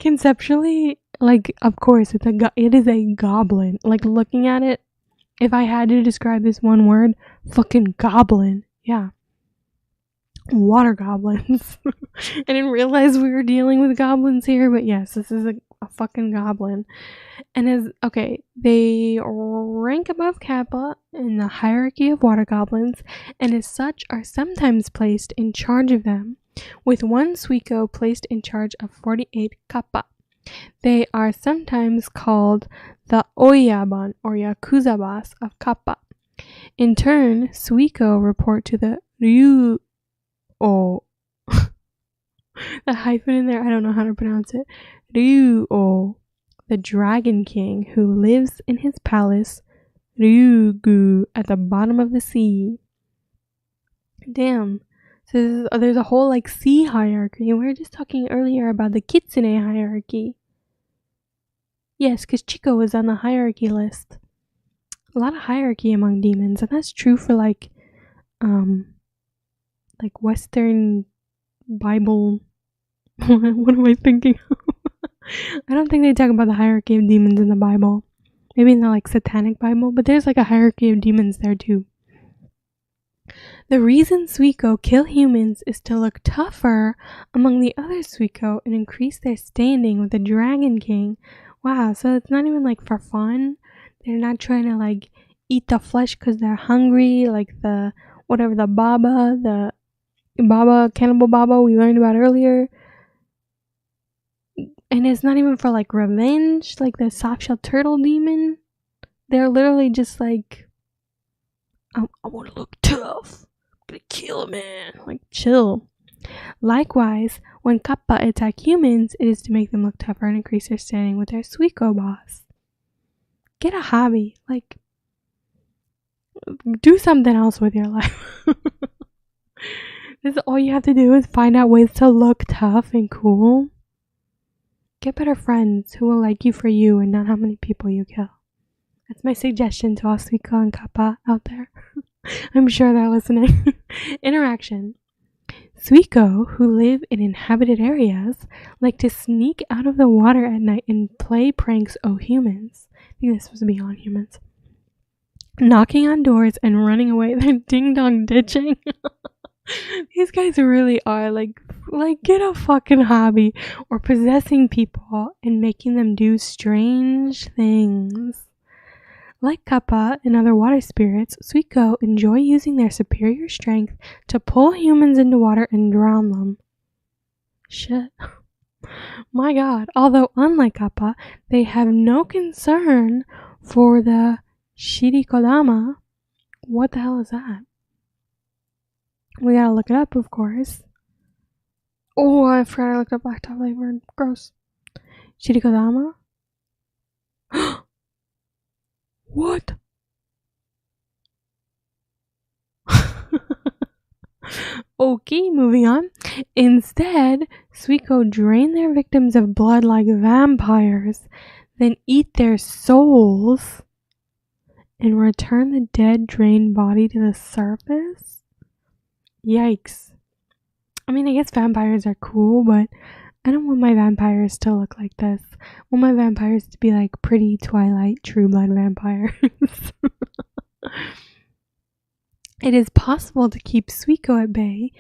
Conceptually, like, of course, it is a goblin. Like, looking at it, if I had to describe this one word, fucking goblin. Yeah. Water goblins. I didn't realize we were dealing with goblins here, but yes, this is a fucking goblin. And they rank above Kappa in the hierarchy of water goblins, and as such are sometimes placed in charge of them, with one Suiko placed in charge of 48 Kappa. They are sometimes called the Oyaban or Yakuza boss of Kappa. In turn, Suiko report to the Ryu. The hyphen in there, I don't know how to pronounce it. Ryu, the Dragon King, who lives in his palace, Ryugu, at the bottom of the sea. Damn. So there's a whole like sea hierarchy. We were just talking earlier about the Kitsune hierarchy. Yes, because Chico was on the hierarchy list. A lot of hierarchy among demons, and that's true for like Western Bible. What am I thinking? I don't think they talk about the hierarchy of demons in the Bible. Maybe in the like satanic Bible, but there's like a hierarchy of demons there too. The reason Suiko kill humans is to look tougher among the other Suiko and increase their standing with the Dragon King. Wow, so it's not even like for fun. They're not trying to like eat the flesh because they're hungry, like the Cannibal Baba we learned about earlier. And it's not even for like revenge, like the softshell turtle demon. They're literally just like, I want to look tough. I'm gonna kill a man. Like, chill. Likewise, when Kappa attack humans, it is to make them look tougher and increase their standing with their Suiko boss. Get a hobby. Like, do something else with your life. This is all you have to do is find out ways to look tough and cool. Get better friends who will like you for you and not how many people you kill. That's my suggestion to all Suiko and Kappa out there. I'm sure they're listening. Interaction. Suiko, who live in inhabited areas, like to sneak out of the water at night and play pranks on humans. I think this was beyond humans. Knocking on doors and running away. They're ding-dong ditching. These guys really are like get a fucking hobby, or possessing people and making them do strange things. Like Kappa and other water spirits, Suiko enjoy using their superior strength to pull humans into water and drown them. Shit. My god. Although unlike Kappa, they have no concern for the Shirikodama. What the hell is that? We gotta look it up, of course. Oh, I forgot I looked up Black Top Labor. Gross. Shirikodama? What? Okay, moving on. Instead, Suiko drain their victims of blood like vampires, then eat their souls and return the dead, drained body to the surface? Yikes. I mean, I guess vampires are cool, but I don't want my vampires to look like this. I want my vampires to be like pretty Twilight True Blood vampires. It is possible to keep Suiko at bay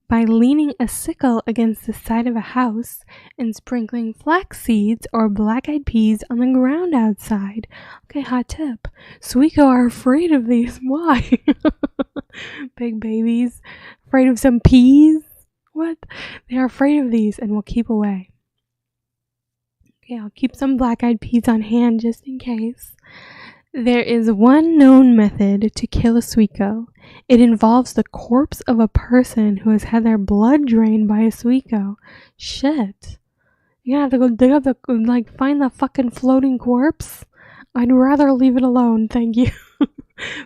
by leaning a sickle against the side of a house and sprinkling flax seeds or black-eyed peas on the ground outside. Okay, hot tip. Suiko are afraid of these. Why? Big babies. Afraid of some peas? What? They are afraid of these and will keep away. Okay, I'll keep some black-eyed peas on hand just in case. There is one known method to kill a suiko. It involves the corpse of a person who has had their blood drained by a suiko. Shit. You're gonna have to go dig up the, find the fucking floating corpse? I'd rather leave it alone, thank you.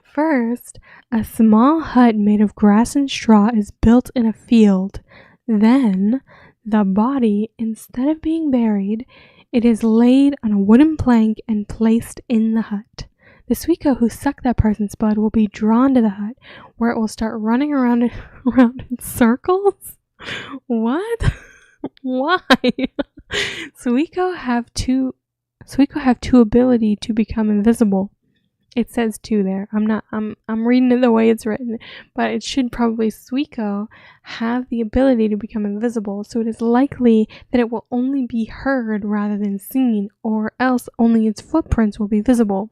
First, a small hut made of grass and straw is built in a field. Then, the body, instead of being buried, it is laid on a wooden plank and placed in the hut. The suiko who sucked that person's blood will be drawn to the hut, where it will start running around in circles. What? Why? Suiko have two ability to become invisible. It says two there. I'm reading it the way it's written, but it should probably suiko have the ability to become invisible, so it is likely that it will only be heard rather than seen, or else only its footprints will be visible.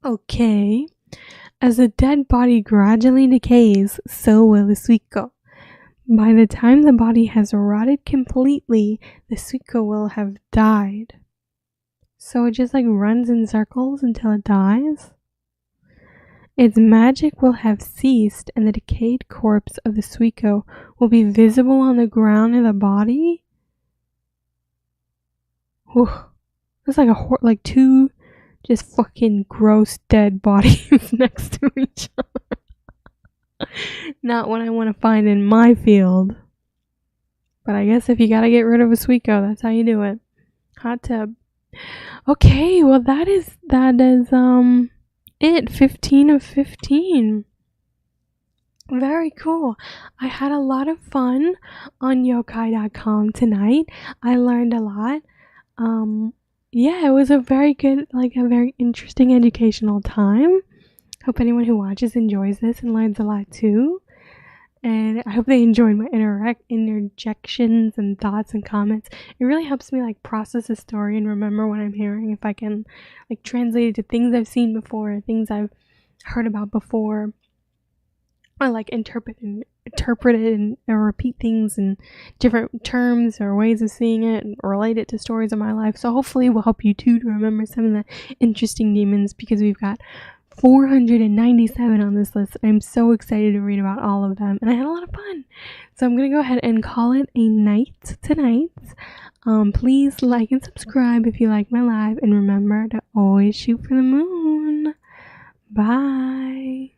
Okay. As the dead body gradually decays, so will the suiko. By the time the body has rotted completely, the suiko will have died. So it just runs in circles until it dies? Its magic will have ceased and the decayed corpse of the suiko will be visible on the ground of the body? Whew. It's like two just fucking gross dead bodies next to each other. Not what I want to find in my field. But I guess if you gotta get rid of a suiko, that's how you do it. Hot tub. Okay, well that is it. 15 of 15. Very cool. I had a lot of fun on yokai.com tonight. I learned a lot. Yeah, it was a very good, a very interesting educational time. Hope anyone who watches enjoys this and learns a lot too. And I hope they enjoyed my interjections and thoughts and comments. It really helps me process a story and remember what I'm hearing. If I can translate it to things I've seen before, things I've heard about before, or interpret it and repeat things in different terms or ways of seeing it and relate it to stories of my life. So hopefully it will help you too to remember some of the interesting demons, because we've got 497 on this list. I'm so excited to read about all of them, and I had a lot of fun. So I'm gonna go ahead and call it a night tonight. Please like and subscribe if you like my live, and remember to always shoot for the moon. Bye.